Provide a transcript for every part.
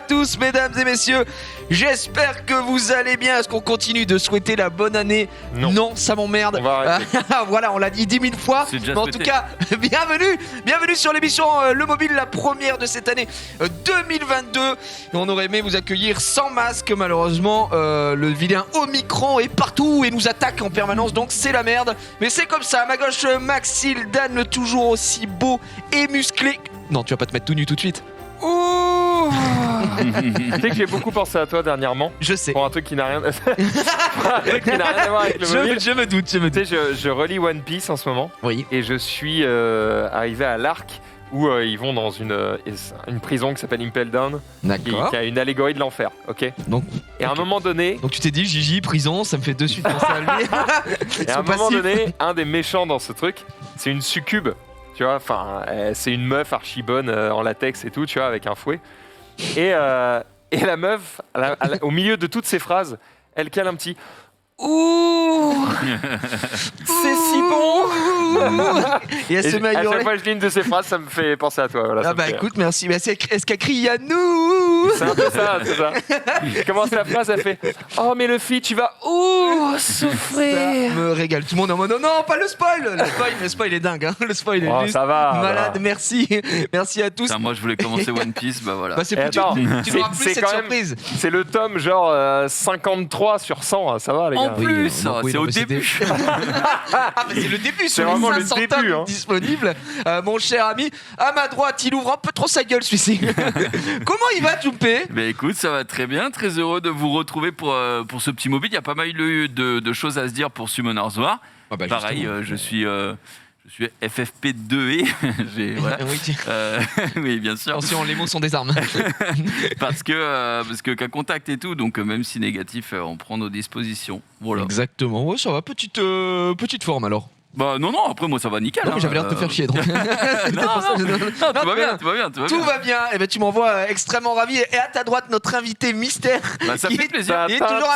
tous, mesdames et messieurs. J'espère que vous allez bien. Est-ce qu'on continue de souhaiter la bonne année? Non, ça m'emmerde. On va arrêter. Voilà, on l'a dit 10 000 fois. C'est déjà Mais en souhaité. tout cas, bienvenue sur l'émission Le Mobile, la première de cette année 2022. Et on aurait aimé vous accueillir sans masque. Malheureusement, le vilain Omicron est partout et nous attaque en permanence. Donc c'est la merde. Mais c'est comme ça. À ma gauche, Maxil Dan, le toujours aussi beau et musclé. Non, tu vas pas te mettre tout nu tout de suite. Ouh. Tu sais que j'ai beaucoup pensé à toi dernièrement Je sais. pour un truc qui n'a rien, pour un truc qui n'a rien à voir avec le mobile. Je me doute. Tu sais, je relis One Piece en ce moment Oui. et je suis arrivé à l'arc où ils vont dans une prison qui s'appelle Impel Down, D'accord. qui a une allégorie de l'enfer, ok. Donc, Et à un moment donné, donc tu t'es dit Gigi, prison, ça me fait de suite penser à lui. et à un moment donné, un des méchants dans ce truc, c'est une succube. Tu vois, enfin, c'est une meuf archi bonne en latex et tout, tu vois, avec un fouet. Et la meuf, au milieu de toutes ces phrases, elle cale un petit ouh, c'est si bon. Et elle se met à À hurler. chaque fois que je lis une de ces phrases, ça me fait penser à toi. Voilà, ça Ah me bah fait- écoute, merci. Mais est-ce qu'elle crie Yannou? C'est un peu ça, c'est ça. Elle commence la phrase, elle fait oh mais Luffy, tu vas Ça me régale. Tout le monde est en mode non, pas le spoil. Le spoil est dingue. Hein. Le spoil est Oh, juste ça va. malade. voilà. Merci à tous. Putain, moi je voulais commencer One Piece, bah voilà. Bah c'est Et foutu. attends, Tu n'auras c'est plus cette quand même- surprise. C'est le tome genre 53 sur 100, hein, ça va les En gars. plus, non, oui, c'est non, au mais début. Ah bah c'est le début, C'est sur les vraiment le 500 début, tomes hein. disponibles. Mon cher ami, à ma droite, il ouvre un peu trop sa gueule celui-ci. Comment il va, Toupé? Bah écoute, ça va très bien, très heureux de vous retrouver pour ce petit mobile. Il y a pas mal eu de choses à se dire pour Summoners War. Pareil, je suis FFP2E. Voilà. Oui, Oui, bien sûr. attention, les mots sont des armes. Parce que qu'un contact et tout, donc même si négatif, on prend nos dispositions. Voilà. Exactement, ouais, ça va, petite forme alors. Bah non, après moi ça va nickel. Non, mais hein. j'avais l'air de te faire chier donc. Non, tout va bien, tout va bien. Tout va bien, et ben tu m'envoies extrêmement ravi. Et à ta droite, notre invité mystère. Bah, ça qui fait est- plaisir. Il est toujours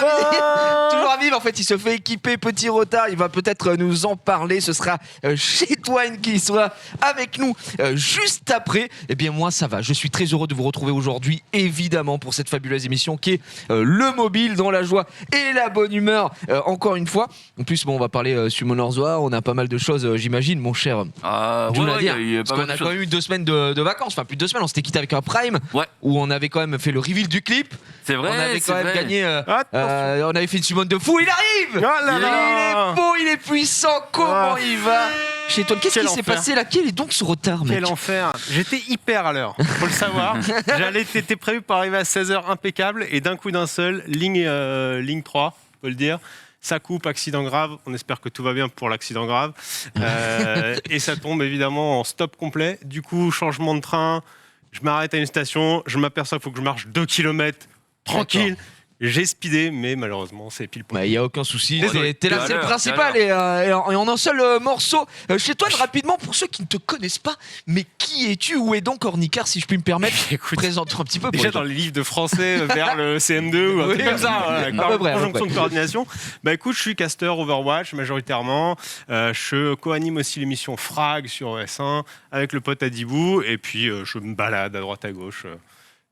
à vivre. En fait, il se fait équiper, petit retard. Il va peut-être nous en parler. Ce sera Shitwine qui sera avec nous juste après. Eh bien, moi, ça va. Je suis très heureux de vous retrouver aujourd'hui, évidemment, pour cette fabuleuse émission qui est le mobile dans la joie et la bonne humeur. Encore une fois. En plus, bon, on va parler Summoners War. On a pas mal de choses, j'imagine, mon cher. Ah, Tu ouais, vas ouais, dire, il y a parce pas qu'on mal a de quand choses. même eu 2 semaines de vacances, enfin plus de 2 semaines, on s'était quitté avec un Prime, Ouais. où on avait quand même fait le reveal du clip, C'est vrai, on avait c'est quand même vrai. gagné, Attention. on avait fait une summon de fou, il arrive. Oh là Il là. est beau, il est puissant, comment Ah. il va chez toi? Qu'est-ce Quel qui s'est enfer. passé là? Quel est donc ce retard, mec? Quel enfer! J'étais hyper à l'heure, faut le savoir. T'étais prévu pour arriver à 16h impeccable et d'un coup d'un seul, ligne 3, faut le dire. Ça coupe, accident grave. On espère que tout va bien pour l'accident grave. Et ça tombe évidemment en stop complet. Du coup, changement de train. Je m'arrête à une station. Je m'aperçois qu'il faut que je marche 2 km tranquille. J'ai speedé, mais malheureusement, c'est pile poil. Bah, y a aucun souci, Désolé. t'es là, Tout à c'est le l'heure, principal, et en un seul morceau. Chez toi, rapidement, pour ceux qui ne te connaissent pas, mais qui es-tu? Où est donc Ornicar, si je puis me permettre? Écoute, Présente-toi un petit peu. pour déjà les gens. dans les livres de français vers le CM2 ou un Oui, truc comme ça, voilà, à peu près, à peu conjonction près. de coordination. Bah écoute, je suis caster Overwatch majoritairement. Je co-anime aussi l'émission Frag sur S1 avec le pote Adibou. Et puis je me balade à droite à gauche,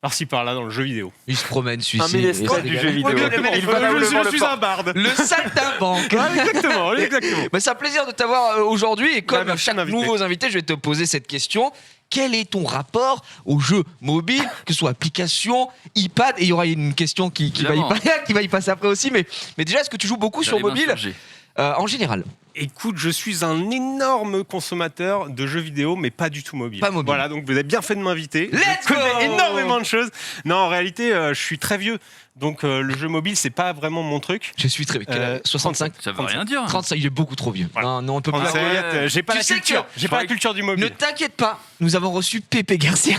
par-ci par-là dans le jeu vidéo. Il se promène, Un celui-ci. minestrel du jeu vidéo. Il va je le suis un barde. Le saltimbanque. Ouais, exactement, exactement. Bah, c'est un plaisir de t'avoir aujourd'hui, et comme Bah, merci chaque de m'inviter. nouveau invité, je vais te poser cette question. Quel est ton rapport aux jeux mobiles, que ce soit application, iPad, et il y aura une question qui Évidemment. qui va y passer après aussi, mais déjà, est-ce que tu joues beaucoup sur J'allais mobile m'insurger. en général? Écoute, je suis un énorme consommateur de jeux vidéo, mais pas du tout mobile. Pas mobile. Voilà, donc vous avez bien fait de m'inviter. Let's je connais go énormément de choses. Non, en réalité, je suis très vieux, donc le jeu mobile, c'est pas vraiment mon truc. Je suis très... 65 Ça veut rien dire. 35, il est beaucoup trop vieux. Voilà. Non, on peut pas... 37, ouais. j'ai pas Tu la sais culture. que- J'ai pas la culture du Ne mobile. t'inquiète pas, nous avons reçu Pépé Garcia,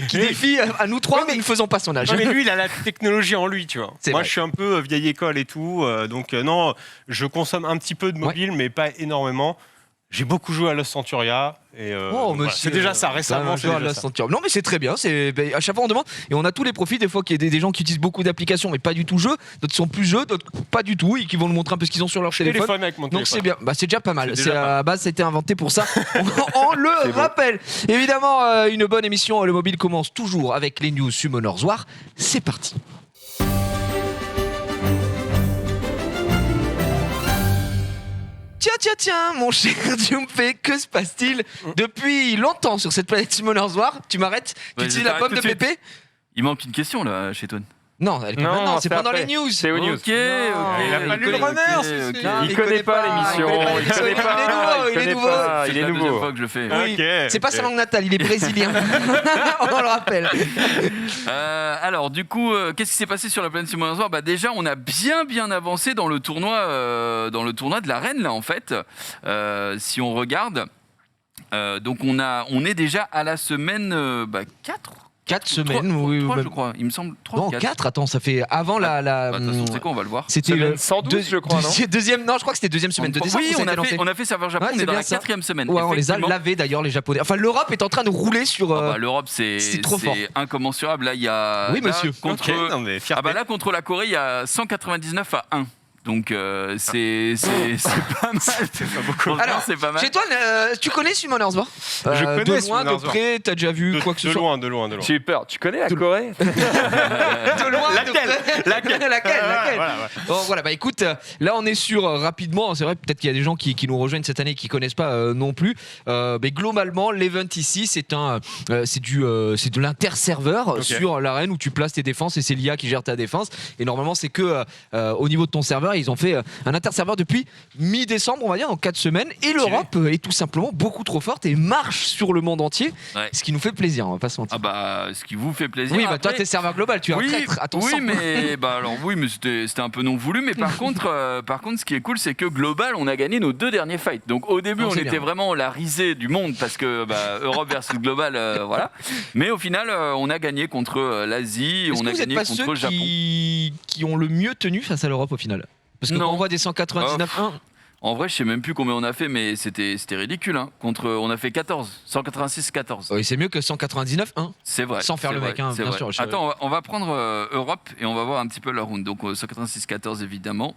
qui défie à nous trois, mais nous ne faisons pas son âge. Non, mais lui, il a la technologie en lui, tu vois. C'est Moi, vrai. je suis un peu vieille école et tout, donc non, je consomme un petit peu de mobile, mais pas énormément. J'ai beaucoup joué à Lost Centuria. Et c'est déjà ça, récemment. Non, mais c'est très bien. À chaque fois, on demande. Et on a tous les profils. Des fois, qu'il y a des gens qui utilisent beaucoup d'applications, mais pas du tout jeu. D'autres sont plus jeux, d'autres pas du tout. Et qui vont nous montrer un peu ce qu'ils ont sur leur téléphone. Avec mon Donc, c'est téléphone. bien. C'est déjà pas mal. À la base, ça a été inventé pour ça. On le rappelle. Évidemment, une bonne émission. Le mobile commence toujours avec les news Summoners War. C'est parti. Tiens, mon cher Jumpé, que se passe-t-il depuis longtemps sur cette planète Summoners War? Tu m'arrêtes? Tu utilises la pomme de Pépé? Il manque une question là chez Toon. Non, c'est pendant les news. C'est aux news. Ok. Il a pas lu le runner. Il connaît pas l'émission. Il est nouveau. Il est la nouveau. deuxième fois que je le fais. Oui, c'est pas sa langue natale, il est brésilien. On le rappelle. Alors, du coup, qu'est-ce qui s'est passé sur la planète Summoners War? Déjà, on a bien avancé dans le tournoi de l'arène, là, en fait. Si on regarde, donc on est déjà à la semaine 4. 4 semaines, 3, je crois. Il me semble 3 non, 4, attends, ça fait avant la. De toute façon, c'est quoi, on va le voir. C'était semaine 112, je crois, non non, je crois que c'était deuxième semaine de décembre. Oui, on a fait serveur Japon, on est dans la 4e semaine. Ouais, on les a lavés d'ailleurs, les Japonais. Enfin, l'Europe est en train de rouler sur. L'Europe, c'est trop fort. incommensurable. Là, il y a. Oui, monsieur. Là, contre la Corée, il y a 199 à 1. Donc c'est pas mal. C'est pas beaucoup. Alors, c'est pas mal. Chez toi, tu connais Summoners War? Je connais de loin, Summoners de près, t'as déjà vu quoi que ce soit? De loin. J'ai eu peur. Tu connais la Corée? De loin, laquelle Voilà. Bon, voilà, écoute, là on est sur rapidement, c'est vrai, peut-être qu'il y a des gens qui nous rejoignent cette année et qui connaissent pas non plus. Mais globalement, l'event ici, c'est de l'inter-serveur sur l'arène où tu places tes défenses et c'est l'IA qui gère ta défense. Et normalement, c'est que au niveau de ton serveur, ils ont fait un inter-serveur depuis mi-décembre, on va dire, dans 4 semaines. Et l'Europe est tout simplement beaucoup trop forte et marche sur le monde entier, ce qui nous fait plaisir, on va pas se mentir. Ce qui vous fait plaisir. Oui, toi, t'es serveur global, tu es un traître à ton sang. Mais c'était un peu non voulu. Mais par contre, ce qui est cool, c'est que global, on a gagné nos 2 derniers fights. Donc au début, on était vraiment la risée du monde parce que Europe versus global, voilà. Mais au final, on a gagné contre l'Asie, on a gagné contre le Japon. Qui ont le mieux tenu face à l'Europe au final? Parce que quand on voit des 199-1... En vrai, je sais même plus combien on a fait, mais c'était ridicule. Hein. On a fait 186-14. Oui, c'est mieux que 199-1. C'est vrai. Sans faire le mec, hein, bien sûr. Attends, on va prendre Europe et on va voir un petit peu la round. Donc 186-14 évidemment.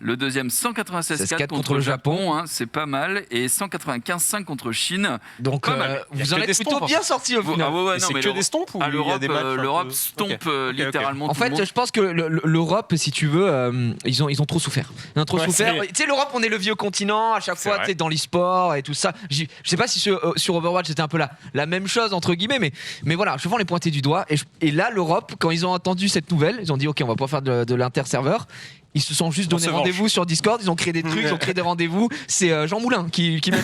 Le deuxième 196-4 contre le Japon, hein, c'est pas mal. Et 195-5 contre Chine. Donc vous en êtes plutôt bien sortis au final. C'est que des stompes ou il y a des matchs l'Europe stompe littéralement. En fait, je pense que l'Europe, si tu veux, ils ont trop souffert. Ils ont trop souffert. Tu sais, l'Europe, on est le vieux continent à chaque fois, tu sais, dans l'e-sport et tout ça. Je sais pas si sur Overwatch c'était un peu la même chose entre guillemets, mais voilà, je vais les pointer du doigt. Et là, l'Europe, quand ils ont entendu cette nouvelle, ils ont dit ok, on va pas faire de l'inter-serveur. Ils se sont juste donné rendez-vous sur Discord, ils ont créé des trucs, ils ont créé des rendez-vous. C'est Jean Moulin qui mène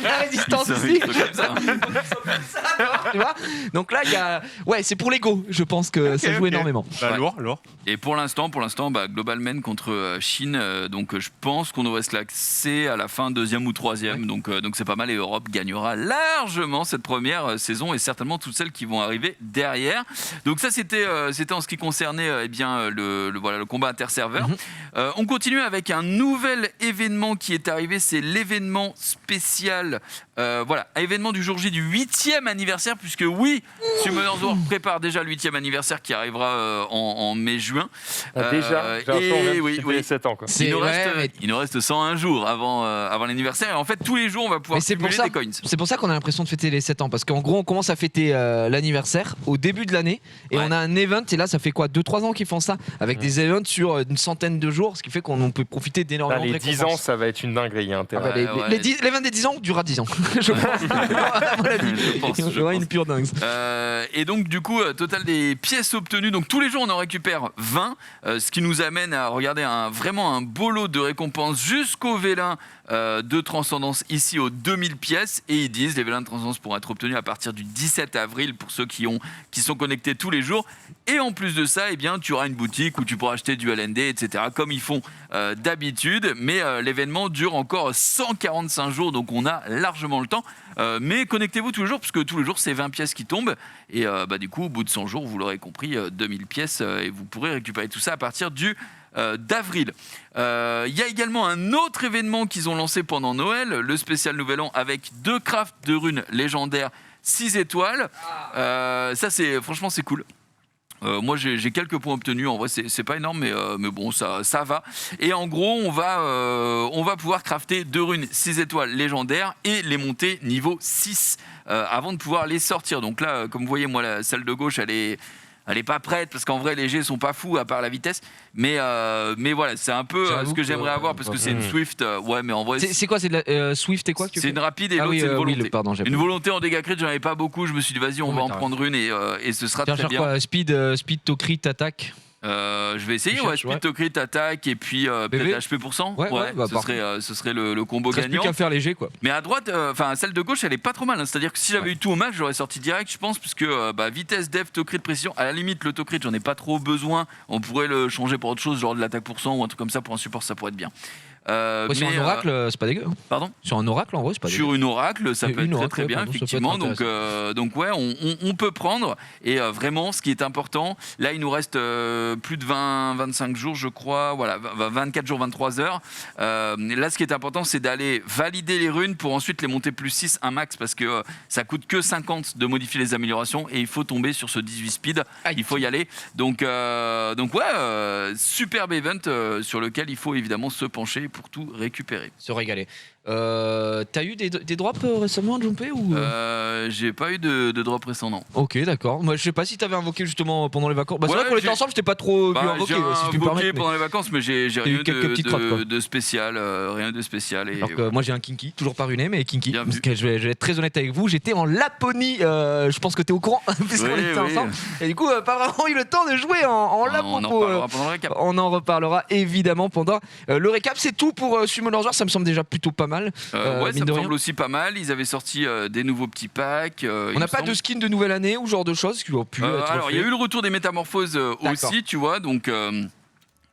la résistance ici. Tu vois. Donc là, il y a... c'est pour l'ego, je pense que ça joue énormément. Lourd. Et pour l'instant, Global Men contre Chine, donc je pense qu'on devrait se classer à la fin 2e ou 3e, donc c'est pas mal et Europe gagnera largement cette première saison et certainement toutes celles qui vont arriver derrière. Donc ça, c'était en ce qui concernait le combat inter-serveur. On continue avec un nouvel événement qui est arrivé, c'est l'événement spécial, un événement du jour J du 8e anniversaire, puisque Summoners War prépare déjà le 8e anniversaire qui arrivera en mai-juin. Déjà, j'ai 7 ans. Quoi. Il nous reste 101 jours avant l'anniversaire, et en fait tous les jours on va pouvoir cumuler des coins. C'est pour ça qu'on a l'impression de fêter les 7 ans, parce qu'en gros on commence à fêter l'anniversaire au début de l'année, et on a un event, et là ça fait quoi 2-3 ans qu'ils font ça, avec des events sur une centaine de jours, ce qui fait qu'on peut profiter d'énormément de récompenses. Les 10 ans, ça va être une dinguerie. L'event des 10 ans durera 10 ans. Je pense. Une pure dingue. Et donc, du coup, total des pièces obtenues. Donc, tous les jours, on en récupère 20, ce qui nous amène à regarder vraiment un beau lot de récompenses jusqu'au vélin de transcendance ici aux 2000 pièces. Et ils disent les vélins de transcendance pourront être obtenus à partir du 17 avril pour ceux qui sont connectés tous les jours. Et en plus de ça, tu auras une boutique où tu pourras acheter du LND, etc. comme ils font d'habitude. Mais l'événement dure encore 145 jours, donc on a largement le temps. Mais connectez-vous tous les jours, parce que tous les jours, c'est 20 pièces qui tombent. Et du coup, au bout de 100 jours, vous l'aurez compris, 2000 pièces. Et vous pourrez récupérer tout ça à partir du d'avril. Il y a également un autre événement qu'ils ont lancé pendant Noël, le spécial Nouvel An, avec 2 crafts de runes légendaires 6 étoiles. Ça, franchement, c'est cool. Moi, j'ai quelques points obtenus. En vrai, c'est pas énorme, mais bon, ça va. Et en gros, on va pouvoir crafter 2 runes 6 étoiles légendaires et les monter niveau 6 avant de pouvoir les sortir. Donc là, comme vous voyez, moi, la salle de gauche, elle est pas prête parce qu'en vrai les jets sont pas fous à part la vitesse, mais voilà, c'est un peu ce que j'aimerais avoir parce que c'est une Swift. Ouais, mais en vrai, C'est quoi? C'est de la Swift et quoi que tu c'est fais? une rapide et l'autre c'est une volonté. Pardon, Une volonté en dégâts crits, j'en avais pas beaucoup. Je me suis dit vas-y, on va en prendre une et ce sera très bien. Quoi, speed, to crit, attaque. Je vais essayer, speed to crit, attaque et puis peut-être HP pour 100. Ce serait le combo gagnant. Plus qu'à faire léger, quoi. Mais à droite, celle de gauche, elle est pas trop mal. C'est-à-dire que si j'avais eu tout au max, j'aurais sorti direct, je pense, puisque vitesse, def, to crit, précision. À la limite, le to crit, j'en ai pas trop besoin. On pourrait le changer pour autre chose, genre de l'attaque pour 100 ou un truc comme ça pour un support, ça pourrait être bien. Sur un oracle, c'est pas dégueu. Pardon ? Sur un oracle, en vrai, c'est pas dégueu. Sur une oracle, ça peut être très bien, effectivement. Donc ouais, on peut prendre. Et vraiment, ce qui est important, là, il nous reste plus de 25 jours, je crois. Voilà, 24 jours, 23 heures. Là, ce qui est important, c'est d'aller valider les runes pour ensuite les monter plus 6, un max, parce que ça coûte que 50 de modifier les améliorations et il faut tomber sur ce 18 speed. Il faut y aller. Donc ouais, superbe event sur lequel il faut évidemment se pencher pour tout récupérer. Se régaler. T'as eu des drops récemment, Jumpé ou... J'ai pas eu de drop récent, non. Ok, d'accord. Moi, je sais pas si t'avais invoqué justement pendant les vacances. C'est vrai qu'on était ensemble, je t'ai pas trop vu invoquer. J'ai si tu me permets, invoqué pendant les vacances, mais j'ai rien eu quelques petites crottes, de spécial. Rien de spécial. Et alors que moi, j'ai un kinky, toujours pas ruiné, mais kinky. Parce que je vais être très honnête avec vous, j'étais en Laponie. Je pense que t'es au courant, puisqu'on était ensemble. Et du coup, pas vraiment eu le temps de jouer en Laponie. On en reparlera pendant le récap. On en reparlera évidemment pendant le récap. C'est tout pour Summoner's War, ça me semble déjà plutôt pas mal. Ouais, ça me semble aussi pas mal. Ils avaient sorti des nouveaux petits packs. On n'a pas de skin de nouvelle année ou genre de choses qui ont pu être alors, il y a eu le retour des métamorphoses aussi, tu vois. Donc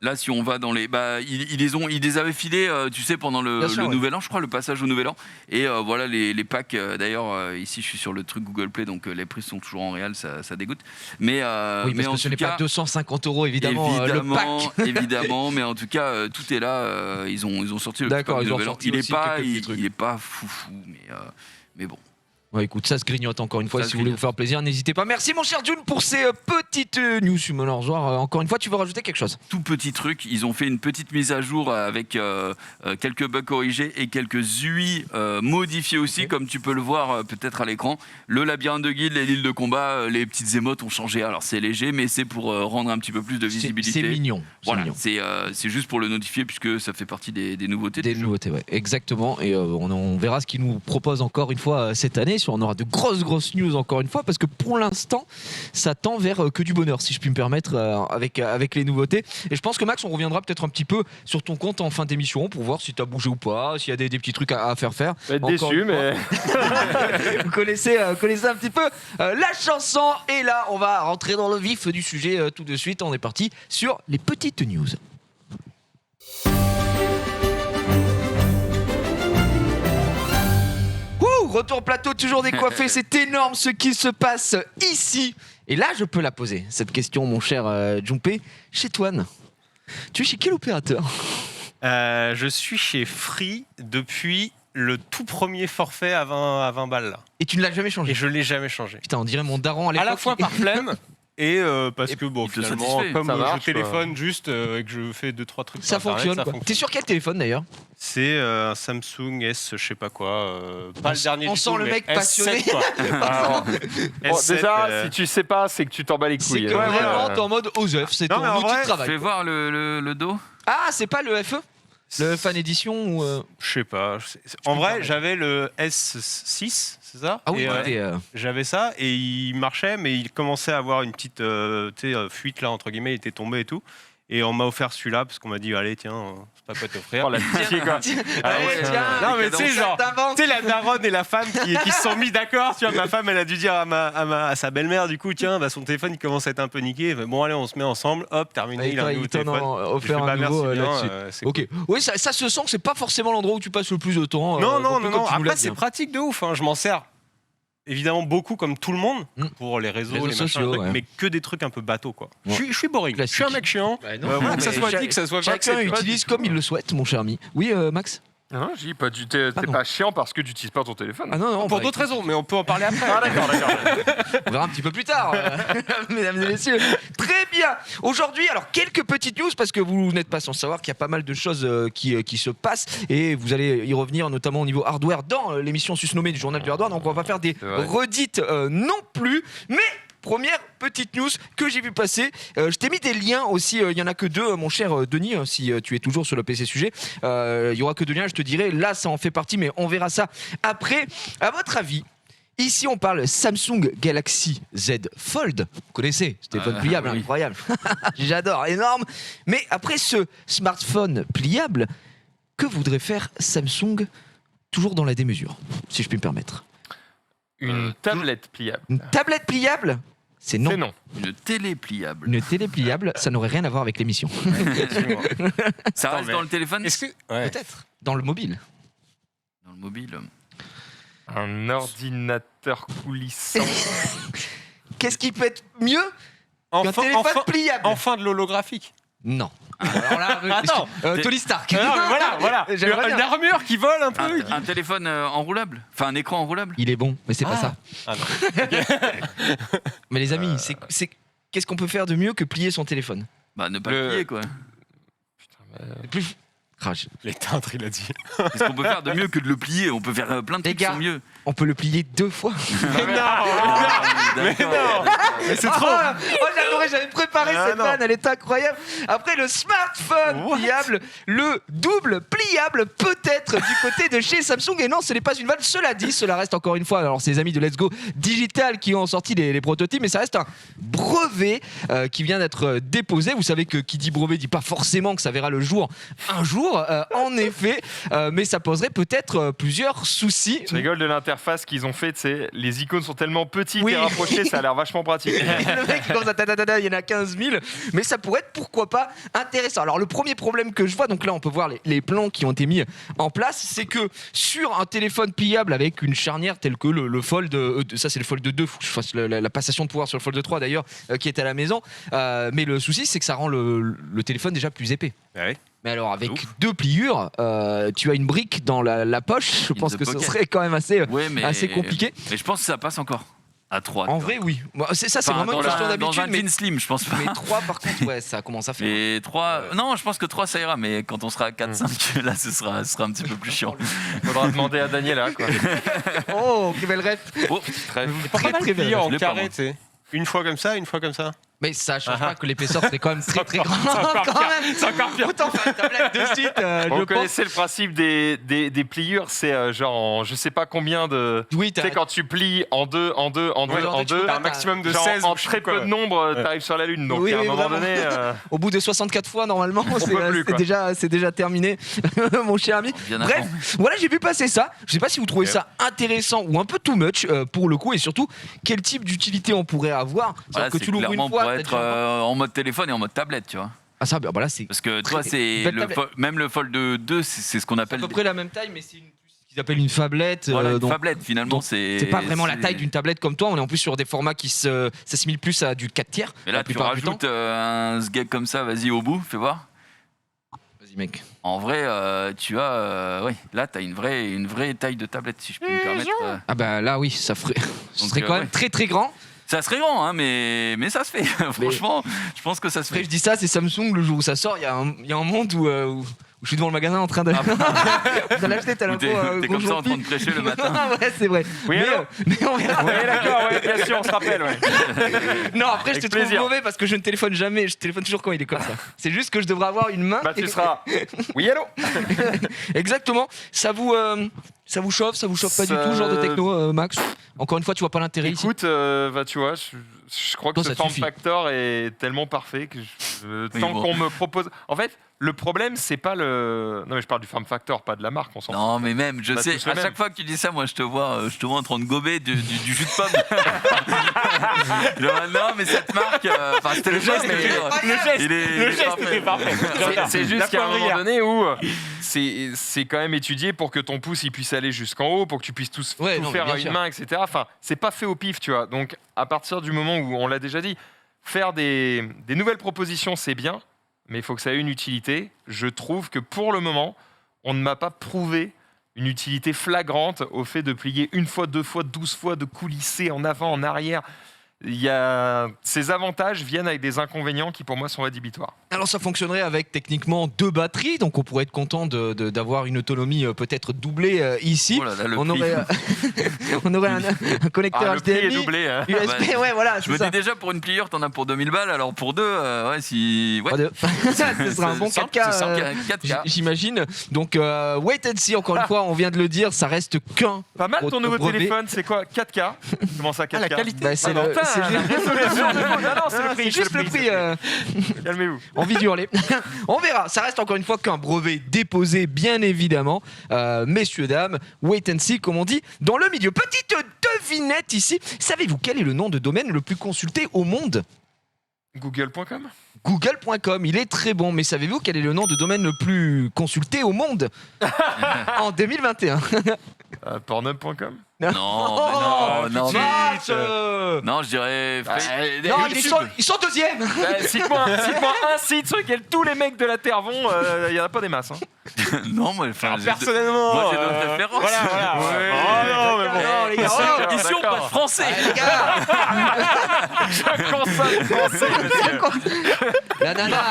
là, si on va dans les... ils les avaient filés, tu sais, pendant le Nouvel An, je crois, le passage au Nouvel An. Et voilà, les packs, d'ailleurs, ici, je suis sur le truc Google Play, donc les prix sont toujours en réel, ça dégoûte. Mais, oui, parce que ce n'est pas 250 € évidemment, le pack. Évidemment, mais en tout cas, tout est là. Ils ont sorti le pack du Nouvel An. Il est pas foufou, mais bon. Ouais, écoute, ça se grignote encore une fois. Si vous voulez vous faire plaisir, n'hésitez pas. Merci mon cher June pour ces petites news Summoner's War. Encore une fois, tu veux rajouter quelque chose? Tout petit truc, ils ont fait une petite mise à jour avec quelques bugs corrigés et quelques UI modifiés aussi, comme tu peux le voir peut-être à l'écran. Le labyrinthe de guilde et l'île de combat, les petites émotes ont changé. Alors c'est léger, mais c'est pour rendre un petit peu plus de visibilité. C'est mignon. Voilà, c'est juste pour le notifier puisque ça fait partie des nouveautés. Des nouveautés, ouais, exactement. Et on verra ce qu'ils nous proposent encore une fois cette année. On aura de grosses news encore une fois parce que pour l'instant ça tend vers que du bonheur, si je puis me permettre, avec les nouveautés. Et je pense que Max, on reviendra peut-être un petit peu sur ton compte en fin d'émission pour voir si tu as bougé ou pas, s'il y a des petits trucs à faire. Je vais être déçu, mais vous connaissez un petit peu la chanson. Et là on va rentrer dans le vif du sujet tout de suite. On est parti sur les petites news. Retour plateau, toujours décoiffé, c'est énorme ce qui se passe ici. Et là, je peux la poser, cette question, mon cher Jumpé. Chez Toine, tu es chez quel opérateur? Je suis chez Free depuis le tout premier forfait à 20 balles. Là. Et tu ne l'as jamais changé? Et je ne l'ai jamais changé. Putain, on dirait mon daron à l'époque. À la fois par flemme. Et parce que bon, finalement, comme je téléphone juste et que je fais 2-3 trucs ça fonctionne. T'es sur quel téléphone d'ailleurs? C'est un Samsung S, je sais pas quoi. Pas le dernier. On du sent tout, le mec passionné. S7, déjà, si tu sais pas, c'est que tu t'en bats les couilles. C'est que vraiment t'es en mode OSEF, c'est ton outil de travail. Fais voir le dos. Ah, c'est pas le FE? Le Fan Edition ou Je sais pas. En vrai, j'avais le S6, c'est ça? Ah oui, j'avais ça et il marchait, mais il commençait à avoir une petite fuite là entre guillemets, il était tombé et tout. Et on m'a offert celui-là parce qu'on m'a dit allez tiens, c'est pas quoi t'offrir. Oh la pitié quoi. Allez tiens. Non mais tu sais genre, tu sais la daronne et la femme qui se sont mis d'accord. Tu vois, ma femme elle a dû dire à sa belle-mère du coup tiens, son téléphone il commence à être un peu niqué. Bon allez on se met ensemble, hop terminé, il a un nouveau téléphone. Offert un nouveau là-dessus. Ok. Oui ça se sent que c'est pas forcément l'endroit où tu passes le plus de temps. Non. Après c'est pratique de ouf. Je m'en sers évidemment beaucoup comme tout le monde pour les Réseaux réseaux, les machins, sociaux, trucs, ouais. mais que des trucs un peu bateaux quoi. Ouais. Je suis boring. Classique. Je suis un mec chiant. Bah non, Voilà, que ça mais soit dit, que ça soit chacun vrai, utilise comme il le souhaite, mon cher ami. Oui, Max. Non, je dis pas, t'es Ah non. pas chiant parce que tu n'utilises pas ton téléphone. Ah non, non. pour bah, d'autres raisons, mais on peut en parler après. Ah, d'accord. On verra un petit peu plus tard, mesdames et messieurs. Très bien. Aujourd'hui, alors quelques petites news parce que vous n'êtes pas sans savoir qu'il y a pas mal de choses qui se passent et vous allez y revenir notamment au niveau hardware dans l'émission susnommée du journal du hardware. Donc on va pas faire des C'est vrai. redites non plus, mais première petite news que j'ai vu passer. Je t'ai mis des liens aussi. Il y en a que deux, mon cher Denis, si tu es toujours sur le PC sujet. Il y aura que deux liens. Je te dirai. Là, ça en fait partie, mais on verra ça après. À votre avis? Ici, on parle Samsung Galaxy Z Fold. Vous connaissez, ce téléphone pliable, oui. incroyable. J'adore, énorme. Mais après ce smartphone pliable, que voudrait faire Samsung toujours dans la démesure, si je puis me permettre? Une tablette pliable. Une tablette pliable? C'est non. C'est non. Une télé pliable. Une télé pliable, ça n'aurait rien à voir avec l'émission. Ça Attends, reste mais dans le téléphone, Est-ce que ouais. Peut-être. Dans le mobile. dans le mobile. Un ordinateur coulissant. Qu'est-ce qui peut être mieux qu'un téléphone pliable? enfin de l'holographique. Non. Alors là, Attends. Tony Stark. Non, mais voilà. J'aimerais Une bien. armure qui vole un peu. Un téléphone enroulable. Enfin, un écran enroulable. Il est bon, mais c'est pas ça. Ah non. Mais les amis, qu'est-ce qu'on peut faire de mieux que plier son téléphone? Bah, ne pas Le- plier, quoi. Plus... Ah, L'éteindre, il a dit. Qu'est-ce qu'on peut faire de mieux que de le plier? On peut faire plein de Les trucs qui gars. sont mieux. on peut le plier 2 fois. Mais c'est trop. Oh, j'adorais, j'avais préparé Ah, cette non. vanne, elle est incroyable. Après le smartphone What? pliable, le double pliable peut-être du côté de chez Samsung. Et non, ce n'est pas une vanne. Cela dit, cela reste encore une fois, alors c'est les amis de Let's Go Digital qui ont sorti les prototypes, mais ça reste un brevet qui vient d'être déposé. Vous savez que qui dit brevet dit pas forcément que ça verra le jour un jour, en effet, mais ça poserait peut-être plusieurs soucis. Je rigole de l'interface qu'ils ont fait, tu sais, les icônes sont tellement petites Oui. et rapprochées, ça a l'air vachement pratique. Le mec il commence à il y en a 15 000, mais ça pourrait être pourquoi pas intéressant. Alors le premier problème que je vois, donc là on peut voir les plans qui ont été mis en place, c'est que sur un téléphone pliable avec une charnière telle que le Fold, ça c'est le Fold 2, faut que je fasse la passation de pouvoir sur le Fold 3 d'ailleurs, qui est à la maison, mais le souci c'est que ça rend le téléphone déjà plus épais. Ah oui. Mais alors avec Ouf. 2 pliures, tu as une brique dans la poche, je In pense the que ce pocket. serait quand même assez mais compliqué. Mais je pense que ça passe encore. À 3. En vrai oui, Bon, ça c'est vraiment une question Dans d'habitude, un mais, jean slim, je pense pas. mais 3 par contre ouais ça commence à faire. Et 3, non, je pense que 3 ça ira, mais quand on sera à 4-5, là ce sera un petit peu plus chiant. Faudra demander à Daniela, quoi. Oh, quelle belle ref. Oh, Très... Très très Plié belle. en je l'ai pas, carré, moi. tu sais. Une fois comme ça, une fois comme ça. Mais ça change pas que l'épaisseur serait quand même très très grande. encore Quand pire. même. C'est encore pire. Autant faire une tablette de suite, Vous je pense. connaissez le principe des pliures, c'est genre en je sais pas combien de... Oui, Tu sais, quand tu plies en deux, en deux, en Ouais, deux, genre, en tu deux, peux pas- Un maximum de genre 16 en ou je sais très quoi. peu de nombres, t'arrives sur la Lune. Donc Oui, à un oui, moment vraiment. donné... Au bout de 64 fois, normalement, peut plus, quoi. c'est déjà terminé, mon cher ami. Bien Bref, avant. voilà, j'ai vu passer ça. Je sais pas si vous trouvez ça intéressant ou un peu too much pour le coup, et surtout quel type d'utilité on pourrait avoir. Voilà, C'est-à-dire que c'est tu l'ouvres clairement une fois. pour t'as être déjà- en mode téléphone et en mode tablette, tu vois. Ah ça, bah là c'est Parce que toi, c'est belle tablette. même le Fold 2, c'est ce qu'on à appelle peu près la même taille, mais c'est ce qu'ils appellent une phablette. voilà, une donc- tablette finalement. donc, c'est pas vraiment la taille d'une tablette comme toi, on est en plus sur des formats qui s'assimilent plus à du 4/3. Mais là, la tu plupart du temps. rajoutes un sgeg comme ça, vas-y au bout, fais voir. Vas-y mec. En vrai, tu as, oui, là, t'as une vraie taille de tablette, si je peux me permettre. Ah bah là oui, ça ferait, ce Donc, serait quand ouais. même très très grand. Ça serait grand, hein, mais ça se fait. Franchement, je pense que ça se Après fait. je dis ça, c'est Samsung, le jour où ça sort, il y a un monde où je suis devant le magasin en train de l'acheter, t'as Ou l'info. T'es comme ça en train de prêcher le matin. Ouais, c'est vrai. Oui, mais, alors mais on verra. Oui, d'accord, ouais, bien sûr, on se rappelle. Ouais. Non, après je te Avec trouve plaisir. mauvais parce que je ne téléphone jamais, je téléphone toujours quand il est comme ça. C'est juste que je devrais avoir une main. Bah, tu seras. Oui, allô. Exactement. Ça vous chauffe pas du Ça- tout, ce genre de techno, Max? Encore une fois, tu vois pas l'intérêt ici. Écoute, bah, tu vois, je crois que Toi, ce ça form suffit. factor est tellement parfait que Oui, tant bon. qu'on me propose. En fait, le problème, c'est pas le. Non, mais je parle du form factor, pas de la marque, on s'en fout. Non, mais même, je Bah, sais, tous les à mêmes. chaque fois que tu dis ça, moi, je te vois en train de gober du jus de pomme. Genre, non, mais cette marque, enfin, c'était le geste, mais Le geste, il est parfait. C'est juste La qu'à un moment poivrière. donné où c'est quand même étudié pour que ton pouce il puisse aller jusqu'en haut, pour que tu puisses tout Ouais, non, faire bien à une sûr. main, etc. Enfin, c'est pas fait au pif, tu vois. Donc, à partir du moment où, on l'a déjà dit, faire des nouvelles propositions, c'est bien, mais il faut que ça ait une utilité. Je trouve que pour le moment, on ne m'a pas prouvé une utilité flagrante au fait de plier 1 fois, 2 fois, 12 fois, de coulisser en avant, en arrière. Ces avantages viennent avec des inconvénients qui pour moi sont rédhibitoires. Alors ça fonctionnerait avec techniquement 2 batteries, donc on pourrait être content d'avoir une autonomie peut-être doublée ici. Oh là là, le On prix. aurait, on aurait un connecteur Le prix est HDMI, doublé. Hein. USB, bah, ouais voilà, Je c'est me ça. dis déjà pour une pliure, t'en as pour 2000 balles, alors pour 2, ouais, si. Ouais. Ce sera un bon C'est 4K. simple, 4K. J'imagine. Donc, wait and see, encore une fois, on vient de le dire, ça reste qu'un. Pas mal ton nouveau brevet. téléphone, c'est quoi 4K. Comment ça 4K la qualité. Bah, c'est Ah, le- putain, c'est la juste- résolution de- Non, c'est le prix. c'est juste le prix. Calmez-vous. Envie d'hurler. On verra. Ça reste encore une fois qu'un brevet déposé, bien évidemment. Messieurs, dames, wait and see, comme on dit dans le milieu. Petite devinette ici. Savez-vous quel est le nom de domaine le plus consulté au monde ? Google.com. Google.com, il est très bon, mais savez-vous quel est le nom de domaine le plus consulté au monde en 2021 ? Pornhub.com. Non, mais non. Max, Non, je dirais. non, ils sont deuxièmes. Cite-moi un site sur lequel tous les mecs de la Terre vont. Il n'y en a pas des masses. Hein. Non, moi, enfin, j'ai- Personnellement, moi, j'ai d'autres références. voilà. Ouais. Oh non, mais bon. Non, les gars, Ici, oh, ici, on d'accord. passe français. les gars, Je consomme français, monsieur. la nana.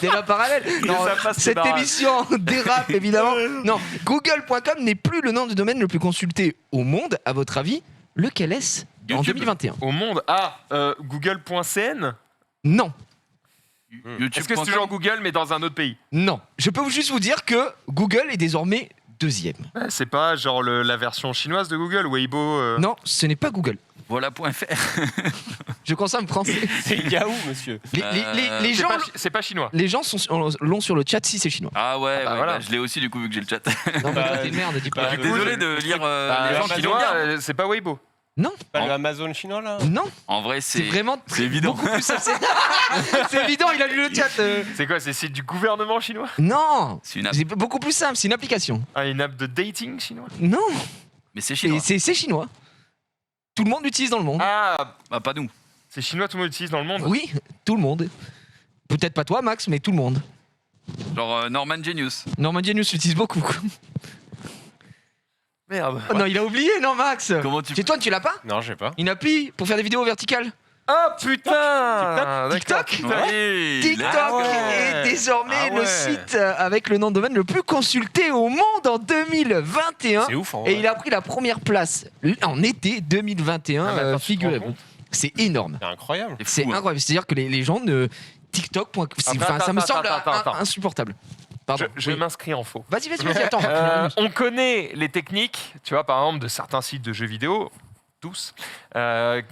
Débat parallèle. Non, ça passe, c'est cette barrage. émission dérape évidemment. Non, Google.com n'est plus le nom de domaine le plus consulté au monde. À votre avis, lequel est-ce en YouTube. 2021 ? Au monde. Google.cn. Non, Est-ce que c'est toujours Google, mais dans un autre pays? non. Je peux juste vous dire que Google est désormais deuxième. Ouais, c'est pas genre la version chinoise de Google, Weibo. Non, ce n'est pas Google. Voilà.fr. Je consomme français. C'est Yahoo, monsieur. Les gens, C'est pas chinois. les gens l'ont sur le chat si c'est chinois. Ah ouais, bah ouais, voilà. bah, je l'ai aussi du coup vu que j'ai le chat. Non, mais Bah, t'es une merde, dis pas. bah, Je suis désolé de lire les gens qui chinois, regardent. c'est pas Weibo. Non, Pas le Amazon chinois, là non, En vrai, c'est c'est vraiment c'est évident. beaucoup plus simple. C'est évident, il a lu le chat. C'est quoi? C'est le site du gouvernement chinois? Non, C'est une app. c'est beaucoup plus simple, c'est une application. Ah, une app de dating chinois? Non, Mais c'est chinois. c'est chinois. Tout le monde l'utilise dans le monde. Ah, Bah, pas nous. c'est chinois, tout le monde l'utilise dans le monde? Oui, tout le monde. Peut-être pas toi, Max, mais tout le monde. Genre Norman Genius. Norman Genius l'utilise beaucoup. Merde. Oh non, il a oublié, non, Max. Comment tu C'est toi, tu l'as pas? Non, j'ai pas. Une appli pour faire des vidéos verticales? Ah putain! TikTok D'accord. Ouais, TikTok Ah ouais. est désormais Ah le ouais. site avec le nom de domaine le plus consulté au monde en 2021. C'est ouf, en Et vrai. il a pris la première place en été 2021, Ah, mais attends, tu te rends figurez-vous. compte? C'est énorme. C'est incroyable. C'est fou, hein. incroyable. C'est-à-dire que les gens ne. TikTok.com. Enfin, ça me attends, semble attends. insupportable. Pardon. Je Oui. m'inscris en faux. Vas-y, attends. On connaît les techniques, tu vois, par exemple, de certains sites de jeux vidéo, tous,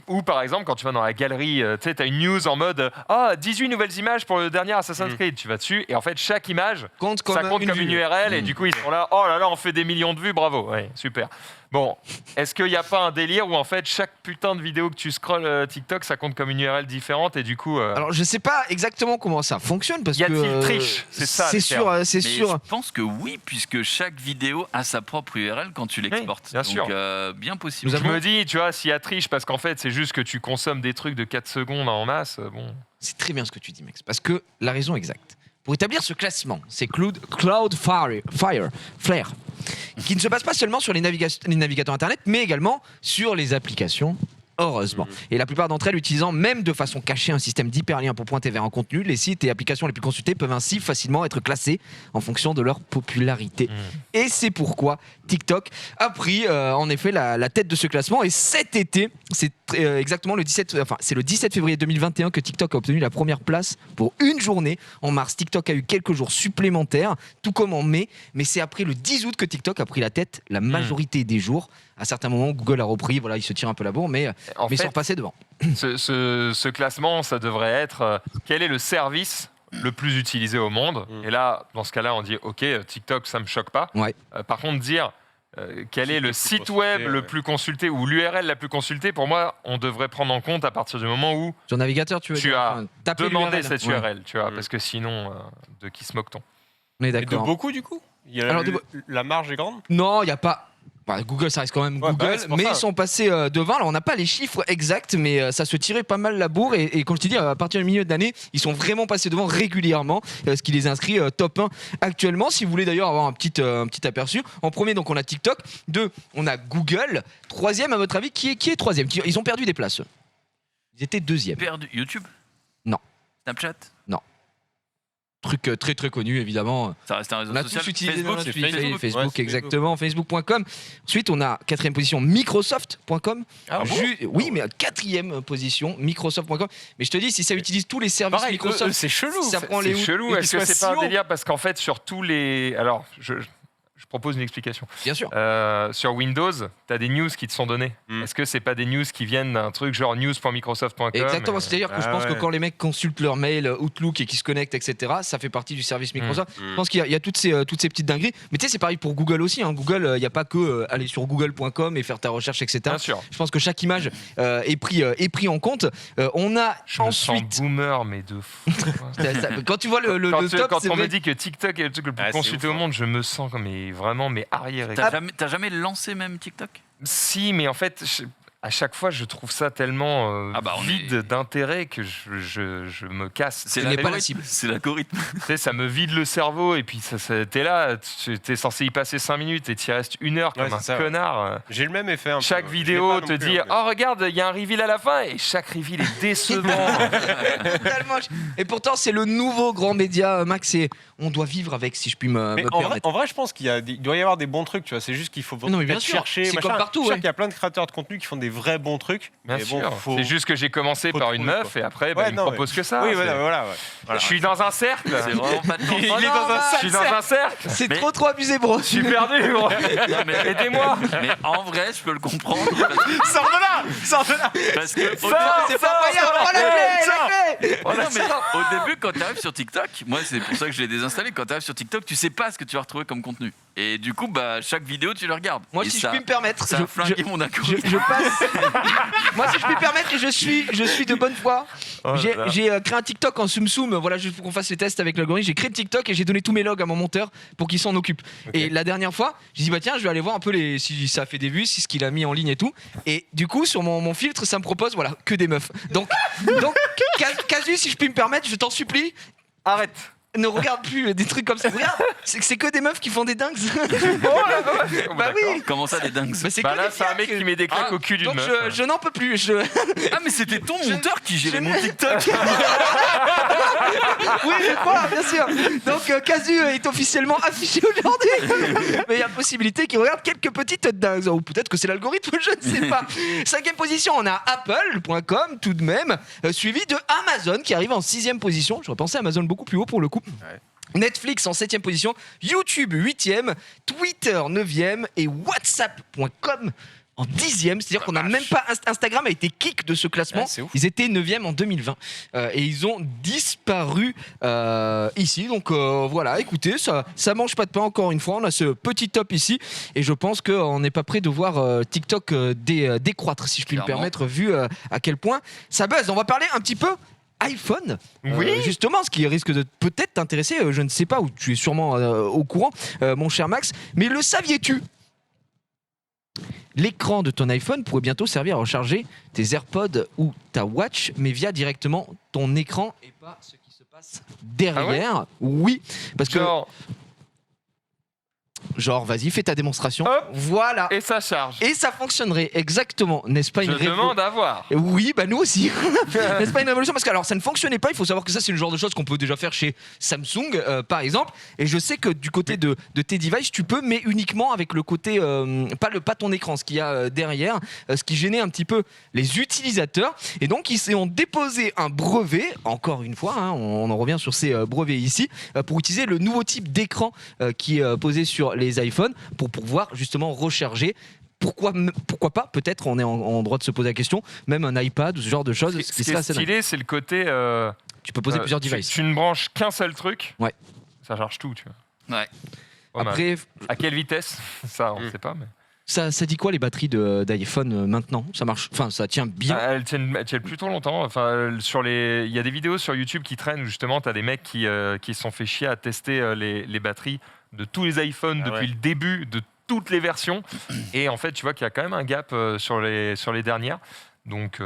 ou par exemple, quand tu vas dans la galerie, tu sais, tu as une news en mode 18 nouvelles images pour le dernier Assassin's Creed. Tu vas dessus, et en fait, chaque image, Compte ça compte comme une vue. URL, et du coup, ils sont là, oh là là, on fait des millions de vues, bravo. Ouais, super. Bon, est-ce qu'il n'y a pas un délire où en fait, chaque putain de vidéo que tu scrolles TikTok, ça compte comme une URL différente, et du coup. Alors, je sais pas exactement comment ça fonctionne parce Y a-t-il que. triche C'est ça, C'est le sûr, terme. c'est Mais sûr. je pense que oui, puisque chaque vidéo a sa propre URL quand tu l'exportes. bien sûr. Donc, bien possible. Nous Je avons- me dis, tu vois, s'il y a triche, parce qu'en fait, c'est juste que tu consommes des trucs de 4 secondes en masse, bon. C'est très bien ce que tu dis, Max, parce que la raison exacte. Pour établir ce classement, c'est Cloudflare, qui ne se base pas seulement sur les navigateurs Internet, mais également sur les applications. Heureusement. Et la plupart d'entre elles utilisant même de façon cachée un système d'hyperlien pour pointer vers un contenu, les sites et applications les plus consultés peuvent ainsi facilement être classés en fonction de leur popularité. Et c'est pourquoi TikTok a pris en effet la tête de ce classement. Et cet été, c'est exactement le 17 février 2021 que TikTok a obtenu la première place pour une journée. En mars, TikTok a eu quelques jours supplémentaires, tout comme en mai. Mais c'est après le 10 août que TikTok a pris la tête la majorité des jours. À certains moments, Google a repris, voilà, il se tire un peu la bourre, mais En ils sont fait, repassés devant. ce classement, ça devrait être quel est le service le plus utilisé au monde. Et là, dans ce cas-là, on dit OK, TikTok, ça me choque pas. Ouais. Par contre, dire quel est le Site le plus site web consulté, le ouais. plus consulté ou l'URL la plus consultée, pour moi, on devrait prendre en compte à partir du moment où Sur le navigateur, tu veux Tu dire, as enfin, taper demander l'URL. cette Ouais. URL, tu vois, Mm. parce que sinon, de qui se moque-t-on? On est Et de d'accord. beaucoup, du coup Alors, la marge est grande. Non, il n'y a pas. Bah, Google, ça reste quand même Ouais, Google, bah ouais, c'est pour mais ça. ils sont passés devant. Alors, on n'a pas les chiffres exacts, mais ça se tirait pas mal la bourre. Et comme je t'ai dit, à partir du milieu de l'année, ils sont vraiment passés devant régulièrement, ce qui les inscrit top 1 actuellement. Si vous voulez d'ailleurs avoir un petit aperçu, en premier, donc on a TikTok. 2, on a Google. 3e, à votre avis, qui est 3e? Ils ont perdu des places. Ils étaient 2e. Perdu. YouTube? Non. Snapchat? Truc très très connu, évidemment. Ça reste un réseau On a social. tous utilisé Facebook, dans c'est notre vie. Facebook. Facebook, Ouais, exactement, facebook.com. Ensuite, on a 4e position Microsoft.com. Ah bon Oui, mais à 4e position Microsoft.com. Mais je te dis, si ça utilise tous les services Pareil, Microsoft, c'est chelou. ça prend C'est les chelou. Est-ce que soit c'est pas un si haut. délire parce qu'en fait sur tous les, alors je propose une explication. Bien sûr. Sur Windows, tu as des news qui te sont données. Est-ce que c'est pas des news qui viennent d'un truc genre news.microsoft.com? Exactement, c'est-à-dire que je Ah pense que ouais. quand les mecs consultent leur mail Outlook et qui se connectent, etc., ça fait partie du service Microsoft. Je pense qu'il y a toutes ces petites dingueries. Mais tu sais, c'est pareil pour Google aussi. Hein. Google, il n'y a pas que aller sur google.com et faire ta recherche, etc. Bien sûr. Je pense que chaque image est pris en compte. On a Je me ensuite... sens boomer, mais de fou. Quand tu vois le top, Quand c'est on vrai. me dit que TikTok est le truc le plus Ah, c'est consulté ouf, au hein. monde, je me sens comme vraiment arriéré. T'as jamais lancé même TikTok? Si, mais en fait, à chaque fois, je trouve ça tellement on vide est- d'intérêt que je me casse. C'est Tu n'es pas la l'algorithme. cible. C'est l'algorithme. Tu sais, ça me vide le cerveau et puis t'es là, t'es censé y passer 5 minutes et t'y restes 1 heure comme Ouais, un c'est ça, ouais. connard. J'ai le même effet. Un Chaque peu. vidéo Je te l'ai pas non dit plus, oh regarde il y a un reveal à la fin et chaque reveal est décevant. Totalement. Et pourtant, c'est le nouveau grand média, Max, et on doit vivre avec, si je puis me Mais permettre. en vrai, je pense il doit y avoir des bons trucs, tu vois. C'est juste qu'il faut Non, mais bien peut-être sûr, chercher. c'est machin. comme partout, Je sais ouais. qu'il y a plein de créateurs de contenu qui font des vrais bons trucs. Bien mais sûr. bon, faut- C'est juste que j'ai commencé faut par une trouver, meuf quoi. et après Ouais, il me non, propose que ça. Oui, C'est- voilà. Je suis dans un cercle. C'est vraiment pas de chance. Il est Oh non, dans un Max, Je suis dans un cercle. C'est Mais- trop abusé, bro. Je suis perdu. Gros. Aidez-moi. Mais en vrai, je peux le comprendre. Parce Sors de là. parce que C'est pas moyen. Oh, la clé. non, mais au début, quand tu arrives sur TikTok, moi c'est pour ça que je l'ai désinstallé. Quand tu arrives sur TikTok, tu sais pas ce que tu vas retrouver comme contenu. Et du coup, bah, chaque vidéo, tu le regardes. Moi, Et si ça, je puis me permettre, ça a flingué mon algorithme. je passe. Moi, si je puis me permettre, je suis de bonne foi. Oh J'ai là là. j'ai créé un TikTok en soum voilà, juste pour qu'on fasse les tests avec l'algorithme. J'ai créé le TikTok et j'ai donné tous mes logs à mon monteur pour qu'il s'en occupe. Et la dernière fois, j'ai dit bah tiens, je vais aller voir un peu si ça a fait des vues, si ce qu'il a mis en ligne et tout. Et du coup, sur mon filtre, ça me propose voilà que des meufs. Donc Casu, si je puis me permettre, je t'en supplie, Arrête. ne regarde plus des trucs comme ça. Regarde, c'est que des meufs qui font des dingues. Bah oui. Comment ça, les dingues? Bah, c'est Bah que là des c'est un mec fiacs. qui met des claques Ah, au cul d'une Donc meuf. je n'en peux plus. Ah, mais c'était ton monteur qui gérait mon TikTok. Oui, je crois, bien sûr. Donc Casu est officiellement affiché aujourd'hui. Mais il y a possibilité qu'il regarde quelques petites dingues. Ou peut-être que c'est l'algorithme, je ne sais pas. 5e position, on a Apple.com tout de même, suivi de Amazon qui arrive en 6e position. J'aurais pensé Amazon beaucoup plus haut pour le coup. Netflix en 7e position, YouTube 8e, Twitter 9e et WhatsApp.com en 10e. C'est-à-dire qu'on n'a même pas. Instagram a été kick de ce classement. Ouais, c'est ouf. Ils étaient 9e en 2020 et ils ont disparu ici. Donc voilà, écoutez, ça mange pas de pain encore une fois. On a ce petit top ici et je pense qu'on n'est pas prêt de voir TikTok décroître, si je puis me Clairement. permettre, vu à quel point ça buzz. On va parler un petit peu iPhone. Oui. Justement, ce qui risque de peut-être t'intéresser, je ne sais pas, ou tu es sûrement au courant, mon cher Max, mais le saviez-tu? L'écran de ton iPhone pourrait bientôt servir à recharger tes AirPods ou ta Watch, mais via directement ton écran et pas ce qui se passe derrière. Oui, parce que genre, vas-y, fais ta démonstration. Hop. Voilà. Et ça charge. Et ça fonctionnerait exactement, n'est-ce pas Je une demande à voir. Oui, bah nous aussi. N'est-ce pas une révolution? Parce que alors ça ne fonctionnait pas. Il faut savoir que ça c'est le genre de choses qu'on peut déjà faire chez Samsung, par exemple. Et je sais que du côté de tes devices, tu peux, mais uniquement avec le côté pas ton écran, ce qu'il y a derrière, ce qui gênait un petit peu les utilisateurs. Et donc ils ont déposé un brevet, encore une fois, hein, on en revient sur ces brevets ici, pour utiliser le nouveau type d'écran qui est posé sur les iPhones pour pouvoir justement recharger. Pourquoi pas? Peut-être on est en droit de se poser la question. Même un iPad ou ce genre de choses. Ce qui est stylé, c'est le côté. Tu peux poser plusieurs devices. Tu ne branches qu'un seul truc. Ouais. Ça charge tout, tu vois. Ouais. Pas mal. Après, À quelle vitesse? Ça, on ne sait pas. Mais... Ça dit quoi les batteries d'iPhone maintenant? Ça marche, enfin ça tient bien. Elles tiennent plutôt longtemps. Enfin, il y a des vidéos sur YouTube qui traînent où justement, tu as des mecs qui se sont fait chier à tester les batteries de tous les iPhones depuis le début de toutes les versions. Et en fait, tu vois qu'il y a quand même un gap sur les dernières. Donc,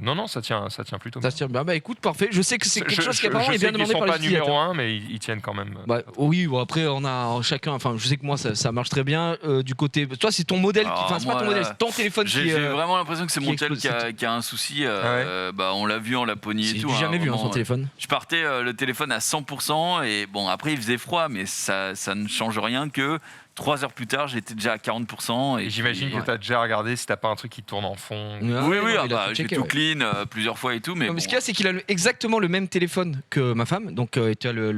non, ça tient plutôt bien. Ça tient bien. Bah écoute, parfait. Je sais que c'est quelque chose qui apparemment est bien demandé par les utilisateurs. Ils sont pas numéro 1, utilisateurs. mais ils tiennent quand même. Oui, bon, après on a chacun. Enfin, je sais que moi ça marche très bien. Du côté, toi c'est ton modèle. Enfin, c'est pas ton modèle, c'est ton téléphone qui. J'ai vraiment l'impression que c'est qui mon tel explose. qui a un souci. On l'a vu en Laponie et tout. J'ai jamais vu vraiment, son téléphone. Je partais le téléphone à 100% et bon après il faisait froid, mais ça ne change rien que 3 heures plus tard j'étais déjà à 40%. Et j'imagine que tu as déjà regardé si t'as pas un truc qui tourne en fond. Oui, il a tout j'ai checké, tout ouais. clean plusieurs fois et tout. Mais Non, bon, mais ce qu'il y a, c'est qu'il a exactement le même téléphone que ma femme. Donc, tu as le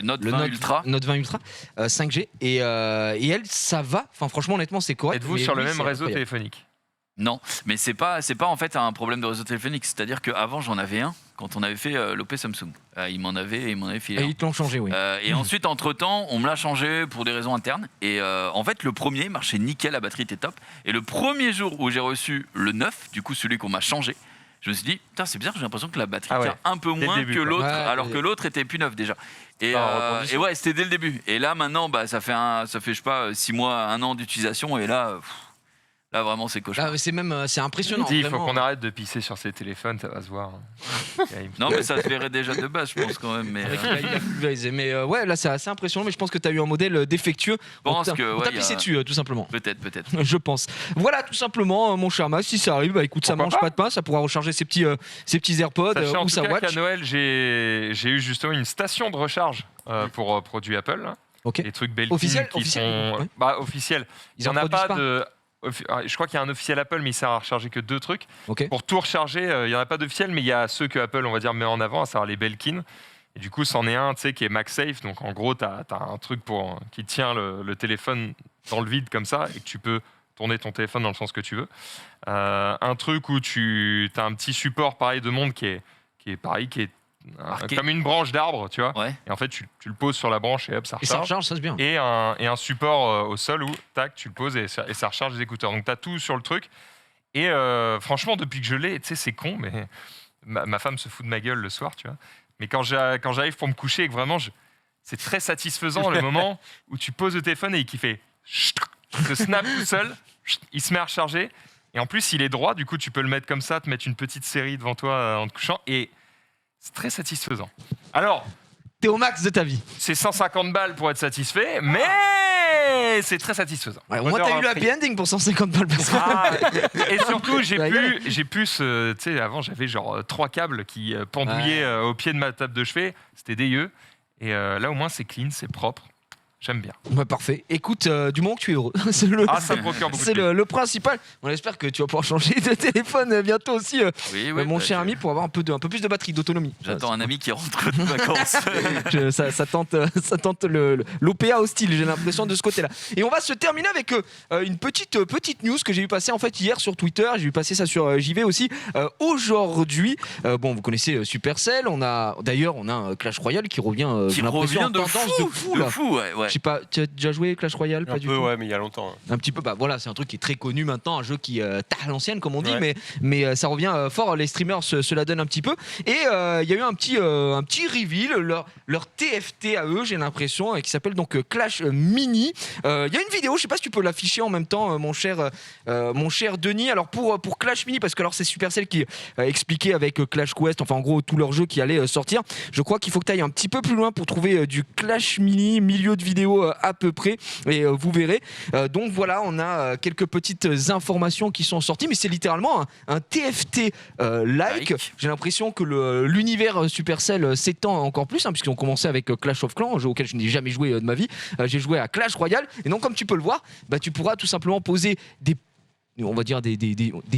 Note 20 Ultra. Note 20 Ultra 5G. Et elle, ça va. Enfin, franchement, honnêtement, c'est correct. Êtes-vous mais sur le lui, même c'est réseau incroyable. téléphonique? Non, mais c'est pas en fait un problème de réseau téléphonique. C'est-à-dire qu'avant j'en avais un quand on avait fait l'OP Samsung. Il m'en avait filé. Et un. ils te l'ont changé, oui. Et ensuite, entre-temps, on me l'a changé pour des raisons internes. Et en fait, le premier marchait nickel, la batterie était top. Et le premier jour où j'ai reçu le 9, du coup celui qu'on m'a changé, je me suis dit, putain, c'est bizarre, j'ai l'impression que la batterie tient un peu Dès le moins début, que quoi. l'autre, Ouais, alors que l'autre était plus neuf déjà. Et rebondissement. ouais, c'était dès le début. Et là, maintenant, ça fait je sais pas, 6 mois, 1 an d'utilisation. Et là, là vraiment, c'est cochon. C'est impressionnant. Il faut vraiment. qu'on arrête de pisser sur ses téléphones, ça va se voir. Non, mais ça se verrait déjà de base, je pense quand même. Mais, Il a vulgarisé. Mais ouais, là, c'est assez impressionnant. Mais je pense que tu as eu un modèle défectueux. pense On que, t'a ouais, pissé dessus, tout simplement. peut-être. Je pense. Voilà, tout simplement, mon cher Max. Si ça arrive, bah écoute, ça Pourquoi mange pas de pain. Ça pourra recharger ses petits AirPods Sachez en ou tout sa cas Watch. qu'à Noël, j'ai eu justement une station de recharge pour produits Apple. Là. Ok. Les trucs Belkin Officiel, qui officiel, sont... ouais. Officiels. Ils Il n'y en en a produisent pas de... Je crois qu'il y a un officiel Apple, mais il sert à recharger que 2 trucs. Ok. Pour tout recharger, il n'y en a pas d'officiel, mais il y a ceux que Apple, on va dire, met en avant, à savoir les Belkin. Et du coup, c'en est un, tu sais, qui est MagSafe. Donc, en gros, tu as un truc qui tient le téléphone dans le vide comme ça et que tu peux tourner ton téléphone dans le sens que tu veux. Un truc où tu as un petit support pareil de montre qui est pareil, qui est comme une branche d'arbre, tu vois. Ouais. Et en fait, tu le poses sur la branche et hop, ça Et ça recharge. recharge, ça se bien. Et un support au sol où, tac, tu le poses et ça recharge les écouteurs. Donc, tu as tout sur le truc. Et franchement, depuis que je l'ai, tu sais, c'est con, mais ma femme se fout de ma gueule le soir, tu vois. Mais quand j'arrive pour me coucher et que vraiment, c'est très satisfaisant le moment où tu poses le téléphone et qui fait se snap tout seul, il se met à recharger. Et en plus, il est droit, du coup, tu peux le mettre comme ça, te mettre une petite série devant toi en te couchant. Et c'est très satisfaisant. Alors, T'es au max de ta vie. c'est 150 balles pour être satisfait, mais c'est très satisfaisant. Ouais, au moins, t'as eu le happy ending pour 150 balles. Parce que... Et surtout, j'ai Ouais, pu tu sais, avant, j'avais genre 3 câbles qui pendouillaient au pied de ma table de chevet. C'était dégueu. Et là, au moins, c'est clean, c'est propre. J'aime bien. Ouais, parfait. Écoute, du moment que tu es heureux, c'est Ça me procure beaucoup de c'est plaisir. le principal. On espère que tu vas pouvoir changer de téléphone bientôt aussi, Oui, mon cher ami, pour avoir un peu plus de batterie, d'autonomie. J'attends un ami qui rentre de vacances. Ça tente l'OPA hostile, j'ai l'impression, de ce côté-là. Et on va se terminer avec une petite news que j'ai vu passer en fait hier sur Twitter. J'ai vu passer ça sur JV aussi. Aujourd'hui, bon, vous connaissez Supercell. On a un Clash Royale qui revient. Qui j'ai l'impression, revient en tendance de fou là. ouais. Je sais pas, tu as déjà joué Clash Royale? Pas Un du peu, tout. ouais, mais il y a longtemps. Un petit peu, bah voilà, c'est un truc qui est très connu maintenant, un jeu qui tard à l'ancienne comme on dit, Ouais. mais ça revient fort, les streamers se la donnent un petit peu. Et il y a eu un petit reveal, leur TFT à eux, j'ai l'impression, qui s'appelle donc Clash Mini. Il y a une vidéo, je sais pas si tu peux l'afficher en même temps, mon cher Denis. Alors pour Clash Mini, parce que alors c'est Supercell qui expliquait avec Clash Quest, enfin en gros tous leurs jeux qui allaient sortir. Je crois qu'il faut que tu ailles un petit peu plus loin pour trouver du Clash Mini, milieu de vidéo à peu près, et vous verrez. Donc voilà, on a quelques petites informations qui sont sorties, mais c'est littéralement un TFT like. J'ai l'impression que l'univers Supercell s'étend encore plus, puisqu'ils ont commencé avec Clash of Clans, un jeu auquel je n'ai jamais joué de ma vie. J'ai joué à Clash Royale, et donc comme tu peux le voir, tu pourras tout simplement poser on va dire des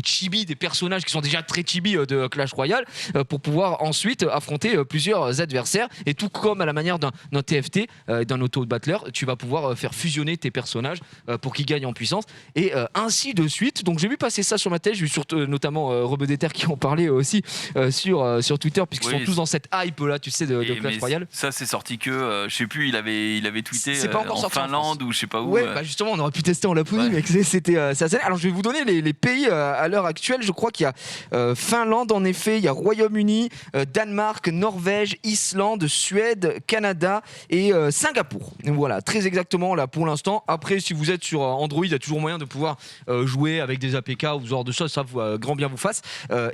chibis, des personnages qui sont déjà très chibis de Clash Royale, pour pouvoir ensuite affronter plusieurs adversaires. Et tout comme à la manière d'un TFT, d'un auto-battler, tu vas pouvoir faire fusionner tes personnages pour qu'ils gagnent en puissance. Et ainsi de suite. Donc j'ai vu passer ça sur ma tête, j'ai vu surtout, notamment Rebeudeter qui en parlait aussi sur Twitter, puisqu'ils sont tous dans cette hype là, tu sais, de Clash Royale. Ça c'est sorti que, je sais plus, il avait tweeté C'est pas encore en sorti en Finlande ou je sais pas où. Ouais, bah justement, on aurait pu tester en Laponie, mais c'était assez. Alors je vais vous donner les pays à l'heure actuelle. Je crois qu'il y a Finlande en effet, il y a Royaume-Uni, Danemark, Norvège, Islande, Suède, Canada et Singapour. Voilà, très exactement là pour l'instant. Après, si vous êtes sur Android, il y a toujours moyen de pouvoir jouer avec des APK ou ce genre de choses. Ça, grand bien vous fasse,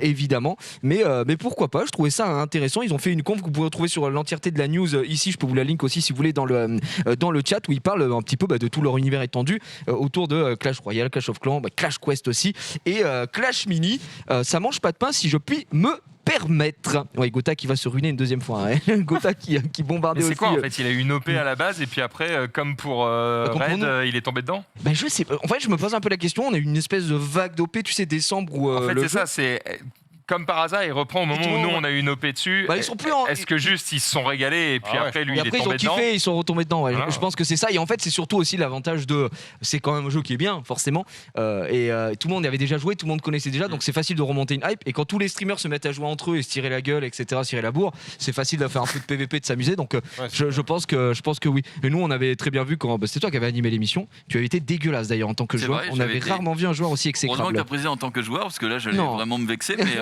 évidemment. Mais pourquoi pas? Je trouvais ça intéressant. Ils ont fait une conf que vous pouvez retrouver sur l'entièreté de la news ici. Je peux vous la link aussi si vous voulez dans le chat, où ils parlent un petit peu de tout leur univers étendu autour de Clash Royale, Clash of Clans, Clash Quest aussi et Clash Mini. Ça mange pas de pain si je puis me permettre. Ouais, Gotha qui va se ruiner une deuxième fois. Hein. Gotha qui bombardait aussi. C'est quoi en fait? Il a eu une OP à la base et puis après, comme pour Red, il est tombé dedans? Je sais pas. En fait, je me pose un peu la question. On a eu une espèce de vague d'OP, tu sais, décembre où. En fait, c'est ça. C'est comme par hasard, il reprend au moment où nous on a eu une OP dessus. Ils sont plus en... Est-ce que juste ils se sont régalés et puis après lui il est tombé dedans? Ils ont kiffé, ils sont retombés dedans. Ouais. Ah. Je pense que c'est ça. Et en fait, c'est surtout aussi l'avantage de. C'est quand même un jeu qui est bien, forcément. Et tout le monde y avait déjà joué, tout le monde connaissait déjà, donc c'est facile de remonter une hype. Et quand tous les streamers se mettent à jouer entre eux et se tirer la gueule, etc., se tirer la bourre, c'est facile de faire un peu de PVP, de s'amuser. Donc je pense que oui. Et nous, on avait très bien vu quand c'était toi qui avais animé l'émission. Tu avais été dégueulasse d'ailleurs en tant que joueur. On avait rarement vu un joueur aussi exécrable. Heureusement que t'as présidé en tant que joueur, parce que là, j'allais vraiment me vexer. Mais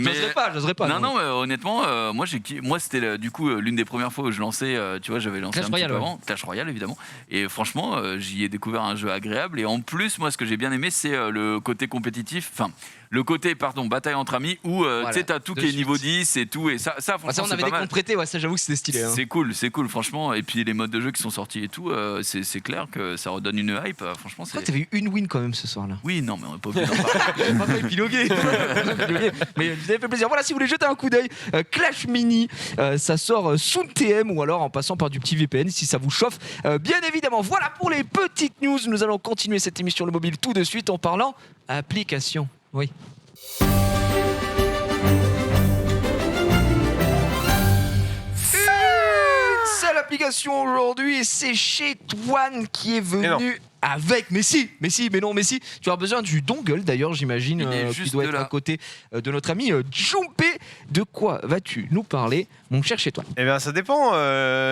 non, j'oserais pas. Non, mais honnêtement, moi c'était du coup l'une des premières fois où je lançais, tu vois, j'avais lancé Clash un petit Royale, peu avant, Clash Royale évidemment, et franchement, j'y ai découvert un jeu agréable, et en plus, moi, ce que j'ai bien aimé, c'est le côté compétitif, enfin, le côté, bataille entre amis, où tu sais, t'as tout qui est niveau 10 et tout, et ça franchement, ça, on avait des comptes prêtés, ça, j'avoue que c'était stylé. Hein. C'est cool, franchement, et puis les modes de jeu qui sont sortis et tout, c'est clair que ça redonne une hype, franchement. T'avais eu une win quand même ce soir-là. Oui, non, mais on n'est pas obligé d'en parler. On va pas épiloguer. Mais vous avez fait plaisir. Voilà, si vous voulez jeter un coup d'œil, Clash Mini, ça sort sous TM ou alors en passant par du petit VPN si ça vous chauffe. Bien évidemment, voilà pour les petites news. Nous allons continuer cette émission Le Mobile tout de suite en parlant application. Oui. Une seule application aujourd'hui, c'est chez Toine qui est venu avec Messi. Tu as besoin du dongle d'ailleurs, j'imagine, qui doit être à côté de notre ami Jumpé. De quoi vas-tu nous parler, mon cher chez Toine? Eh bien, ça dépend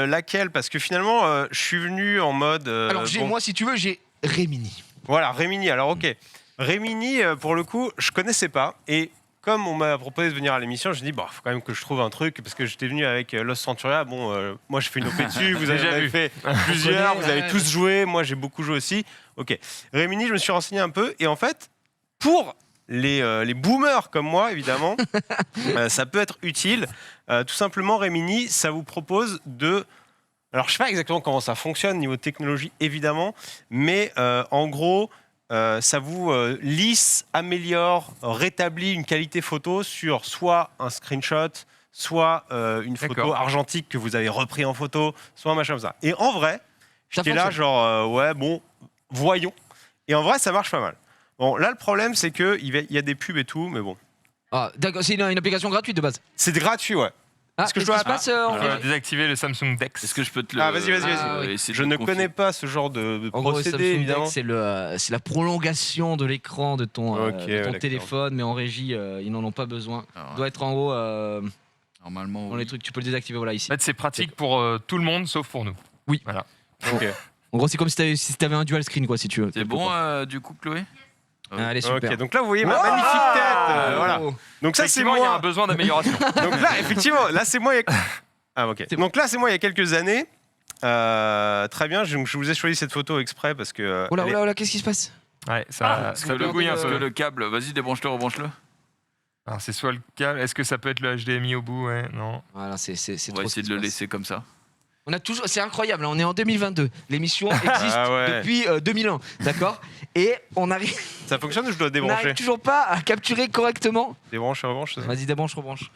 laquelle, parce que finalement, je suis venu en mode. Alors, moi, si tu veux, j'ai Remini. Voilà, Remini. Alors, ok. Remini, pour le coup, je connaissais pas. Et comme on m'a proposé de venir à l'émission, je me dis, faut quand même que je trouve un truc, parce que j'étais venu avec Lost Centuria. Moi, je fais une OP dessus, vous avez fait plusieurs, vous avez tous joué, moi, j'ai beaucoup joué aussi. Ok. Remini, je me suis renseigné un peu, et en fait, pour les boomers comme moi, évidemment, ça peut être utile. Tout simplement, Remini, ça vous propose de... Alors, je sais pas exactement comment ça fonctionne, niveau technologie, évidemment, mais en gros... ça vous lisse, améliore, rétablit une qualité photo sur soit un screenshot, soit une photo argentique que vous avez repris en photo, soit un machin comme ça. Et en vrai, j'étais là genre, voyons. Et en vrai, ça marche pas mal. Bon, là, le problème, c'est qu'il y a des pubs et tout, mais bon. Ah, d'accord, c'est une application gratuite de base. C'est gratuit, ouais. Est-ce que je dois désactiver le Samsung Dex? Est-ce que je peux te le... Ah, vas-y. oui. Je ne connais pas ce genre de en gros, procédé, évidemment. c'est la prolongation de l'écran de ton téléphone, mais en régie, ils n'en ont pas besoin. Alors, doit être en haut. Normalement, dans les trucs, tu peux le désactiver, voilà, ici. En fait, c'est pratique pour tout le monde, sauf pour nous. Oui. Voilà. Ok. En gros, c'est comme si t'avais un dual screen, quoi, si tu veux. c'est bon, du coup, Chloé? Allez, super. Ok, donc là, vous voyez ma magnifique tête. Voilà. Donc ça, c'est moi. Il y a un besoin d'amélioration. Donc là, effectivement, là, c'est moi. Ah, ok. Donc là, c'est moi il y a quelques années. Très bien, je vous ai choisi cette photo exprès parce que. Oh là, qu'est-ce qui se passe? Ouais, ça bugouille un Parce que peu. le câble, vas-y, débranche-le, rebranche-le. Alors, c'est soit le câble. Est-ce que ça peut être le HDMI au bout? Ouais, non. Voilà, c'est On va essayer de le laisser comme ça. On a toujours, c'est incroyable, on est en 2022. L'émission existe depuis 2001, d'accord? Et on arrive. Ça fonctionne ou je dois On débrancher? n'arrive toujours pas à capturer correctement. Débranche, rebranche. C'est ça. Vas-y, rebranche.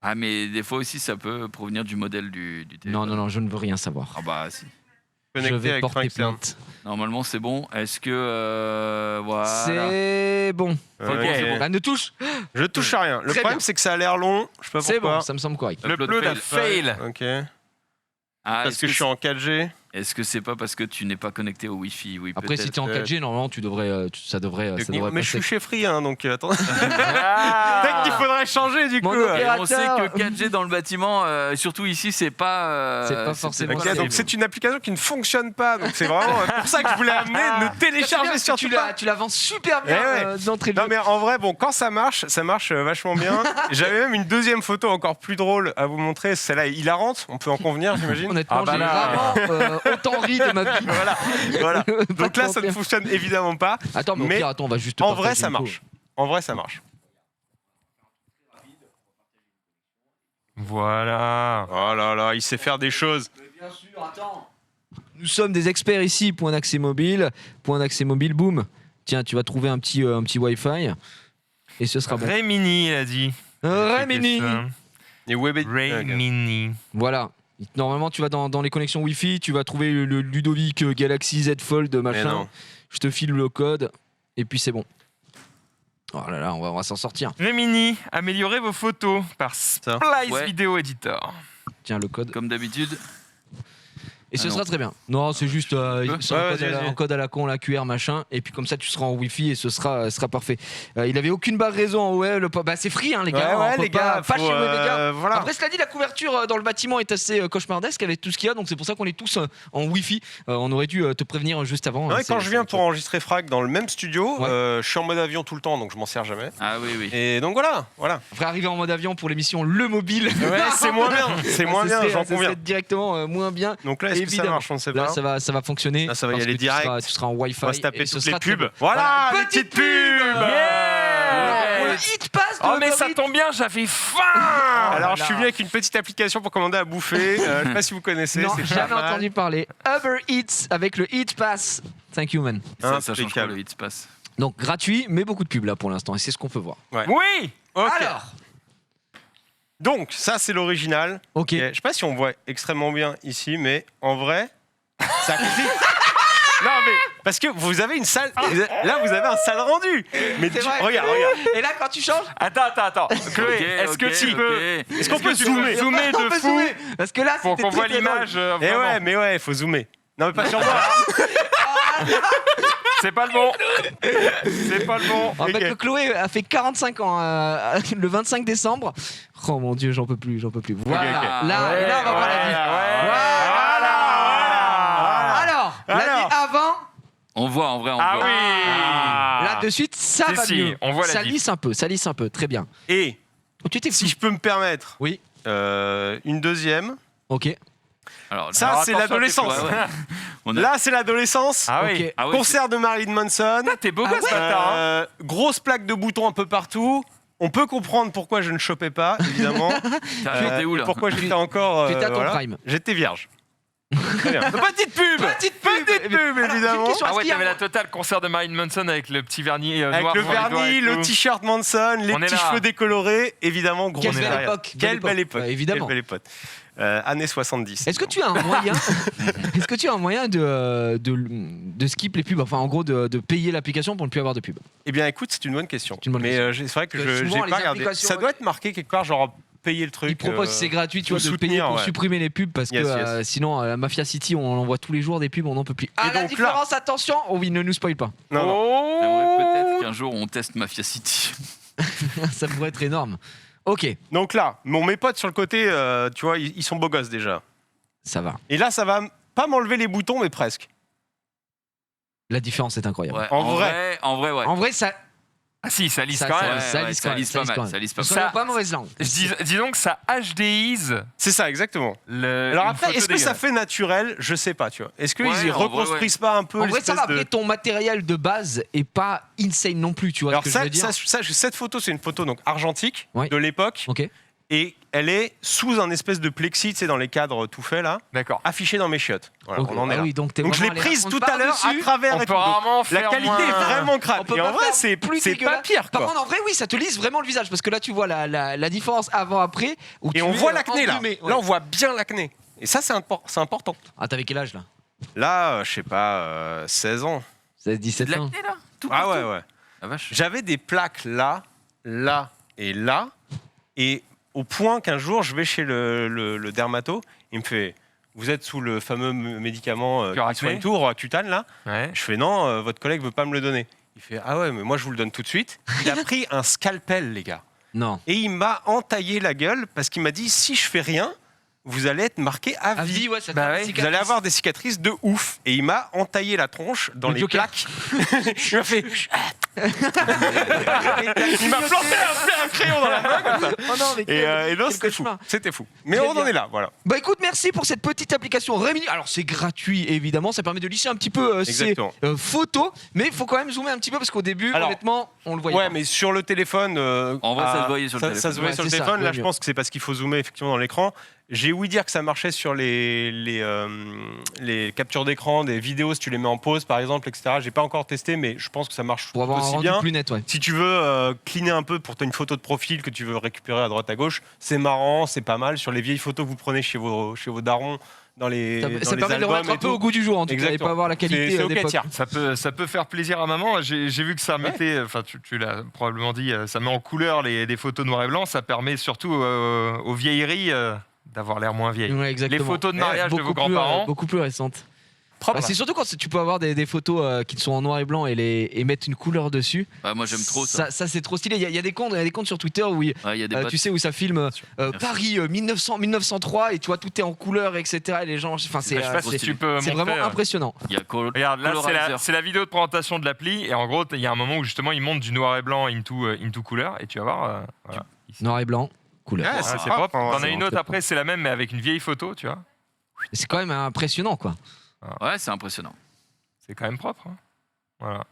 Ah, mais des fois aussi, ça peut provenir du modèle du téléphone. Non, je ne veux rien savoir. Ah bah, si. Je Connecté vais avec porter frein externe. plainte. Normalement, c'est bon. Est-ce que. Voilà. C'est bon. Ok, c'est bon. Bah, ne touche. Je touche à rien. Le Très problème, bien. c'est que ça a l'air long. Je sais pas C'est pourquoi. bon, ça me semble correct. Le upload a fail. Ok. Ah, Parce est-ce que je suis en 4G. Est-ce que c'est pas parce que tu n'es pas connecté au Wi-Fi? Oui, Après, si peut-être. t'es en 4G, normalement, ça devrait Mais je passer. suis chez Free, hein, donc attends. Ah. Peut-être qu'il faudrait changer du Mon coup. opérateur. Et on sait que 4G dans le bâtiment, surtout ici, c'est pas. C'est pas forcément Ok, ça. donc c'est une application qui ne fonctionne pas. Donc c'est vraiment pour ça que je voulais amener de le télécharger sur tu la vends super bien Eh ouais. d'entrée de Non jeu. mais en vrai, bon, quand ça marche vachement bien. J'avais même une deuxième photo encore plus drôle à vous montrer. Celle-là est hilarante, on peut en convenir, j'imagine. Honnêtement, Ah bah j'ai là. vraiment autant ri de ma vie. Voilà. Pas Donc te là, ça ne mentir. fonctionne évidemment pas. Attends, mais au Mais pire, attends, on va juste. En partager vrai, ça une co. marche. En vrai, ça marche. Voilà. Oh là là, il sait faire des choses. Bien sûr, attends. Nous sommes des experts ici, point d'accès mobile, boum. Tiens, tu vas trouver un petit Wi-Fi et ce sera bon. Ray Mini, il a dit. Ray Mini. Et Web Ray Mini. Voilà. Normalement, tu vas dans les connexions Wi-Fi, tu vas trouver le Ludovic Galaxy Z Fold Mais machin. non. Je te file le code et puis c'est bon. Oh là là, on va s'en sortir. Ray Mini, améliorez vos photos par Splice Ouais. Video Editor. Tiens le code. Comme d'habitude. Et ce Ah sera non. très bien. Non, c'est juste c'est un, Ouais, code vas-y. un code à la con, la QR machin. Et puis comme ça, tu seras en Wi-Fi et ce sera parfait. Il avait aucune barre réseau en web. Bah, c'est free, hein, les gars. Ouais, on peut les gars, pas faut, chez Webedia. voilà. Après, cela dit, la couverture dans le bâtiment est assez cauchemardesque avec tout ce qu'il y a. Donc c'est pour ça qu'on est tous en Wi-Fi. On aurait dû te prévenir juste avant. Ouais, C'est- quand je viens pour enregistrer Frag dans le même studio, Ouais. je suis en mode avion tout le temps, donc je m'en sers jamais. Ah oui, oui. Et donc voilà. Après, arriver en mode avion pour l'émission Le Mobile. Ouais, c'est moins bien. C'est moins bien, j'en Ça conviens. serait directement moins bien. Donc là, est-ce que ça Évidemment. marche? On ne sait Là, pas. ça va fonctionner. Là, ça va y parce aller que direct. Tu seras en Wi-Fi. On va se taper et ce toutes les sera très pubs. bon. Voilà, les petite petites pubs. Pour le hit pass de Oh mais Uber ça Eats. tombe bien, j'avais faim. Alors, je suis venu avec une petite application pour commander à bouffer. Je sais pas si vous connaissez. Non, c'est jamais pas mal. entendu parler. Uber Eats avec le Hit Pass. Thank you, man. Ça change quoi Impeccable. le hit pass? Donc gratuit, mais beaucoup de pubs là pour l'instant, et c'est ce qu'on peut voir. Oui. Ok. Alors, Donc, ça, c'est l'original. ok. Je sais pas si on voit extrêmement bien ici, mais en vrai, ça clique. Non, mais parce que vous avez une salle. Là, vous avez un sale rendu. Mais C'est vrai. regarde. Et là, quand tu changes, Attends. Chloé, Ok, est-ce que ok, tu ok. peux Est-ce qu'on peut zoomer zoomer on de peut fou zoomer, parce que là, pour c'était qu'on très, voit très drôle. l'image Eh vraiment. ouais, mais ouais, il faut zoomer. Non, mais pas sur moi. C'est pas le bon. C'est pas le bon. En fait, Ok. que Chloé a fait 45 ans le 25 décembre. Oh mon dieu, j'en peux plus. Voilà. ok. Là, et là, on va voir la vie. Alors, la Alors. vie avant. On voit, en vrai, on Ah voit. oui. Là, de suite, ça Si, va si, mieux. on voit la ça diff. lisse un peu. Très bien. Et Oh, tu t'es si je peux me permettre, Oui. une deuxième. Ok. Alors, Ça, Alors, c'est attention, l'adolescence. ouais, ouais. On a- Là, c'est l'adolescence. Ah oui. Ok. Ah ouais, Concert de Marilyn Manson. T'es beau Ah gosse, ouais. bâtard, hein. Grosse plaque de boutons un peu partout. On peut comprendre pourquoi je ne chopais pas, évidemment. T'es où là? Pourquoi j'étais encore. Tu étais à ton prime. J'étais vierge. Très bien. Petite pub. Petite pub, évidemment. j'ai une question. Ah Est-ce ouais, qu'il y a t'avais un- la totale concert de Marilyn Manson avec le petit vernis Avec noir le sur les doigts vernis, et le tout. t-shirt Manson, les On est petits là. cheveux décolorés, évidemment, gros Quelle belle derrière. époque. Quelle belle époque. Ouais, évidemment. Quelle belle époque. Années 70. Est-ce que tu as un moyen Est-ce que tu as un moyen de skip les pubs, enfin en gros de payer l'application pour ne plus avoir de pub? Eh bien, écoute, c'est une bonne question. C'est une bonne Mais question. c'est vrai que Parce que je souvent, n'ai les pas regardé. applications, Ça doit être marqué quelque part, genre payer le truc. Ils proposent, si c'est gratuit, tu faut vois, de payer soutenir, pour ouais. supprimer les pubs parce que Yes, yes. sinon, la Mafia City, on en voit tous les jours des pubs, on n'en peut plus. Ah, Et la donc différence, attention. Oh oui, ne nous spoil pas. Non, non. Oh. J'aimerais peut-être qu'un jour on teste Mafia City. Ça pourrait être énorme. Ok, Donc là, mes potes sur le côté, tu vois, ils sont beaux gosses déjà. ça va. Et là, ça va pas m'enlever les boutons, mais presque. La différence est incroyable. Ouais, En vrai. En vrai, ouais. En vrai, ça Ah si, ça lisse Ça- quand ça- même. ça lisse quand même, pas mal. quand même. Ça lisse pas Ils sont mal. Ça- pas mauvaise langue. Disons que ça HDise C'est ça, exactement. le. Alors une après, photo est-ce que ça dégueulasse. fait naturel? Je sais pas, tu vois. Est-ce qu'ils Ouais, en vrai, reconstruisent pas un peu En vrai, ça l'espèce va. de... Après, ton matériel de base est pas insane non plus, tu vois Alors ce que je ça, veux dire. cette photo, c'est une photo donc argentique Ouais. de l'époque, Ok. et elle est sous un espèce de plexi, tu sais, dans les cadres tout faits là, D'accord. affichée dans mes chiottes. Voilà, Ok. on en est Ah là. oui, donc t'es Donc je l'ai vraiment allé prise à tout fond à l'heure à par-dessus. travers On et peut tout. Donc, rarement la faire qualité moins. est vraiment On crade. peut Et en pas vrai, faire c'est plus pas dégueulasse. pire Par quoi. contre, en vrai, oui, ça te lisse vraiment le visage parce que là, tu vois la différence avant-après. Et on voit l'acné là. Là, on voit bien l'acné. Et ça, c'est important. Ah, t'avais quel âge là? Là, je sais pas, 16 ans. Ça a C'est 17 de ans. l'acné là Tout Ah partout ouais. La vache. J'avais des plaques là, là et là. Et au point qu'un jour, je vais chez le dermato, il me fait vous êtes sous le fameux médicament Cure qui soigne acné. tout, Roaccutane là. Ouais. Je fais non, votre collègue veut pas me le donner. Il fait ah ouais, mais moi je vous le donne tout de suite. Il a pris un scalpel, les gars. Non. Et il m'a entaillé la gueule parce qu'il m'a dit si je fais rien, vous allez être marqué à À vie. vie, ouais, ça te Bah fait ouais, une vous Vous cicatrice. allez avoir des cicatrices de ouf. Et il m'a entaillé la tronche dans Le les Joker. plaques. Il m'a fait. Il m'a planté un crayon dans la main comme ça. Oh non, mais Et non, quel c'était fou. cauchemar. C'était fou. Mais Très on en bien. est là, voilà. Bah écoute, merci pour cette petite application Rémi. Alors c'est gratuit évidemment, ça permet de lisser un petit peu ces Exactement. photos, mais il faut quand même zoomer un petit peu parce qu'au début, Alors, honnêtement, on le voyait Ouais, pas. mais sur le téléphone. En vrai, ça se voyait sur le Ça téléphone. se voyait Ouais, sur le c'est ça, téléphone. Là, ouais, je mieux. pense que c'est parce qu'il faut zoomer effectivement dans l'écran. J'ai ouï dire que ça marchait sur les captures d'écran des vidéos si tu les mets en pause, par exemple, etc. J'ai pas encore testé, mais je pense que ça marche Pour avoir un aussi rendu bien. plus net, ouais. Si tu veux cleaner un peu pour une photo de profil que tu veux récupérer à droite à gauche, c'est marrant, c'est pas mal. Sur les vieilles photos que vous prenez chez vos darons, dans les, Ça, dans ça les permet de le albums remettre un et peu tout. au goût du jour en tout cas, et Exactement. pas avoir la qualité C'est ok, d'époque. tiens. Ça peut faire plaisir à maman. J'ai vu que ça mettait, enfin tu l'as probablement dit, ça met en couleur des photos noir et blanc. Ça permet surtout aux vieilleries d'avoir l'air moins vieilles. Ouais, Les exactement. photos de mariage de vos Beaucoup plus, grands-parents. beaucoup plus récentes. propre. Bah, c'est surtout quand tu peux avoir des photos qui sont en noir et blanc et mettre une couleur dessus. Ouais, moi j'aime trop ça. Ça c'est trop stylé. Il y a des comptes sur Twitter où Ouais, il y a des tu sais où ça filme Paris 1903 et tu vois tout est en couleur, etc. Et les gens, enfin c'est Je sais pas si tu peux c'est montrer, vraiment impressionnant. Il y a Regarde, là Colorizer. c'est la vidéo de présentation de l'appli et en gros il y a un moment où justement ils montent du noir et blanc into couleur et tu vas voir. Voilà. Noir et blanc, couleur. Ouais, Voilà, c'est c'est propre, propre. hein, T'en as c'est une vraiment autre après, c'est la même mais avec une vieille photo, tu vois. C'est quand même impressionnant quoi. Ouais, c'est impressionnant. C'est quand même propre. Hein. Voilà.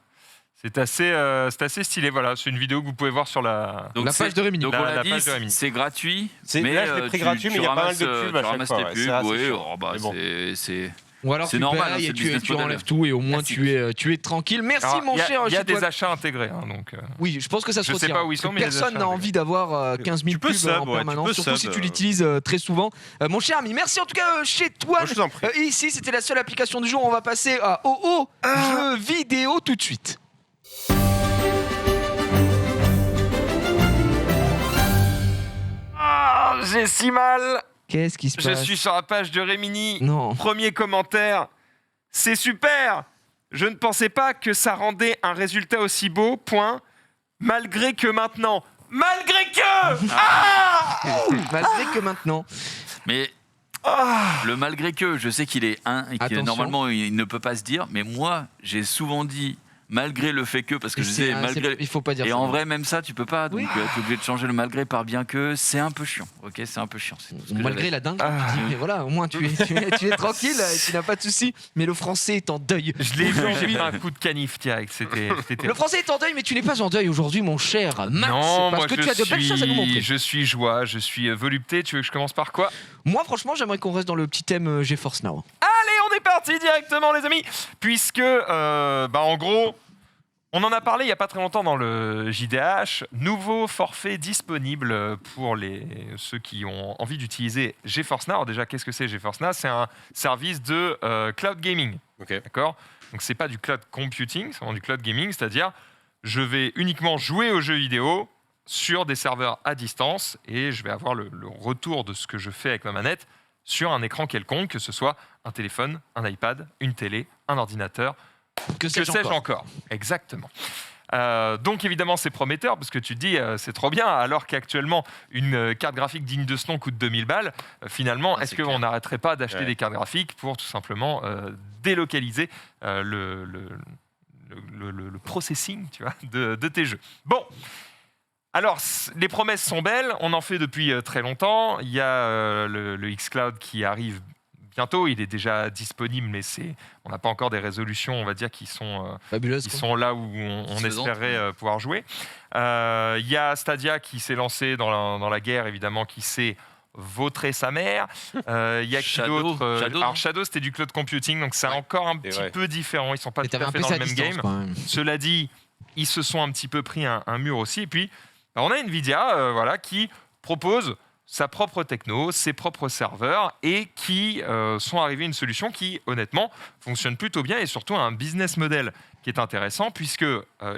C'est assez stylé. Voilà, c'est une vidéo que vous pouvez voir sur la. Donc La c'est- page de Rémi. Donc La- on l'a la dit, page de Rémi. c'est gratuit. Là, je l'ai pris gratuit, mais il y a pas mal de pubs à tu chaque ramasses fois, tes ouais. pubs, Ça, c'est ouais, chiant. oh, bah, Mais bon. c'est. Ou alors C'est tu normal, hein, payes c'est et le business tu model. enlèves tout et au moins Classique. tu es tranquille. Merci Alors, mon cher. Il y a chez des toi. achats intégrés, hein, donc. Oui, je pense que ça se Je sais retire. pas où ils sont, Parce que mais il y a des personne n'a achats envie d'avoir 15 000 Tu peux pubs sub, en ouais, tu permanence, peux surtout sub, si tu l'utilises très souvent. Mon cher ami, merci en tout cas chez toi. Moi, je vous en prie. Ici, c'était la seule application du jour. On va passer au jeu vidéo tout de suite. Ah, j'ai si mal. Qu'est-ce qui se Je passe suis sur la page de Rémini. Non. Premier commentaire. C'est super. Je ne pensais pas que ça rendait un résultat aussi beau. Point. Malgré que maintenant. Malgré que. Malgré que maintenant. Mais le malgré que, je sais qu'il est et Attention. normalement il ne peut pas se dire, mais moi j'ai souvent dit malgré le fait que, parce que je disais malgré. Il faut pas dire Et ça. en vrai, même ça, tu peux pas. Donc, Oui. tu es obligé de changer le malgré par bien que. C'est un peu chiant. Ok, c'est un peu chiant. C'est tout ce que Malgré j'avais. la dingue, tu dis, mais voilà, au moins tu es tranquille, tu n'as pas de soucis. Mais le français est en deuil. Je l'ai vu, j'ai pris un coup de canif direct. C'était Le terrible. français est en deuil, mais tu n'es pas en deuil aujourd'hui, mon cher Max, Non, parce moi que tu as de belles choses à nous montrer. je suis joie, je suis volupté. Tu veux que je commence par quoi? Moi, franchement, j'aimerais qu'on reste dans le petit thème GeForce Now. Allez, on est parti directement, les amis. Puisque, en gros, on en a parlé il n'y a pas très longtemps dans le JDH. Nouveau forfait disponible pour ceux qui ont envie d'utiliser GeForce Now. Alors déjà, qu'est-ce que c'est GeForce Now? C'est un service de cloud gaming. Ok. D'accord? Donc, c'est pas du cloud computing, c'est vraiment du cloud gaming. C'est-à-dire, je vais uniquement jouer aux jeux vidéo sur des serveurs à distance et je vais avoir le retour de ce que je fais avec ma manette sur un écran quelconque, que ce soit un téléphone, un iPad, une télé, un ordinateur. Que Que sais-je encore? Exactement. Donc évidemment c'est prometteur parce que tu te dis c'est trop bien alors qu'actuellement une carte graphique digne de ce nom coûte 2000 balles. Finalement Ah, est-ce c'est qu'on clair. n'arrêterait pas d'acheter Ouais. des cartes graphiques pour tout simplement délocaliser le processing tu vois, de tes jeux? Bon. Alors, les promesses sont belles, on en fait depuis très longtemps. Il y a le xCloud qui arrive bientôt, il est déjà disponible, mais on n'a pas encore des résolutions, on va dire, qui sont Fabuleuse. ils sont là où on Satisfaisantes. espérait pouvoir jouer. Il y a Stadia qui s'est lancé dans la guerre, évidemment, qui s'est vautré sa mère. Il y a qui Shadow. d'autre Shadow, Alors non Shadow, c'était du cloud computing, donc c'est Ouais, encore un c'est petit vrai. peu différent. Ils sont pas Mais tout t'avais à un fait peu dans ça le à même distance game. quand même. Cela dit, ils se sont un petit peu pris un mur aussi. Et puis, on a Nvidia qui propose sa propre techno, ses propres serveurs et qui sont arrivés à une solution qui, honnêtement, fonctionne plutôt bien et surtout a un business model qui est intéressant puisque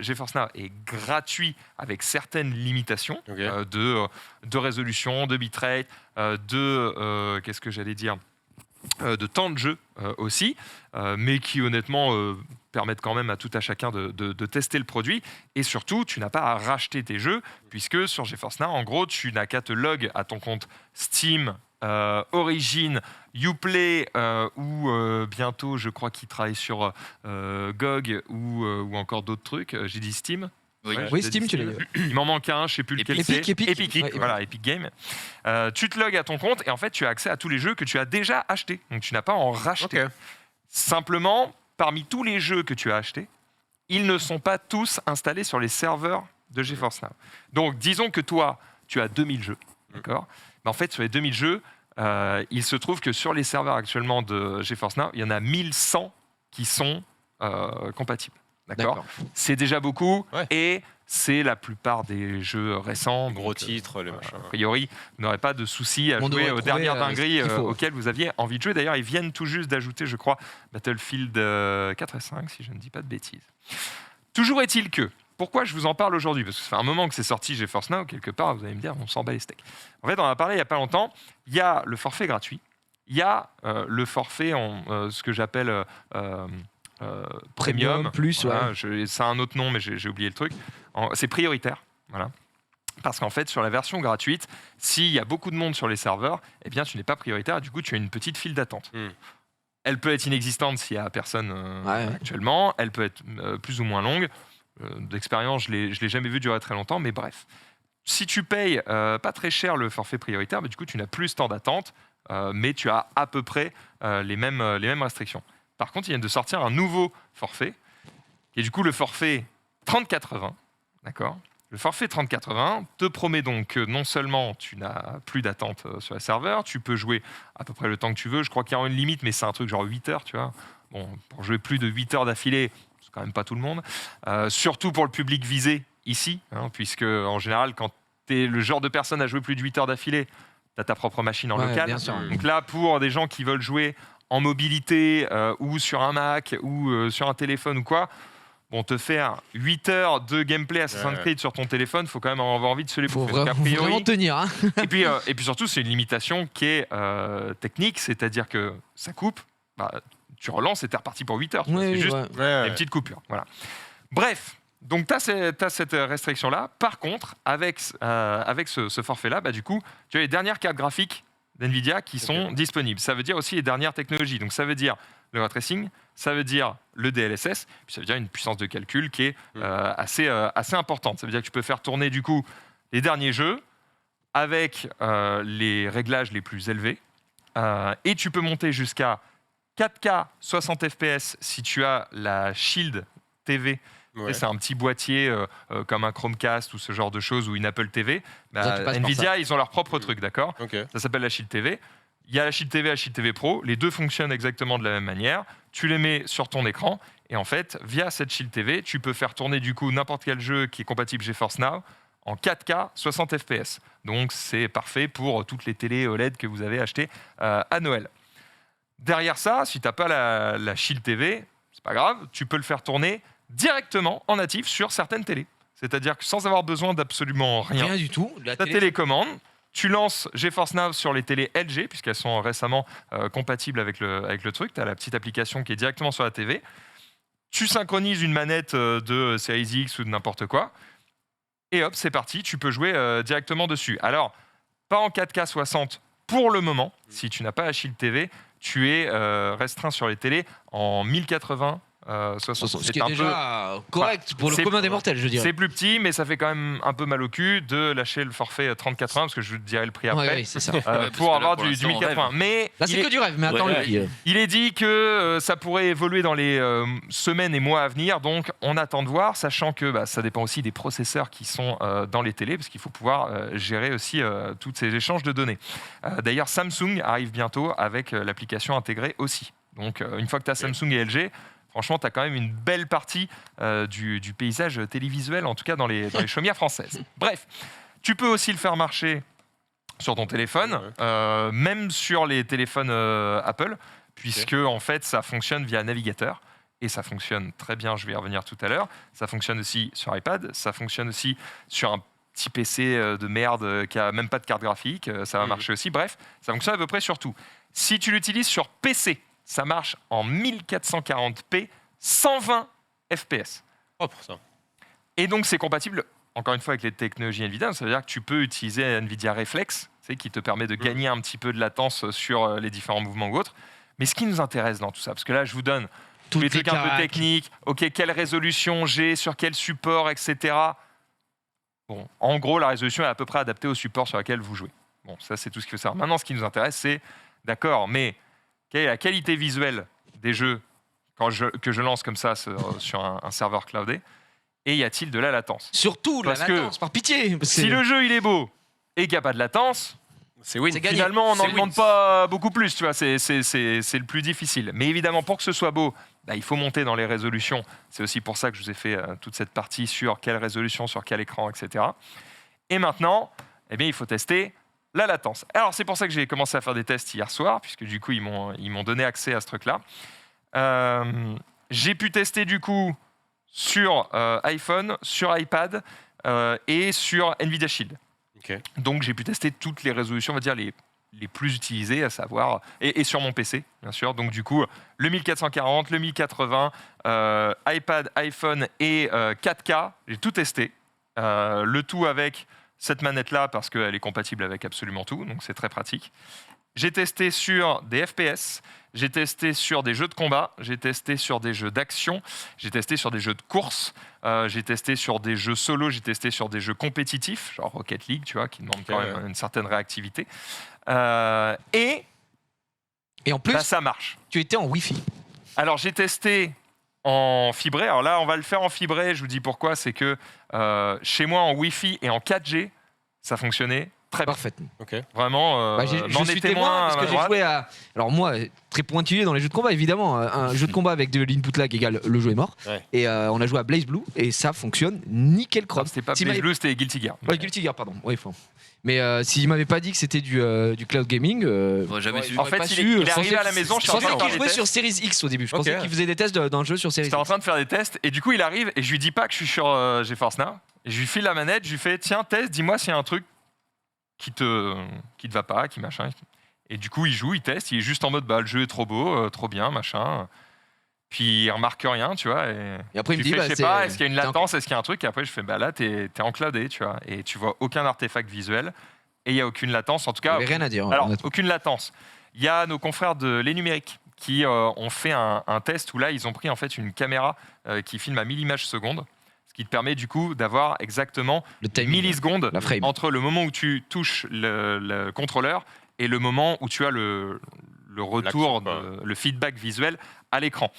GeForce Now est gratuit avec certaines limitations de résolution, de bitrate, qu'est-ce que j'allais dire, de temps de jeu aussi, mais qui honnêtement permettent quand même à tout à chacun de tester le produit. Et surtout, tu n'as pas à racheter tes jeux, puisque sur GeForce Now, en gros, tu n'as qu'à te log à ton compte Steam, Origin, Uplay, ou bientôt, je crois qu'il travaille sur GOG ou encore d'autres trucs. J'ai dit Steam. Oui, Steam, tu l'as dit. Il m'en manque un, je ne sais plus lequel c'est. Epic. Ouais, voilà, Epic Games. Tu te logs à ton compte et en fait, tu as accès à tous les jeux que tu as déjà achetés. Donc, tu n'as pas à en racheter. Simplement, parmi tous les jeux que tu as achetés, ils ne sont pas tous installés sur les serveurs de GeForce Now. Donc, disons que toi, tu as 2000 jeux. D'accord ? Mais en fait, sur les 2000 jeux, il se trouve que sur les serveurs actuellement de GeForce Now, il y en a 1100 qui sont compatibles. D'accord. C'est déjà beaucoup et c'est la plupart des jeux récents. Gros titres, les machins. A priori, vous n'aurez pas de soucis à jouer aux dernières dingueries auxquelles vous aviez envie de jouer. D'ailleurs, ils viennent tout juste d'ajouter, je crois, Battlefield 4 et 5, si je ne dis pas de bêtises. Toujours est-il que, pourquoi je vous en parle aujourd'hui ? Parce que ça fait un moment que c'est sorti GeForce Now, quelque part, vous allez me dire, on s'en bat les steaks. En fait, on en a parlé il n'y a pas longtemps. Il y a le forfait gratuit. Il y a le forfait, ce que j'appelle... Premium plus, voilà, c'est un autre nom mais j'ai oublié le truc. C'est prioritaire, voilà. Parce qu'en fait sur la version gratuite, s'il y a beaucoup de monde sur les serveurs, eh bien tu n'es pas prioritaire et du coup tu as une petite file d'attente. Elle peut être inexistante s'il y a personne actuellement, elle peut être plus ou moins longue. D'expérience, je l'ai jamais vu durer très longtemps, mais bref. Si tu payes pas très cher le forfait prioritaire, du coup tu n'as plus ce temps d'attente, mais tu as à peu près les mêmes restrictions. Par contre, ils viennent de sortir un nouveau forfait, qui est du coup le forfait 3080. D'accord ? Le forfait 3080 te promet donc que non seulement tu n'as plus d'attente sur le serveur, tu peux jouer à peu près le temps que tu veux. Je crois qu'il y a une limite, mais c'est un truc genre 8 heures, tu vois. Bon, pour jouer plus de 8 heures d'affilée, c'est quand même pas tout le monde. Surtout pour le public visé ici, puisque en général, quand tu es le genre de personne à jouer plus de 8 heures d'affilée, tu as ta propre machine en local. Bien sûr. Donc là, pour des gens qui veulent jouer en mobilité ou sur un Mac ou sur un téléphone ou quoi, bon, te faire 8 heures de gameplay Assassin's Creed sur ton téléphone, il faut quand même avoir envie de se les bouffer. Faut vraiment tenir. Hein. et puis surtout, c'est une limitation qui est technique, c'est-à-dire que ça coupe, tu relances et t'es reparti pour 8 heures. C'est juste une petite coupure. Voilà. Bref, donc tu as cette restriction-là. Par contre, avec ce forfait-là, du coup, tu as les dernières cartes graphiques d'NVIDIA qui sont disponibles. Ça veut dire aussi les dernières technologies. Donc ça veut dire le ray tracing, ça veut dire le DLSS, puis ça veut dire une puissance de calcul qui est assez importante. Ça veut dire que tu peux faire tourner du coup les derniers jeux avec les réglages les plus élevés et tu peux monter jusqu'à 4K 60 fps si tu as la Shield TV. C'est un petit boîtier comme un Chromecast ou ce genre de choses ou une Apple TV. Nvidia, ils ont leur propre truc, d'accord ? Ça s'appelle la Shield TV. Il y a la Shield TV et la Shield TV Pro. Les deux fonctionnent exactement de la même manière. Tu les mets sur ton écran et en fait, via cette Shield TV, tu peux faire tourner du coup n'importe quel jeu qui est compatible GeForce Now en 4K 60 fps. Donc c'est parfait pour toutes les télés OLED que vous avez achetées à Noël. Derrière ça, si tu n'as pas la Shield TV, c'est pas grave, tu peux le faire tourner directement en natif sur certaines télés. C'est-à-dire que sans avoir besoin d'absolument rien du tout. Ta télécommande, tu lances GeForce Now sur les télés LG, puisqu'elles sont récemment compatibles avec le truc. Tu as la petite application qui est directement sur la TV. Tu synchronises une manette de Series X ou de n'importe quoi. Et hop, c'est parti, tu peux jouer directement dessus. Alors, pas en 4K 60 pour le moment. Si tu n'as pas la Shield TV, tu es restreint sur les télés en 1080 ce qui est déjà correct pour le commun des mortels, je dirais. C'est plus petit, mais ça fait quand même un peu mal au cul de lâcher le forfait 30-80, parce que je vous dirais le prix après, c'est ça. pour avoir du 1080. Mais là, c'est que du rêve, mais attends le prix. Il est dit que ça pourrait évoluer dans les semaines et mois à venir, donc on attend de voir, sachant que ça dépend aussi des processeurs qui sont dans les télés, parce qu'il faut pouvoir gérer aussi tous ces échanges de données. D'ailleurs, Samsung arrive bientôt avec l'application intégrée aussi. Donc, une fois que tu as Samsung et LG, franchement, tu as quand même une belle partie du paysage télévisuel, en tout cas dans les chaumières françaises. Bref, tu peux aussi le faire marcher sur ton téléphone, même sur les téléphones Apple, puisque en fait ça fonctionne via navigateur et ça fonctionne très bien, je vais y revenir tout à l'heure. Ça fonctionne aussi sur iPad, ça fonctionne aussi sur un petit PC de merde qui a même pas de carte graphique, ça va marcher aussi. Bref, ça fonctionne à peu près sur tout. Si tu l'utilises sur PC, ça marche en 1440p, 120 fps. Oh, pour ça. Et donc c'est compatible, encore une fois, avec les technologies NVIDIA. Ça veut dire que tu peux utiliser NVIDIA Reflex, qui te permet de gagner un petit peu de latence sur les différents mouvements ou autres. Mais ce qui nous intéresse dans tout ça, parce que là je vous donne tous les trucs un peu techniques, ok, quelle résolution j'ai, sur quel support, etc. Bon, en gros, la résolution est à peu près adaptée au support sur lequel vous jouez. Bon, ça, c'est tout ce qu'il faut savoir. Maintenant, ce qui nous intéresse, c'est, d'accord, mais quelle est la qualité visuelle des jeux que je lance comme ça sur un serveur cloudé, et y a-t-il de la latence? Surtout la latence, par pitié. Si le jeu, il est beau et qu'il n'y a pas de latence, c'est win. Finalement, on n'en demande pas beaucoup plus, tu vois, c'est le plus difficile. Mais évidemment, pour que ce soit beau, il faut monter dans les résolutions. C'est aussi pour ça que je vous ai fait toute cette partie sur quelle résolution, sur quel écran, etc. Et maintenant, il faut tester la latence. Alors, c'est pour ça que j'ai commencé à faire des tests hier soir, puisque du coup, ils m'ont donné accès à ce truc-là. J'ai pu tester du coup sur iPhone, sur iPad et sur NVIDIA Shield. Okay. Donc, j'ai pu tester toutes les résolutions, on va dire les plus utilisées, à savoir, et sur mon PC, bien sûr. Donc, du coup, le 1440, le 1080, iPad, iPhone et 4K, j'ai tout testé. Le tout avec cette manette-là, parce qu'elle est compatible avec absolument tout, donc c'est très pratique. J'ai testé sur des FPS, j'ai testé sur des jeux de combat, j'ai testé sur des jeux d'action, j'ai testé sur des jeux de course, j'ai testé sur des jeux solo, j'ai testé sur des jeux compétitifs, genre Rocket League, tu vois, qui demandent quand même une certaine réactivité. Et en plus, ça marche. Tu étais en Wi-Fi. Alors, j'ai testé en fibré. Alors là, on va le faire en fibré. Je vous dis pourquoi. C'est que chez moi, en Wi-Fi et en 4G, ça fonctionnait très bien. Parfaitement. Okay. Vraiment, je suis témoin parce que j'ai joué à... Alors moi, très pointillé dans les jeux de combat, évidemment. Un jeu de combat avec de l'input lag égale le jeu est mort. Ouais. Et on a joué à Blaze Blue et ça fonctionne nickel chrome. C'était pas Blaze Blue, c'était Guilty Gear. Ouais, Guilty Gear, pardon. Ouais, mais s'il m'avait pas dit que c'était du cloud gaming, jamais su. En fait, il est arrivé à la maison. Je pensais qu'il jouait sur Series X au début. Je pensais qu'il faisait des tests d'un jeu sur Series X. J'étais en train de faire des tests et du coup, il arrive et je lui dis pas que je suis sur GeForce Now. Et je lui file la manette, je lui fais tiens, teste, dis-moi s'il y a un truc qui te va pas, qui machin. Et du coup, il joue, il teste, il est juste en mode le jeu est trop beau, trop bien, machin. Puis il remarque rien, tu vois. Et après, il me dit, je sais pas, est-ce qu'il y a une latence, est-ce qu'il y a un truc? Et après, je fais, là, t'es en cloudé, tu vois. Et tu vois aucun artefact visuel. Et il n'y a aucune latence, en tout cas. Il n'y avait rien à dire. Alors, aucune latence. Il y a nos confrères de Les Numériques qui ont fait un test où là, ils ont pris en fait une caméra qui filme à 1000 images secondes. Ce qui te permet du coup d'avoir exactement le millisecondes entre le moment où tu touches le contrôleur et le moment où tu as le retour, le feedback visuel à l'écran.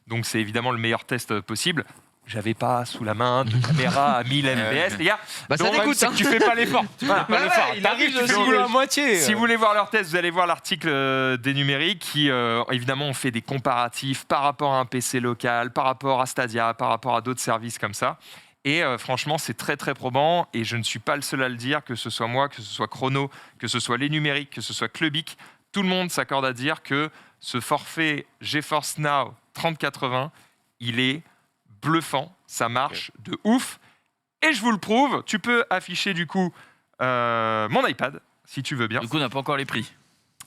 Donc c'est évidemment le meilleur test possible. J'avais pas sous la main de caméra à 1000 mbps, les gars. Ça dégoûte, tu fais pas l'effort. Tu fais le boulot à moitié. Si vous voulez voir leur test, vous allez voir l'article des Numériques qui, évidemment, ont fait des comparatifs par rapport à un PC local, par rapport à Stadia, par rapport à d'autres services comme ça. Et franchement, c'est très, très probant. Et je ne suis pas le seul à le dire, que ce soit moi, que ce soit Chrono, que ce soit Les Numériques, que ce soit Clubic. Tout le monde s'accorde à dire que ce forfait GeForce Now 3080, il est bluffant, ça marche de ouf. Et je vous le prouve, tu peux afficher du coup mon iPad, si tu veux bien. Du coup, on n'a pas encore les prix.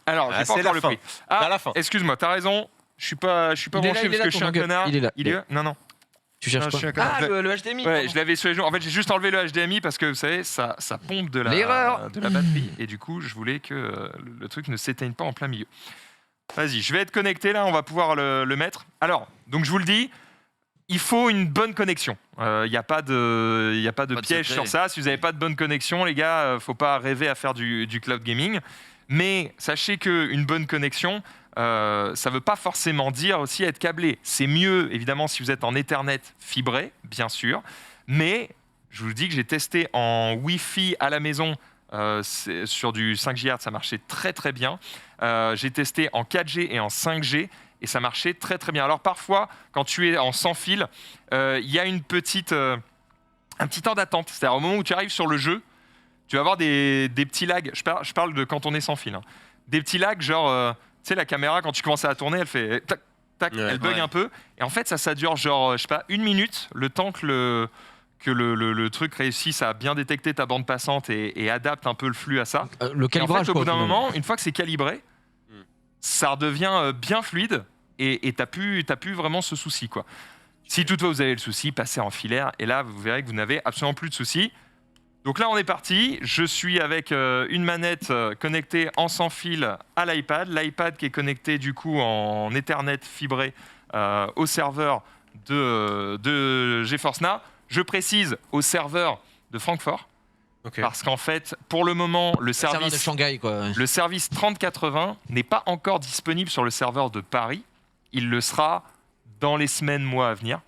Alors, j'ai pas encore le prix. À la fin. Excuse-moi, t'as raison. Je suis pas branché parce que je suis un connard. Il est là. Non. Tu cherches quoi? Le HDMI. Ouais, je l'avais sur les genoux. En fait, j'ai juste enlevé le HDMI parce que vous savez, ça pompe de la batterie. Et du coup, je voulais que le truc ne s'éteigne pas en plein milieu. Vas-y, je vais être connecté là, on va pouvoir le mettre. Alors, donc je vous le dis, il faut une bonne connexion. Il n'y a pas de piège sur ça. Si vous n'avez pas de bonne connexion, les gars, faut pas rêver à faire du cloud gaming. Mais sachez qu'une bonne connexion, ça ne veut pas forcément dire aussi être câblé. C'est mieux, évidemment, si vous êtes en Ethernet fibré, bien sûr. Mais je vous dis que j'ai testé en Wi-Fi à la maison sur du 5 GHz, ça marchait très très bien. J'ai testé en 4G et en 5G. Et ça marchait très très bien. Alors parfois, quand tu es en sans fil, il y a un petit temps d'attente. C'est-à-dire au moment où tu arrives sur le jeu, tu vas avoir des petits lags. Je parle de quand on est sans fil. Hein. Des petits lags, genre, tu sais, la caméra, quand tu commences à la tourner, elle fait tac, tac, Ouais. elle bug un peu. Et en fait, ça dure genre, je sais pas, 1 minute, le temps que le truc réussisse à bien détecter ta bande passante et adapte un peu le flux à ça. Le Et en calibrage, fait, au quoi, bout d'un finalement. moment, une fois que c'est calibré, ça redevient bien fluide et t'as plus vraiment ce souci, quoi. Si toutefois vous avez le souci, passez en filaire et là, vous verrez que vous n'avez absolument plus de soucis. Donc là, on est parti. Je suis avec une manette connectée en sans fil à l'iPad. L'iPad qui est connecté du coup en Ethernet fibré au serveur de GeForce Now. Je précise au serveur de Francfort. Ok. Parce qu'en fait, pour le moment, le Serveur de service, Shanghai, quoi. le service 3080 n'est pas encore disponible sur le serveur de Paris. Il le sera dans les semaines, mois à venir.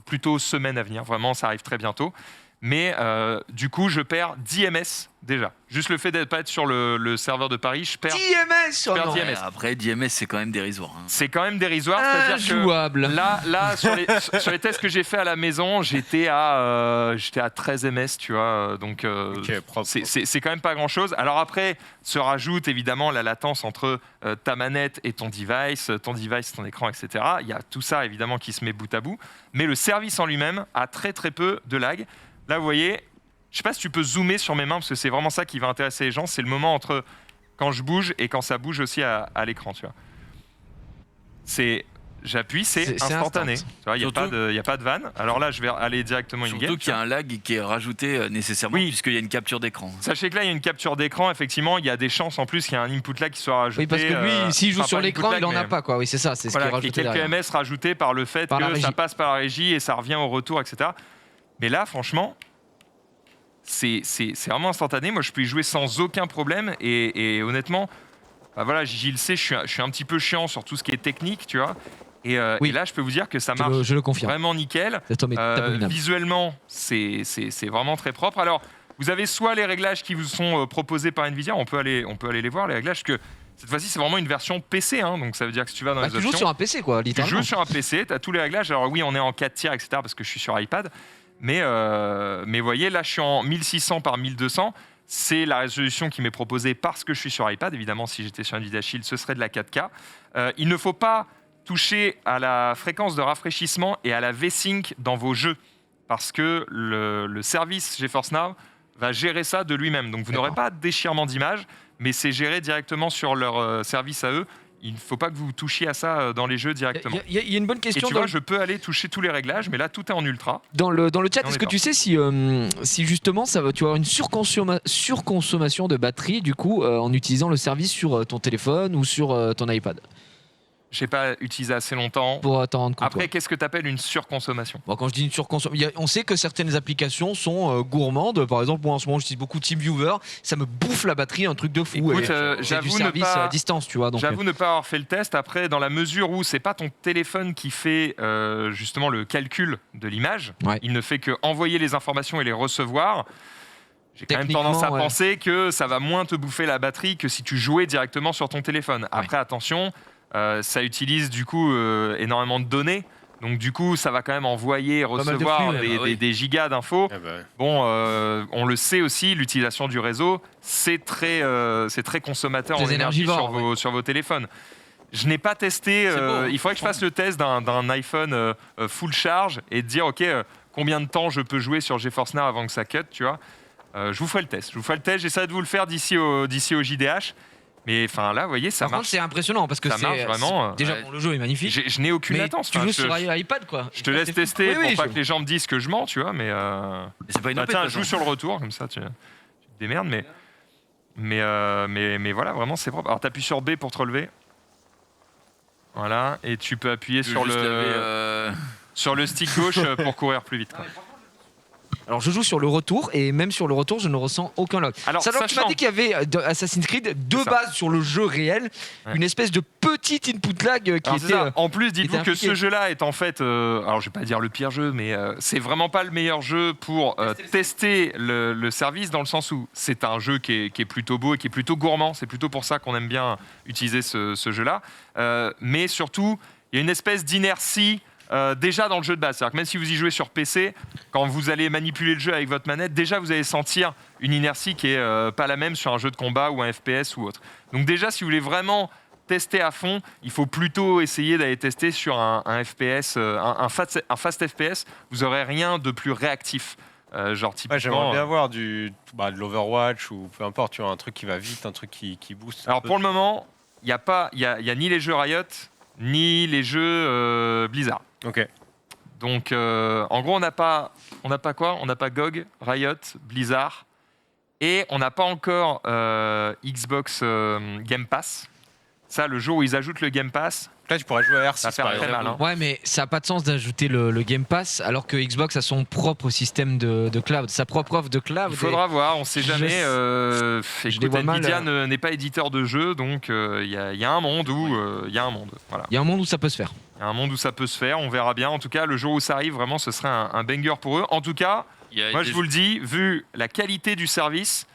Plutôt semaines à venir. Vraiment, ça arrive très bientôt. Mais du coup, je perds 10 ms déjà. Juste le fait de ne pas être sur le serveur de Paris, je perds. DMS, oh perds non. 10 Ouais, ms. après, DMS, c'est quand même dérisoire. Hein. C'est quand même dérisoire. C'est-à-dire que Injouable. là sur les tests que j'ai fait à la maison, j'étais à 13 ms, tu vois. Donc, Ok, propre. c'est quand même pas grand-chose. Alors après, se rajoute évidemment la latence entre ta manette et ton device, ton écran, etc. Il y a tout ça évidemment qui se met bout à bout. Mais le service en lui-même a très très peu de lag. Là, vous voyez, je sais pas si tu peux zoomer sur mes mains parce que c'est vraiment ça qui va intéresser les gens. C'est le moment entre quand je bouge et quand ça bouge aussi à l'écran, tu vois. J'appuie, c'est instantané. instant. Tu vois, il n'y a pas de vanne. Alors là, je vais aller directement in-game. Surtout qu'il y a un lag qui est rajouté nécessairement, Oui. puisqu'il y a une capture d'écran. Sachez que là, il y a une capture d'écran. Effectivement, il y a des chances en plus qu'il y ait un input lag qui soit rajouté. Oui, parce que lui, s'il joue enfin, sur pas un l'écran, input il lag, en a mais pas, quoi. Oui, c'est ça, c'est ce Voilà, qui est qu'il y rajouté ait quelques derrière. MS rajoutés par le fait Par la que régie. ça passe par la régie et ça revient au retour, etc. Mais là, franchement, c'est vraiment instantané. Moi, je peux y jouer sans aucun problème. Et honnêtement, bah voilà, Gigi le sait, je suis un petit peu chiant sur tout ce qui est technique, tu vois. Oui. Et là, je peux vous dire que ça marche Je le confirme. vraiment nickel. Cet homme est abominable. Visuellement, c'est vraiment très propre. Alors, vous avez soit les réglages qui vous sont proposés par Nvidia, on peut aller les voir, les réglages, parce que cette fois-ci, c'est vraiment une version PC. Hein, donc, ça veut dire que si tu vas dans Bah, les tu options... joues sur un PC, quoi, Tu littéralement. joues sur un PC, tu as tous les réglages. Alors oui, on est en 4 tiers, etc. parce que je suis sur iPad. Mais vous voyez, là, je suis en 1600 par 1200. C'est la résolution qui m'est proposée parce que je suis sur iPad. Évidemment, si j'étais sur Nvidia Shield, ce serait de la 4K. Il ne faut pas toucher à la fréquence de rafraîchissement et à la V-Sync dans vos jeux. Parce que le service GeForce Now va gérer ça de lui-même. Donc vous n'aurez pas de déchirement d'image, mais c'est géré directement sur leur service à eux. Il ne faut pas que vous touchiez à ça dans les jeux directement. Il y a une bonne Et question tu vois, je peux aller toucher tous les réglages, mais là, tout est en ultra. dans le chat. On Est-ce est que tu sais si justement tu vas avoir une surconsommation de batterie du coup en utilisant le service sur ton téléphone ou sur ton iPad Je n'ai pas utilisé assez longtemps. pour t'en rendre compte? Après, qu'est-ce que tu appelles une surconsommation? Bon, quand je dis une surconsommation, on sait que certaines applications sont gourmandes. Par exemple, moi en ce moment, j'utilise beaucoup TeamViewer. Ça me bouffe la batterie, un truc de fou. Écoute, Et c'est du j'avoue ne service pas- à distance, tu vois. Donc, J'avoue ne pas avoir fait le test. Après, dans la mesure où c'est pas ton téléphone qui fait justement le calcul de l'image, Ouais. il ne fait que envoyer les informations et les recevoir. J'ai quand même Techniquement, tendance à ouais. penser que ça va moins te bouffer la batterie que si tu jouais directement sur ton téléphone. Après, attention, ça utilise du coup énormément de données. Donc du coup, ça va quand même envoyer et mal de recevoir flux, bah oui. des gigas d'infos. Ah bah, Bon, on le sait aussi, l'utilisation du réseau, c'est très consommateur Très en énergie énergivore, sur vos téléphones. Je n'ai pas testé. C'est beau, il faudrait que je fasse le test d'un iPhone full charge et de dire, OK, combien de temps je peux jouer sur GeForce Now avant que ça cut, tu vois. Je vous ferai le test. J'essaierai de vous le faire d'ici au JDH. Mais enfin là, vous voyez, ça par contre, marche. c'est impressionnant parce que Ça marche vraiment, Déjà, ouais. bon, le jeu est magnifique. Je n'ai aucune Mais latence. tu Enfin, joues je- sur iPad, quoi. je te laisse tester Oui, pour pas je- que les gens me disent que je mens, tu vois. Mais C'est pas une bah, OP, tiens, de toute joue façon. sur le retour, comme ça tu te démerdes. Mais voilà, vraiment c'est propre. Alors t'appuies sur B pour te relever. Voilà, et tu peux appuyer Je veux sur juste le, laver, sur le stick gauche pour courir plus vite. quoi. Alors, je joue sur le retour et même sur le retour, je ne ressens aucun lag. Alors, tu m'as sachant- dit qu'il y avait de Assassin's Creed deux C'est ça. bases sur le jeu réel, Ouais. une espèce de petite input lag qui Alors, c'est était. ça. En plus, dites-vous était que impliqué. ce jeu-là est en fait, alors je vais pas dire le pire jeu, mais c'est vraiment pas le meilleur jeu pour tester le service, dans le sens où c'est un jeu qui est plutôt beau et qui est plutôt gourmand. C'est plutôt pour ça qu'on aime bien utiliser ce jeu-là. Mais surtout, il y a une espèce d'inertie déjà dans le jeu de base. C'est-à-dire que même si vous y jouez sur PC, quand vous allez manipuler le jeu avec votre manette, déjà vous allez sentir une inertie qui est pas la même sur un jeu de combat ou un FPS ou autre. Donc déjà, si vous voulez vraiment tester à fond, il faut plutôt essayer d'aller tester sur un FPS, un fast FPS. Vous n'aurez rien de plus réactif. Genre typiquement. J'aimerais bien voir de l'Overwatch ou peu importe, tu vois, un truc qui va vite, un truc qui booste. Alors pour le moment, il y a ni les jeux Riot, ni les jeux Blizzard. Ok. Donc en gros, on n'a pas quoi ? On n'a pas GOG, Riot, Blizzard, et on n'a pas encore Xbox Game Pass. Ça, le jour où ils ajoutent le Game Pass, Là, tu pourrais jouer à ça R6 fait par très exemple. mal. Hein. Ouais, mais ça n'a pas de sens d'ajouter le Game Pass alors que Xbox a son propre système de cloud, sa propre offre de cloud. Il faudra voir, on ne sait jamais. je les Écoute, vois mal, Nvidia n'est pas éditeur de jeux, donc il y a un monde où il y a un monde. Voilà. Il y a un monde où ça peut se faire. Il y a un monde où ça peut se faire, on verra bien. En tout cas, le jour où ça arrive, vraiment, ce serait un banger pour eux. En tout cas, moi, je vous le dis, vu la qualité du service,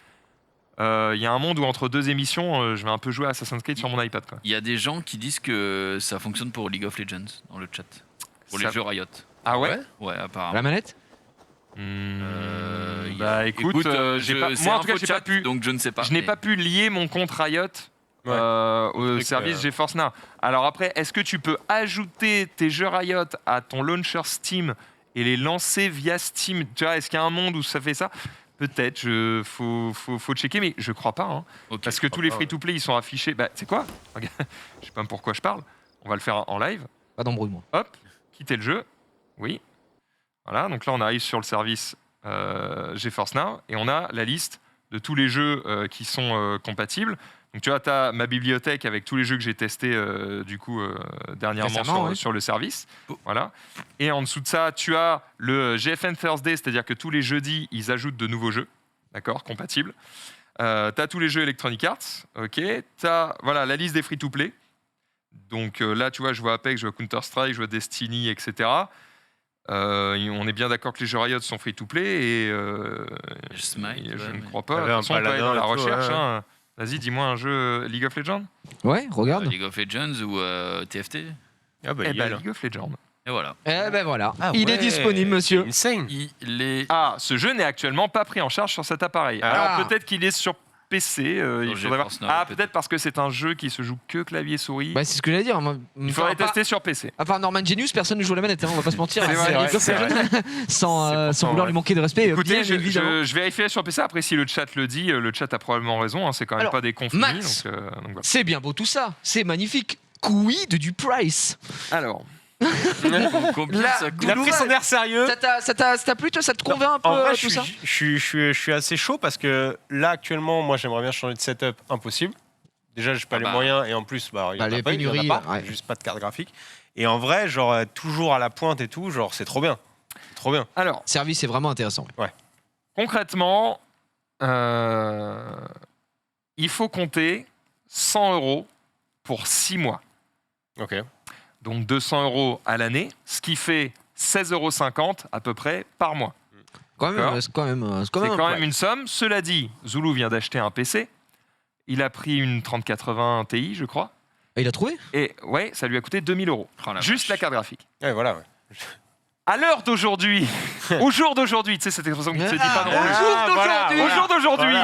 il y a un monde où entre deux émissions, je vais un peu jouer à Assassin's Creed sur mon iPad. Quoi. Il y a des gens qui disent que ça fonctionne pour League of Legends dans le chat. Pour les jeux Riot. Ah ouais, Ouais, apparemment. La manette Bah écoute, moi en tout cas, j'ai pas pu. Donc je ne sais pas. Je n'ai pas pu lier mon compte Riot au truc, service GeForce Now. Alors après, est-ce que tu peux ajouter tes jeux Riot à ton launcher Steam et les lancer via Steam ? Tu vois, est-ce qu'il y a un monde où ça fait ça ? Peut-être, faut checker, mais je crois pas. Hein, Ok, parce que tous les free-to-play, ils sont affichés. Bah, tu sais quoi ? Regarde, je sais pas pourquoi je parle. On va le faire en live. Pas d'embrouille, moi. Hop, quitter le jeu. Oui. Voilà, donc là, on arrive sur le service GeForce Now et on a la liste de tous les jeux qui sont compatibles. Donc tu vois, tu as ma bibliothèque avec tous les jeux que j'ai testés dernièrement Récemment, sur le service. Voilà. Et en dessous de ça, tu as le GFN Thursday, c'est-à-dire que tous les jeudis, ils ajoutent de nouveaux jeux, d'accord, compatibles. Tu as tous les jeux Electronic Arts, ok. Tu as la liste des free-to-play. Donc là, tu vois, je vois Apex, je vois Counter-Strike, je vois Destiny, etc. On est bien d'accord que les jeux Riot sont free-to-play et Smite, je ne mais- crois pas. De toute façon, on peut aller dans la recherche. Hein. Vas-y, dis-moi un jeu League of Legends. Ouais, regarde. League of Legends ou TFT. Ah bah, Eh il y ben, a là. League of Legends. Et voilà. Eh ben voilà, Ah il est ouais, disponible, monsieur. Insane. Il est Ah, ce jeu n'est actuellement pas pris en charge sur cet appareil. Ah. Alors peut-être qu'il est sur PC. Il faudrait voir. GeForce Now, Ah, peut-être. peut-être parce que c'est un jeu qui se joue que clavier-souris. Bah, c'est ce que j'allais dire. Moi, Il faudrait enfin, tester sur PC. à part Norman Genius, personne ne joue à la manette, hein, on va pas se mentir. C'est vrai, League of c'est vrai. Legends, sans pourtant vouloir vrai. lui manquer de respect, Écoutez, bien évidemment. je vérifierai sur PC. Après, si le chat le dit, le chat a probablement raison. Hein, c'est quand même Alors, pas des conflits. Max. Donc voilà. C'est bien beau tout ça, c'est magnifique. Quid du price. Alors, combien Là, ça coûte Il a pris son air sérieux. Ça t'a plu, toi? Ça te convainc un peu En vrai, tout ça? je suis assez chaud parce que là, actuellement, moi, j'aimerais bien changer de setup. Impossible. Déjà, j'ai pas Ah les bah. moyens et en plus, il y en les a pas, il y en a pénuries, pas, ouais. juste pas de carte graphique. Et en vrai, genre, toujours à la pointe et tout, genre, c'est trop bien. C'est trop bien. alors Service est vraiment intéressant. concrètement, il faut compter 100 € pour 6 mois. Ok. Donc 200 € à l'année, ce qui fait 16,50 € à peu près par mois. Quand même, D'accord. c'est quand même, C'est quand même une somme. Cela dit, Zulu vient d'acheter un PC. Il a pris une 3080 Ti, je crois. Et il a trouvé? Et ouais, ça lui a coûté 2000 €. Oh la Juste vache. la carte graphique. Ouais, voilà. Ouais. À l'heure d'aujourd'hui, au jour d'aujourd'hui, tu sais, cette expression qui se dit pas drôle. Au jour d'aujourd'hui,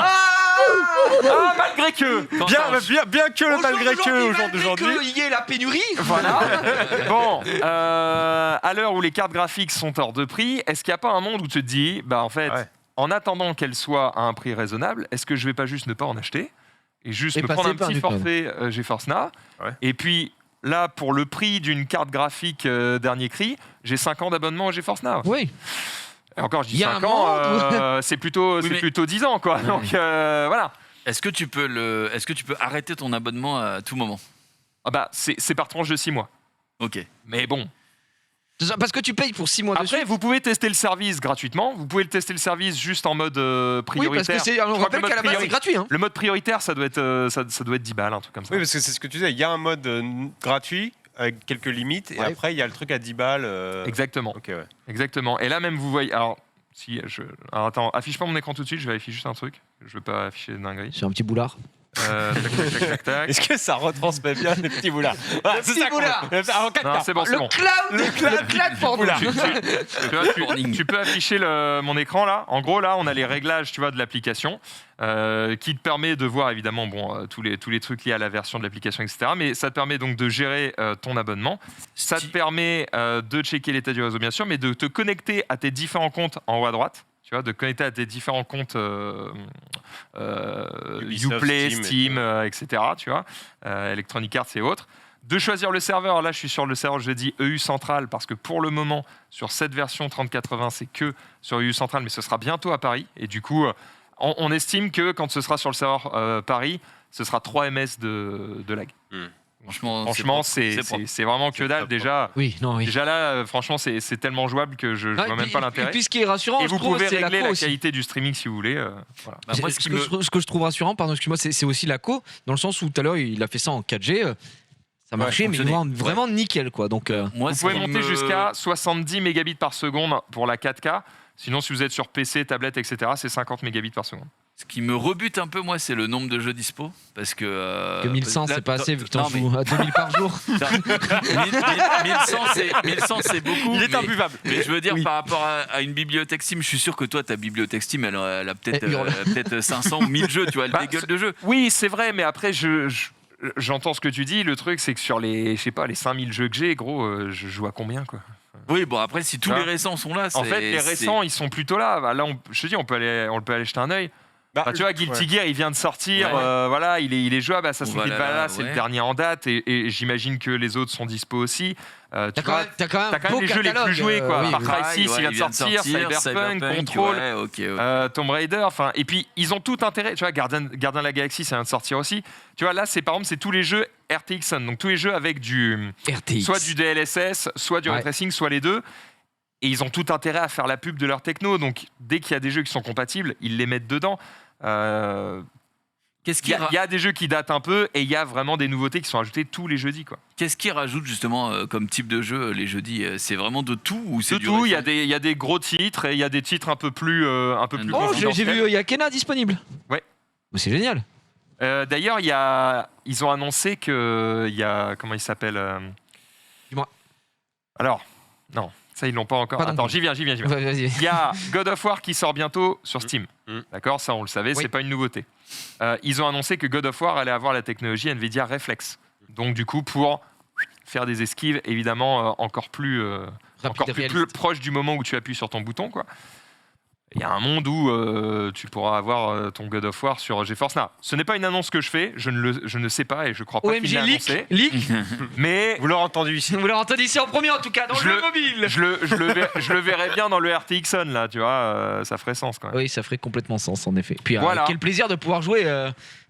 malgré que, Bien que le malgré que au jour d'aujourd'hui. Il y ait la pénurie. voilà. Bon, à l'heure où les cartes graphiques sont hors de prix, est-ce qu'il n'y a pas un monde où tu te dis, bah en fait, Ouais. en attendant qu'elles soient à un prix raisonnable, est-ce que je vais pas juste ne pas en acheter et juste Et me passer prendre un par petit du cloud. forfait GeForce Now Ouais. et puis là, pour le prix d'une carte graphique dernier cri, j'ai 5 ans d'abonnement à GeForce Now. Oui. Et encore, je dis Il y a 5 un ans, monde c'est plutôt, Oui, mais- plutôt 10 ans, quoi. Donc voilà. Est-ce que tu peux arrêter ton abonnement à tout moment? Ah bah, c'est par tranche de 6 mois. Ok. Mais bon. Parce que tu payes pour 6 mois dessus. Après, vous pouvez tester le service gratuitement. Vous pouvez tester le service juste en mode Oui, prioritaire. parce que Je on crois que rappelle le qu'à la mode base c'est gratuit. Hein. Le mode prioritaire, ça doit être, ça doit être 10 balles, un truc comme ça. Oui, parce que c'est ce que tu disais. Il y a un mode gratuit avec quelques limites et Ouais. après, il y a le truc à 10 balles. Exactement. Ok, ouais. Exactement. Et là même, vous voyez. Alors, alors, attends, affiche pas mon écran tout de suite, je vérifie juste un truc. Je veux pas afficher de dinguerie. Sur un petit boulard. Tac. Est-ce que ça retransmet bien les petits boulards? Le petit boulard. Non, c'est bon, c'est Le bon. cloud pour nous. Tu peux afficher mon écran là. En gros, là, on a les réglages, tu vois, de l'application qui te permet de voir évidemment tous les trucs liés à la version de l'application, etc. Mais ça te permet donc de gérer ton abonnement. Ça te permet de checker l'état du réseau, bien sûr, mais de te connecter à tes différents comptes en haut à droite. Tu vois, de connecter à tes différents comptes Uplay, Steam, etc. Tu vois, Electronic Arts et autres. De choisir le serveur. Là, je suis sur le serveur, je l'ai dit, EU Central, parce que pour le moment, sur cette version 3080, c'est que sur EU Central, mais ce sera bientôt à Paris. Et du coup, on estime que quand ce sera sur le serveur Paris, ce sera 3 ms de lag. Franchement, c'est vraiment que dalle. Déjà, déjà là, franchement, c'est tellement jouable que je ne vois même pas l'intérêt. Et puis, ce qui est rassurant, et vous je trouve, pouvez c'est régler la aussi. qualité du streaming si vous voulez. Voilà. Moi, Ce que je trouve rassurant, pardon, excuse-moi, c'est aussi la co, dans le sens où tout à l'heure, il a fait ça en 4G. Ça marchait, mais vraiment nickel, quoi. Donc, vous pouvez monter jusqu'à 70 mégabits par seconde pour la 4K. Sinon, si vous êtes sur PC, tablette, etc., c'est 50 mégabits par seconde. Ce qui me rebute un peu, moi, c'est le nombre de jeux dispo. Parce que. 1100, c'est pas assez, vu que t'en joues à 2000 par jour. 1100, c'est beaucoup. Il est imbuvable. Mais je veux dire, par rapport à une bibliothèque Steam, je suis sûr que toi, ta bibliothèque Steam, elle a peut-être 500 ou 1000 jeux, tu vois, elle dégueule de jeux. Oui, c'est vrai, mais après, j'entends ce que tu dis. Le truc, c'est que sur les 5000 jeux que j'ai, gros, je joue à combien, quoi? Oui, bon, après, si tous les récents sont là, en fait, les récents, ils sont plutôt là. Bah, là, je te dis, on peut aller jeter un œil. Tu vois, Guilty Gear, il vient de sortir, voilà, il est jouable. Assassin's Creed Valhalla, c'est le dernier en date, et j'imagine que les autres sont dispo aussi. T'as quand même les jeux les plus joués, quoi. Far Cry 6, il vient de sortir, Cyberpunk, Control, Tomb Raider, enfin, et puis ils ont tout intérêt. Tu vois, Gardien de la Galaxie, ça vient de sortir aussi. Tu vois, là, par exemple, c'est tous les jeux RTX, donc tous les jeux avec soit du DLSS, soit du ray tracing, soit les deux. Et ils ont tout intérêt à faire la pub de leur techno. Donc, dès qu'il y a des jeux qui sont compatibles, ils les mettent dedans. Il y a des jeux qui datent un peu et il y a vraiment des nouveautés qui sont ajoutées tous les jeudis, quoi. Qu'est-ce qu'ils rajoutent justement comme type de jeu les jeudis? C'est vraiment de tout ou c'est de tout? Il y a des gros titres et il y a des titres un peu plus j'ai vu, il y a Kena disponible. Ouais. C'est génial. D'ailleurs, ils ont annoncé que il y a, comment il s'appelle Dis-moi. Alors, non. Ça, ils l'ont pas encore. Attends, j'y viens. Vas-y. Il y a God of War qui sort bientôt sur Steam. D'accord, ça on le savait, c'est pas une nouveauté. Ils ont annoncé que God of War allait avoir la technologie Nvidia Reflex. Donc du coup, pour faire des esquives, évidemment, encore plus proche du moment où tu appuies sur ton bouton, quoi. Il y a un monde où tu pourras avoir ton God of War sur GeForce Now. Ce n'est pas une annonce que je fais, je ne sais pas et je crois pas qu'il l'ait annoncé. Leak. Mais vous l'aurez entendu ici. Vous l'aurez entendu ici en premier en tout cas, dans le mobile. Je le verrais bien dans le RTX On, là, tu vois, ça ferait sens quand même. Oui, ça ferait complètement sens en effet. Puis voilà. quel plaisir de pouvoir jouer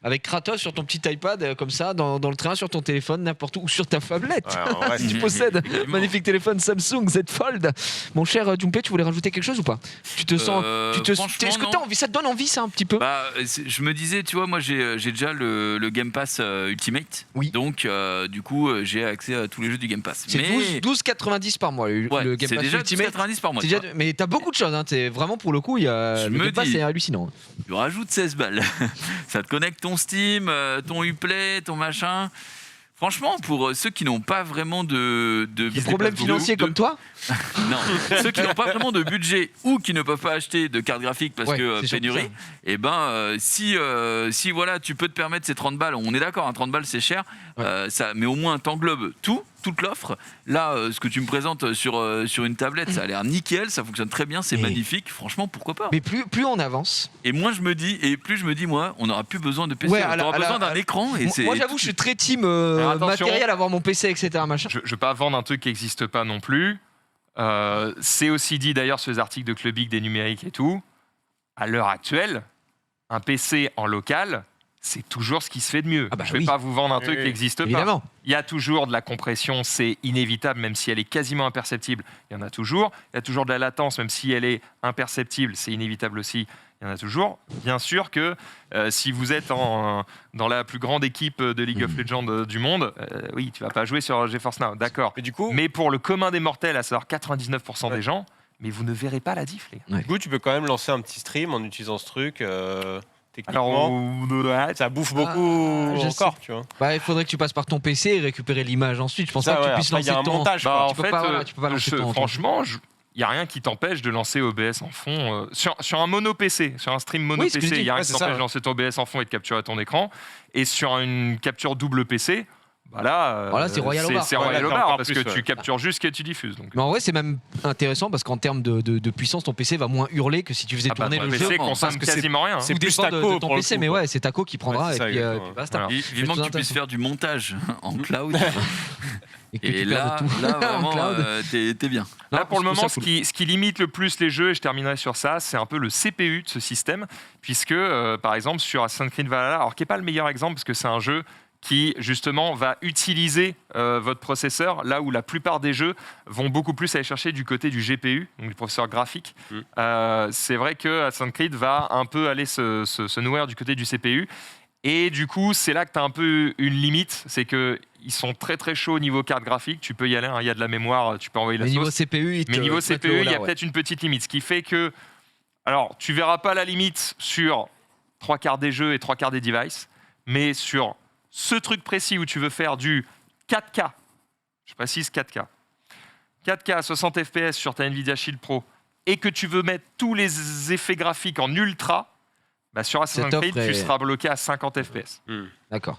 avec Kratos sur ton petit iPad, comme ça, dans le train, sur ton téléphone, n'importe où, ou sur ta tablette. Ouais, si tu possèdes magnifique téléphone Samsung Z Fold. Mon cher Jumpé, tu voulais rajouter quelque chose ou pas? Tu te sens. Est-ce que tu as envie? Ça te donne envie, ça, un petit peu? Je me disais, tu vois, moi j'ai déjà le Game Pass Ultimate. Oui. Donc, du coup, j'ai accès à tous les jeux du Game Pass. C'est 12,90 par mois, le Game Pass déjà Ultimate. 12,90 par mois. Mais t'as beaucoup de choses, hein. Vraiment, pour le coup, le Game Pass, c'est hallucinant. Tu rajoutes 16 balles. Ça te connecte ton Steam, ton Uplay, ton machin. Franchement, pour ceux qui n'ont pas vraiment de problèmes financiers comme toi, non, ceux qui n'ont pas vraiment de budget ou qui ne peuvent pas acheter de carte graphique parce que pénurie, et si voilà, tu peux te permettre ces 30 balles, on est d'accord, 30 balles c'est cher, mais au moins t'englobes toute l'offre. Là, ce que tu me présentes sur une tablette, ça a l'air nickel, ça fonctionne très bien, c'est magnifique. Franchement, pourquoi pas? Mais plus on avance. Et plus je me dis, moi, on n'aura plus besoin de PC, on aura besoin d'un écran. Moi, j'avoue, je suis très team matériel, avoir mon PC, etc. Machin. Je vais pas vendre un truc qui n'existe pas non plus. C'est aussi dit d'ailleurs sur les articles de Clubic des numériques et tout. À l'heure actuelle, un PC en local, c'est toujours ce qui se fait de mieux. Je ne vais pas vous vendre un truc qui n'existe pas. Évidemment. Il y a toujours de la compression, c'est inévitable, même si elle est quasiment imperceptible. Il y en a toujours. Il y a toujours de la latence, même si elle est imperceptible, c'est inévitable aussi. Il y en a toujours. Bien sûr que si vous êtes dans la plus grande équipe de League of Legends du monde, oui, tu vas pas jouer sur GeForce Now, d'accord. Mais pour le commun des mortels, à savoir 99% des gens, mais vous ne verrez pas la diff, les gars. Du coup, tu peux quand même lancer un petit stream en utilisant ce truc. techniquement, ça bouffe beaucoup je encore, tu vois. Bah, il faudrait que tu passes par ton PC et récupérer l'image ensuite. Je pense pas que tu puisses après, il y lancer a un ton montage. Bah, tu peux pas lancer ton- franchement, il n'y a rien qui t'empêche de lancer OBS en fond. Sur un mono PC, sur un stream mono Oui, ce que PC, je dis. il n'y a rien Ouais, qui c'est t'empêche ça. de lancer ton OBS en fond et de capturer ton écran. Et sur une capture double PC, bah là, Voilà, c'est Royal au bar. C'est Ouais, Royal là, au t'as bar encore parce plus, que ouais. tu captures juste ce que tu diffuses. Donc. Mais en vrai, c'est même intéressant parce qu'en termes de puissance, ton PC va moins hurler que si tu faisais Ah bah, tourner ton le PC jeu. consomme parce que c'est quasiment rien. c'est tout plus dépend Taco de ton pour le PC, coup, mais quoi. ouais, c'est Taco qui prendra Ouais, c'est ça, et puis exactement. basta. Voilà. Vivement que C'est tu puisses intéressant. faire du montage en cloud. Et que Et tu là, perdes tout là en vraiment, cloud. t'es bien. Non, Là, pour le je trouve moment, ça cool. ce qui limite le plus les jeux, et je terminerai sur ça, c'est un peu le CPU de ce système, puisque, par exemple, sur Assassin's Creed Valhalla, alors qui n'est pas le meilleur exemple, parce que c'est un jeu qui, justement, va utiliser votre processeur, là où la plupart des jeux vont beaucoup plus aller chercher du côté du GPU, donc du processeur graphique. C'est vrai que Assassin's Creed va un peu aller se nourrir du côté du CPU, et du coup, c'est là que tu as un peu une limite, c'est que ils sont très très chauds au niveau carte graphique, tu peux y aller, hein, il y a de la mémoire, tu peux envoyer la Mais niveau sauce. CPU, Mais niveau CPU, il y a peut-être une petite limite. Ce qui fait que, alors, tu verras pas la limite sur 3/4 des jeux et 3/4 des devices, mais sur ce truc précis où tu veux faire du 4K, je précise 4K, 4K à 60 FPS sur ta Nvidia Shield Pro, et que tu veux mettre tous les effets graphiques en ultra, bah sur Assassin's Cette Creed, offre tu est- seras bloqué à 50 FPS. D'accord.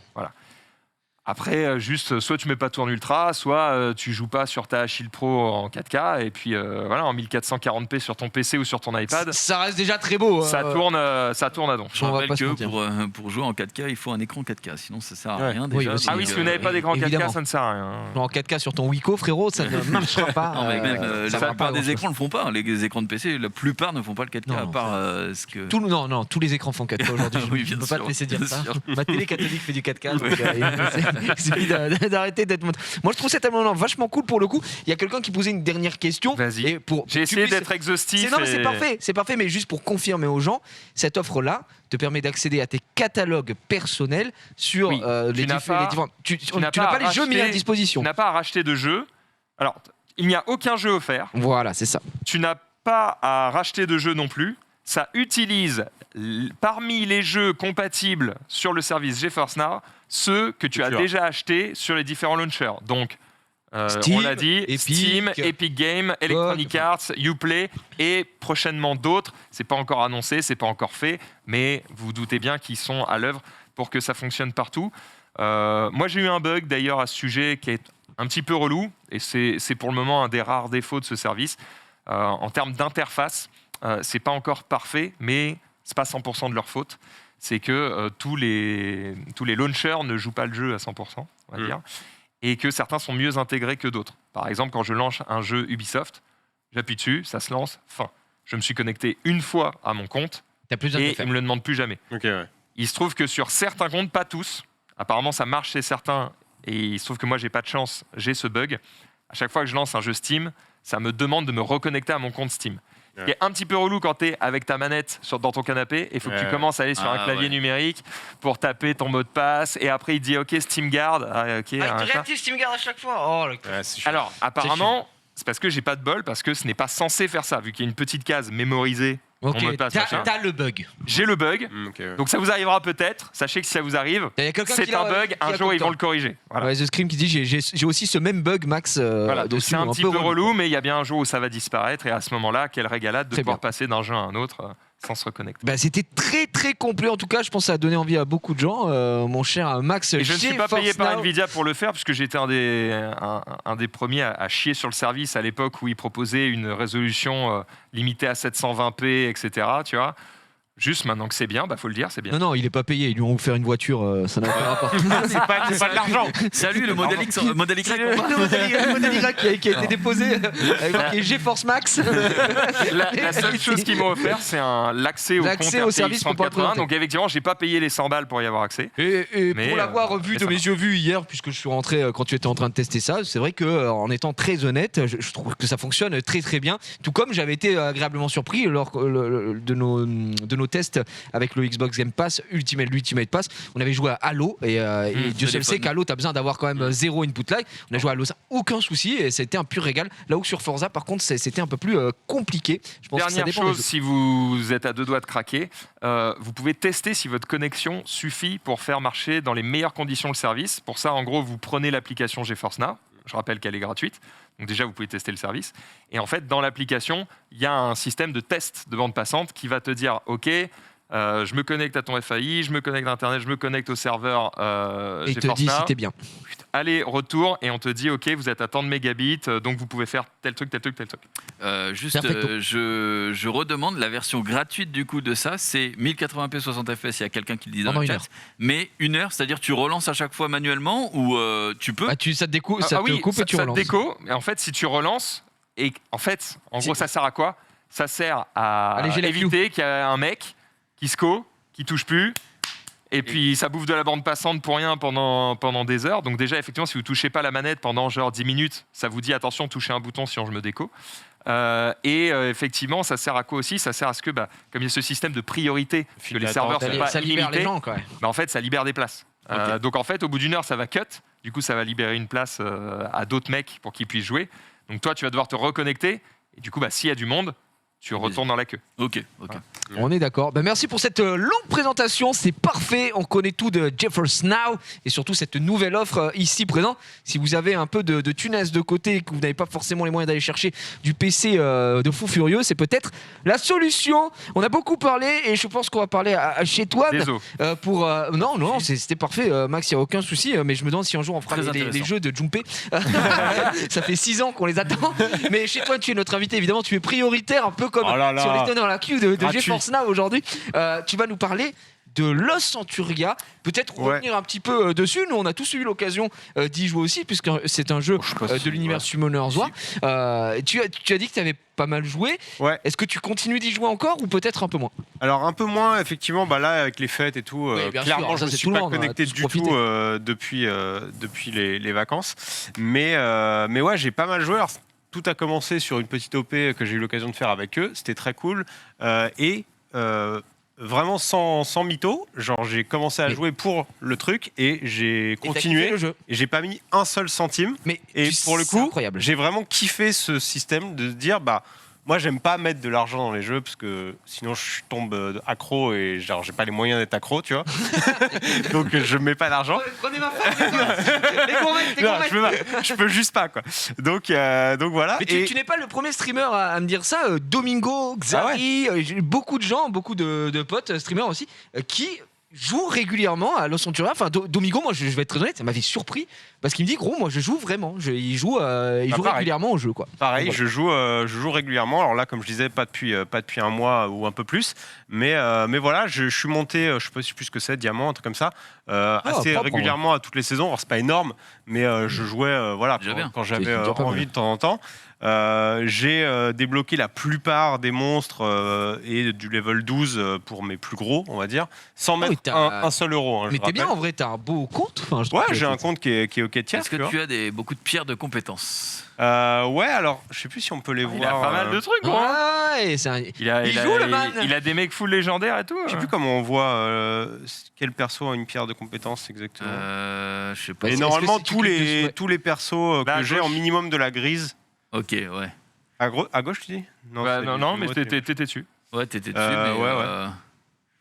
Après, juste, soit tu mets pas tout en ultra, soit tu joues pas sur ta Shield Pro en 4K, et puis voilà, en 1440p sur ton PC ou sur ton iPad, Ça reste déjà très beau. ça tourne à don. Je On va rappelle pas se que mentir. pour jouer en 4K, il faut un écran 4K, sinon ça sert à Ouais. rien Oui, déjà. aussi. Ah oui, si vous n'avez pas d'écran 4K, évidemment. ça ne sert à rien. En 4K sur ton Wiko, frérot, ça ne marchera pas. Non, mais même ça la va plupart pas des grand-chose. écrans ne le font pas. Les écrans de PC, la plupart ne font pas le 4K, Non, à non, part ce que. Non, tous les écrans font 4K aujourd'hui. Oui, Je ne bien peux pas sûr, te laisser dire bien ça. sûr. Ma télé catholique fait du 4K. Oui. Donc, il suffit d'arrêter d'être. Moi, je trouve ça tellement vachement cool pour le coup. Il y a quelqu'un qui posait une dernière question. Vas-y. Et pour J'ai que tu essayé puisses- d'être exhaustif. Non, mais c'est et- parfait, mais juste pour confirmer aux gens, cette offre-là te permet d'accéder à tes catalogues personnels sur Oui. les Tu n'as pas- différents. Tu n'as n'as pas pas les jeux mis à racheté- disposition. Tu n'as pas à racheter de jeux. Alors, il n'y a aucun jeu offert. Voilà, c'est ça. Tu n'as pas à racheter de jeux non plus. Ça utilise, parmi les jeux compatibles sur le service GeForce Now, ceux que tu as déjà achetés sur les différents launchers. Donc, Steam, on l'a dit, Epic, Steam, Epic Games, Electronic Arts, Uplay et prochainement d'autres. C'est pas encore annoncé, c'est pas encore fait, mais vous doutez bien qu'ils sont à l'œuvre pour que ça fonctionne partout. Moi, j'ai eu un bug d'ailleurs à ce sujet qui est un petit peu relou, et c'est pour le moment un des rares défauts de ce service. En termes d'interface, c'est pas encore parfait, mais c'est pas 100% de leur faute. C'est que tous les launchers ne jouent pas le jeu à 100%, on va dire, et que certains sont mieux intégrés que d'autres. Par exemple, quand je lance un jeu Ubisoft, j'appuie dessus, ça se lance, fin. Je me suis connecté une fois à mon compte T'as plus besoin de et le il faire. me le demande plus jamais. Ok, ouais. Il se trouve que sur certains comptes, pas tous, apparemment ça marche chez certains, et il se trouve que moi j'ai pas de chance, j'ai ce bug. À chaque fois que je lance un jeu Steam, ça me demande de me reconnecter à mon compte Steam. Ce qui est un petit peu relou quand tu es avec ta manette dans ton canapé et il faut que tu commences à aller sur un clavier numérique pour taper ton mot de passe, et après il dit ok Steam Guard. il réactive SteamGuard à chaque fois. Oh, le... Alors apparemment c'est parce que j'ai pas de bol, parce que ce n'est pas censé faire ça vu qu'il y a une petite case mémorisée. Ok, Mon mot de passe, machin. t'as le bug. J'ai le bug. Okay. Donc ça vous arrivera peut-être. Sachez que si ça vous arrive, Il y a quelqu'un c'est qui l'a- un bug. qui Un l'a jour, ils tout vont le le corriger. Voilà. Ouais, The Scream qui dit j'ai aussi ce même bug, Max. Voilà, donc dessus, c'est un petit peu peu relou, mais il y a bien un jour où ça va disparaître, et à ce moment-là, quelle régalade de Très pouvoir bien. passer d'un jeu à un autre sans se reconnecter. Bah, c'était très très complet en tout cas, je pense que ça a donné envie à beaucoup de gens, mon cher Max. Et je ne suis pas payé GeForce par Now. Nvidia pour le faire, puisque j'étais un des premiers à chier sur le service à l'époque où ils proposaient une résolution limitée à 720p, etc. Tu vois. Juste maintenant que c'est bien, faut le dire, c'est bien. Non, il est pas payé, ils lui ont offert une voiture, ça n'a pas rapport. c'est pas de l'argent. Salut le modèle X, modèle Y. Le modèle Y qui a été déposé avec marqué GeForce Max. La seule chose qu'ils m'ont offert, c'est l'accès au compte L'accès au RTX service pour pas 3080. présenter. Donc effectivement, j'ai pas payé les 100 balles pour y avoir accès. Et Mais, pour l'avoir vu mais de ça mes va. yeux vus hier, puisque je suis rentré quand tu étais en train de tester ça, c'est vrai que en étant très honnête, je trouve que ça fonctionne très très bien. Tout comme j'avais été agréablement surpris lors de nos nos tests avec le Xbox Game Pass, l'Ultimate Pass, on avait joué à Halo et Dieu seul sait qu'Halo, t'as besoin d'avoir quand même zéro input lag. On a joué à Halo, ça, aucun souci, et c'était un pur régal. Là où sur Forza, par contre, c'était un peu plus compliqué. Je pense que ça Dernière dépend des chose, jeux. si vous êtes à 2 doigts de craquer, vous pouvez tester si votre connexion suffit pour faire marcher dans les meilleures conditions le service. Pour ça, en gros, vous prenez l'application GeForce Now. Je rappelle qu'elle est gratuite. Donc déjà, vous pouvez tester le service. Et en fait, dans l'application, il y a un système de test de bande passante qui va te dire, OK, je me connecte à ton FAI, je me connecte à Internet, je me connecte au serveur Et il te GeForce dit Now. si t'es bien. Allez, retour, et on te dit, OK, vous êtes à tant de mégabits, donc vous pouvez faire tel truc, tel truc, tel truc. Juste, Perfecto. je redemande la version gratuite du coup de ça, c'est 1080p 60 fps. Il y a quelqu'un qui le dit dans Pendant le une chat. heure. Mais 1 heure, c'est-à-dire tu relances à chaque fois manuellement ou tu peux Bah, ça te découpe, ça te oui, coupe et tu ça te relances. déco, mais en fait, si tu relances, et en fait, en gros, ça sert à quoi? Ça sert à Alléger la éviter qu'il y ait un mec qui sco, qui touche plus, et puis ça bouffe de la bande passante pour rien pendant des heures. Donc déjà, effectivement, si vous touchez pas la manette pendant genre 10 minutes, ça vous dit attention, touchez un bouton sinon je me déco. Effectivement, ça sert à quoi aussi? Ça sert à ce que, comme il y a ce système de priorité, que les serveurs Ça, sont pas ça libère les illimités, gens, quoi. en fait, ça libère des places. Ok. Donc en fait, au bout d'une heure, ça va cut. Du coup, ça va libérer une place à d'autres mecs pour qu'ils puissent jouer. Donc toi, tu vas devoir te reconnecter. Et du coup, s'il y a du monde, tu retournes dans la queue. Ok. On est d'accord. Merci pour cette longue présentation, c'est parfait. On connaît tout de GeForce Now et surtout cette nouvelle offre ici présent. Si vous avez un peu de tunasse de côté et que vous n'avez pas forcément les moyens d'aller chercher du PC de fou furieux, c'est peut-être la solution. On a beaucoup parlé et je pense qu'on va parler chez toi. Désolé. Non, c'était parfait, Max, il n'y a aucun souci. Mais je me demande si un jour on fera Très les intéressant. jeux de Junpei. Ça fait 6 ans qu'on les attend. Mais chez toi, tu es notre invité, évidemment, tu es prioritaire, un peu comme Oh là là. si on était dans la queue de Gratuit. GeForce Now aujourd'hui. Tu vas nous parler de Los Centuria. Peut-être Ouais. revenir un petit peu dessus. Nous, on a tous eu l'occasion d'y jouer aussi, puisque c'est un jeu Je sais pas de si- l'univers Summoner's War. Tu as dit que tu avais pas mal joué. Ouais. Est-ce que tu continues d'y jouer encore ou peut-être un peu moins? Alors un peu moins, effectivement, là avec les fêtes et tout, Oui, bien clairement sûr, ça, je me c'est suis tout le pas monde, on a connecté tous du profité. tout depuis les vacances. Mais ouais, j'ai pas mal joué. Alors, tout a commencé sur une petite OP que j'ai eu l'occasion de faire avec eux. C'était très cool. Vraiment sans mytho, genre j'ai commencé à Mais- jouer pour le truc et j'ai Et t'as kiffé continué le jeu. et j'ai pas mis un seul centime. Mais Et pour le c'est coup, incroyable. j'ai vraiment kiffé ce système de se dire, moi j'aime pas mettre de l'argent dans les jeux parce que sinon je tombe accro et genre j'ai pas les moyens d'être accro, tu vois. Donc je mets pas d'argent. Prenez ma femme, les convaincre, Non, je peux juste pas quoi. Donc voilà. Mais Et tu n'es pas le premier streamer à me dire ça. Domingo, Xari, j'ai beaucoup de gens, beaucoup de potes, streamers aussi, qui jouent régulièrement à Los Centuria. Enfin, Domingo, moi, je vais être très honnête, ça m'avait surpris parce qu'il me dit, gros, moi, je joue vraiment. Il joue pareil. régulièrement au jeu, quoi. pareil, Donc, je joue régulièrement. Alors là, comme je disais, pas depuis un mois ou un peu plus. Mais voilà, je suis monté, je sais plus ce que c'est, diamant, un truc comme ça, assez propre, régulièrement à toutes les saisons. Alors c'est pas énorme, mais je jouais voilà Déjà bien. quand j'avais C'est déjà pas mal. envie de temps en temps. J'ai débloqué la plupart des monstres et du level 12 pour mes plus gros, on va dire, sans oui, mettre t'as- un seul euro. Hein, je mais t'es bien, rappelle. en vrai, t'as un beau compte. Enfin, je trouve Ouais, que j'ai un c'est- compte qui est ok tiers. Est-ce que tu vois. tu as beaucoup de pierres de compétences? Ouais, alors je sais plus si on peut les Il voir. a pas mal de trucs, gros. Ouais, c'est un- Il joue, le man. il a des mecs full légendaires et tout. Je sais plus comment on voit quel perso a une pierre de compétence exactement. Je sais pas. Et est-ce normalement, que si tu cliques dessus, ouais. tous les persos Là, à que j'ai en gauche. minimum de la grise. Ok, ouais. À gauche, tu dis Non, c'est non, du mais mode, t'étais dessus. Ouais, t'étais dessus, Euh, mais. ouais.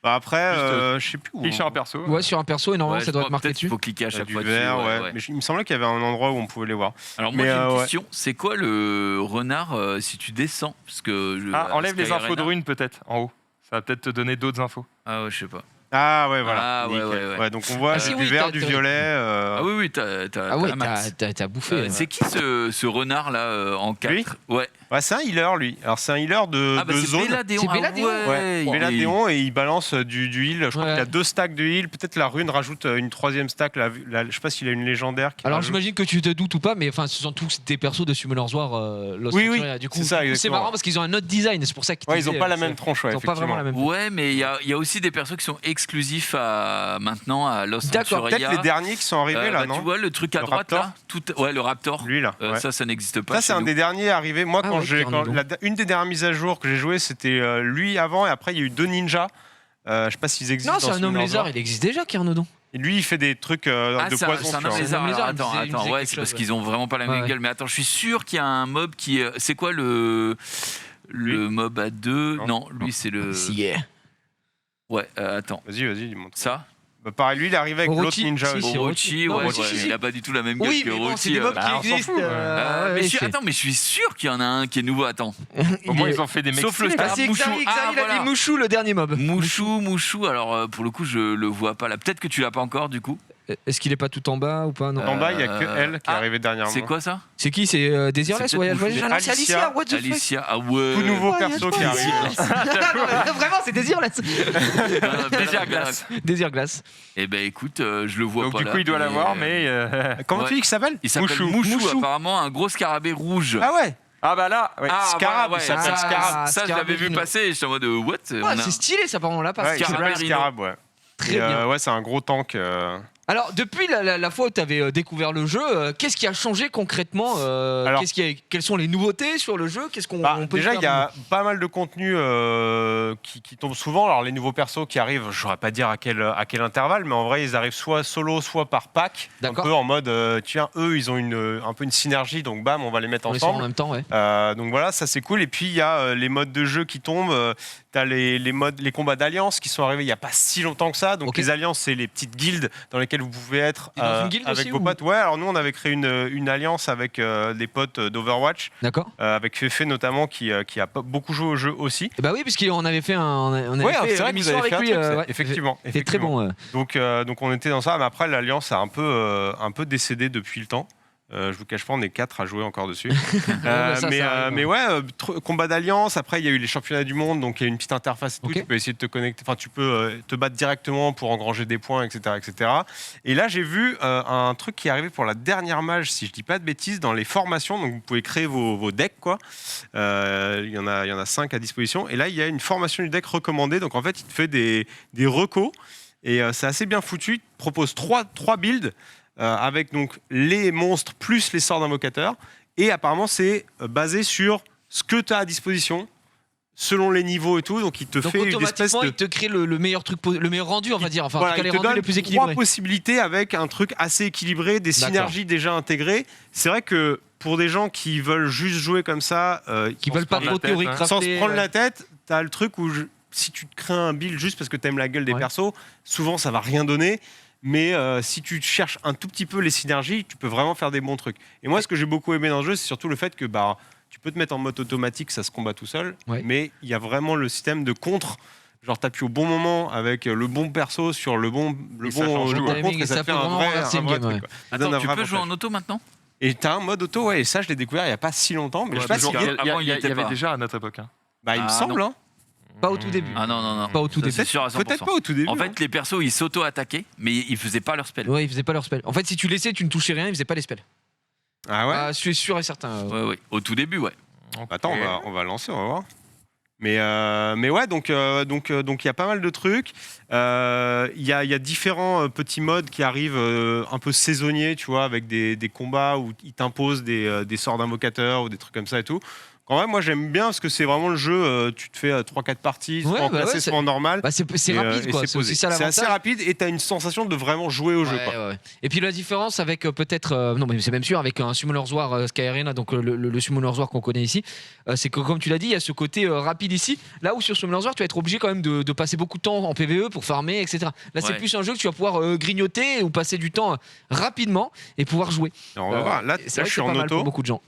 Après, je sais plus où. Clique sur un perso. Ouais, sur un perso, et normalement, ouais, ça doit je être crois marqué peut-être qu'il dessus. faut cliquer à chaque Du fois vert, dessus. ouais. Mais il me semblait qu'il y avait un endroit où on pouvait les voir. Alors moi Mais, j'ai une ouais. question, c'est quoi le renard si tu descends? Parce que Enlève les Sky infos de Arena- runes peut-être en haut. Ça va peut-être te donner d'autres infos. Ah ouais, je sais pas. Ah ouais, voilà. Ah, ouais, Nickel. ouais. Donc on voit Ah, si, du oui, vert, t'as- du t'as- violet. Ah oui, oui, Ah ouais, la max. t'as bouffé. C'est qui ce renard là en 4? Lui Ouais. Ouais, c'est un healer, lui. Alors c'est un healer de Ah bah c'est zone. Béladéon. C'est Ah Béladéon, ouais. Béladéon, et il balance du heal. Je crois Ouais. qu'il a 2 stacks de heal. Peut-être la rune rajoute une 3e stack. Je sais pas s'il a une légendaire. Qui Alors rajoute. j'imagine que tu te doutes ou pas, mais enfin ce sont tous des persos de Summoner's War Los Oui, Centuria. Du coup, c'est ça, c'est exactement. marrant parce qu'ils ont un autre design, c'est pour ça qu'ils Ouais, ils ont disaient, pas la c'est- même tronche, ouais, Ils ont pas vraiment la même. Ouais, mais il y a aussi des persos qui sont exclusifs à maintenant à Los D'accord, Centuria. Peut-être les derniers qui sont arrivés là, bah, non tu vois le truc à Le droite Raptor là ouais, le Raptor. Lui là. ouais. Ça n'existe pas. Ça, c'est chez un nous. des derniers arrivés. Moi, Ah ouais, une des dernières mises à jour que j'ai joué, c'était lui avant, et après, il y a eu 2 ninjas Je sais pas s'ils existent. Non, c'est un homme lézard, il existe déjà, Kernodon. Et lui, il fait des trucs de c'est poison. un tu homme vois. lézard. Un homme lézard, Attends, il me disait ouais, quelque c'est parce chose, qu'ils ont vraiment pas la même Ouais. gueule. Mais attends, je suis sûr qu'il y a un mob qui. C'est quoi le mob à 2 Non, lui, c'est le. Yeah. Ouais, attends. Vas-y, dis-moi. Ça Bah, pareil, lui, il est arrivé avec l'autre Orochi, ninja si, aussi. si. Orochi, Non, ouais, Orochi, ouais, si, si. il a pas du tout la même gueule Oui, que mais bon, Orochi. c'est des mobs on qui s'en existent. fout. Mais c'est- attends, mais je suis sûr qu'il y en a un qui est nouveau. Attends. Au moins, ils ont fait des mecs Sauf le stylés. Ah, c'est Mouchou. Xari, Ah, il a voilà. dit Mouchou, le dernier mob. Mouchou. Alors, pour le coup, je le vois pas là. Peut-être que tu l'as pas encore, du coup. Est-ce qu'il est pas tout en bas ou pas? Non. En bas, il y a que elle qui est arrivée dernièrement. C'est quoi ça C'est qui? C'est Desireless? C'est Ouais, peut-être ouais, Mouchou. non, c'est Alicia. What the fuck? Alicia, ah ouais. Tout nouveau Ouais, perso y a qui pas arrive. Non, mais vraiment, c'est Desireless. Désir glace. Désir Glace. Eh ben écoute, je le vois Donc, pas du là. coup, il doit l'avoir, mais. Comment Ouais. tu dis qu'il s'appelle? Il s'appelle Mouchou, apparemment, un gros scarabée rouge. Ah ouais. Ah, bah là, ouais. Scarab, ouais, il s'appelle ça, Scarab. Ça, je l'avais vu Scarabée. passer et j'étais en mode what Ouais, On a- c'est stylé ça, par contre, là, parce Ouais, il que. Scarab. s'appelle Scarab, ouais. Très Et, bien. ouais, c'est un gros tank. Alors, depuis la fois où tu avais découvert le jeu, qu'est-ce qui a changé concrètement Alors- Quelles sont les nouveautés sur le jeu? Qu'est-ce qu'on Bah, on peut déjà, faire il y a pas mal de contenu qui tombent souvent. Alors, les nouveaux persos qui arrivent, je ne saurais pas dire à quel intervalle, mais en vrai, ils arrivent soit solo, soit par pack. Un D'accord. peu en mode, tiens, eux, ils ont un peu une synergie, donc bam, on va les mettre On les sort en ensemble. même temps, ouais. Donc voilà, ça c'est cool. Et puis, il y a les modes de jeu qui tombent. Tu as les combats d'alliance qui sont arrivés il n'y a pas si longtemps que ça. Donc, Ok. les alliances, c'est les petites guildes dans lesquelles vous pouvez être Et dans une guilde avec aussi, vos ou- potes. Ouais, alors nous, on avait créé une alliance avec des potes d'Overwatch. D'accord. Avec Fefe notamment qui a pas beaucoup joué au jeu aussi. Bah oui, puisqu'on avait fait on avait Ouais, fait c'est vrai que vous l'émission avez fait avec un lui. truc, ça. Ouais. Effectivement. C'était très bon. Donc on était dans ça, mais après l'alliance a un peu décédé depuis le temps. Je vous cache pas, on est 4 à jouer encore dessus. bah ça, mais, ça arrive, mais ouais, combat d'alliance. Après, il y a eu les championnats du monde, donc il y a une petite interface et tout. Ok. Tu peux essayer de te connecter, enfin, tu peux te battre directement pour engranger des points, etc., etc. Et là, j'ai vu un truc qui est arrivé pour la dernière mage, si je dis pas de bêtises, dans les formations. Donc, vous pouvez créer vos decks, quoi. Il y en a 5 à disposition. Et là, il y a une formation du deck recommandée. Donc, en fait, il te fait des recos. Et c'est assez bien foutu. Il te propose 3 builds. Avec donc les monstres plus les sorts d'invocateurs. Et apparemment, c'est basé sur ce que tu as à disposition, selon les niveaux et tout. Donc, il te Donc fait une espèce automatiquement, de... il te crée le meilleur truc, le meilleur rendu, on va dire. Enfin, Voilà, en tout cas, il les te rendus donne les plus 3 équilibrés. possibilités avec un truc assez équilibré, des D'accord. synergies déjà intégrées. C'est vrai que pour des gens qui veulent juste jouer comme ça, Qui sans veulent se pas prendre trop la tête, théorie hein. sans se crafter, prendre ouais. la tête, tu as le truc où si tu te crées un build juste parce que tu aimes la gueule des Ouais. persos, souvent ça va rien donner. Mais si tu cherches un tout petit peu les synergies, tu peux vraiment faire des bons trucs. Et moi, ce que j'ai beaucoup aimé dans le jeu, c'est surtout le fait que tu peux te mettre en mode automatique, ça se combat tout seul. Ouais. Mais il y a vraiment le système de contre. Genre, t'appuies au bon moment avec le bon perso sur le bon ça change tout, hein. contre et ça Ça te fait peut un vraiment vrai, renverser un une vrai game, truc. ouais. Quoi. Ça donne Attends, un tu vrai peux jouer en avantage. auto maintenant Et t'as un mode auto, ouais, et ça, je l'ai découvert il n'y a pas si longtemps. Mais je sais pas parce si. que- Avant, il y était avait pas. déjà à notre époque. Hein. Bah, il me Ah, semble, non. hein. Pas au tout début. Ah non. Pas au tout Ça, début. c'est sûr à 100%. Peut-être pas au tout début. En hein. fait, les persos, ils s'auto-attaquaient, mais ils faisaient pas leur spell. Ouais, ils faisaient pas leur spell. En fait, si tu laissais, tu ne touchais rien, ils faisaient pas les spells. Ah ouais. Ah, je suis sûr et certain. Ouais. Au tout début, ouais. Attends, on va lancer, on va voir. Mais ouais, donc il y a pas mal de trucs. Il y a différents petits modes qui arrivent un peu saisonniers, tu vois, avec des combats où ils t'imposent des sorts d'invocateurs ou des trucs comme ça et tout. Quand même, moi j'aime bien parce que c'est vraiment le jeu, tu te fais 3-4 parties, soit Ouais, en bah classé, ouais, soit en normal. Bah, c'est Et, rapide, et quoi. c'est C'est posé. aussi ça C'est l'avantage. assez rapide et tu as une sensation de vraiment jouer au jeu. Ouais, Quoi. ouais. Et puis la différence avec peut-être, non mais c'est même sûr, avec un Summoner's War Sky Arena, donc le Summoner's War qu'on connaît ici, c'est que comme tu l'as dit, il y a ce côté rapide ici, là où sur Summoner's War tu vas être obligé quand même de passer beaucoup de temps en PvE pour farmer, etc. Là c'est Ouais. plus un jeu que tu vas pouvoir grignoter ou passer du temps rapidement et pouvoir jouer. Alors, on va voir. Là, C'est là, vrai je que suis c'est en pas mal pour auto. beaucoup de gens.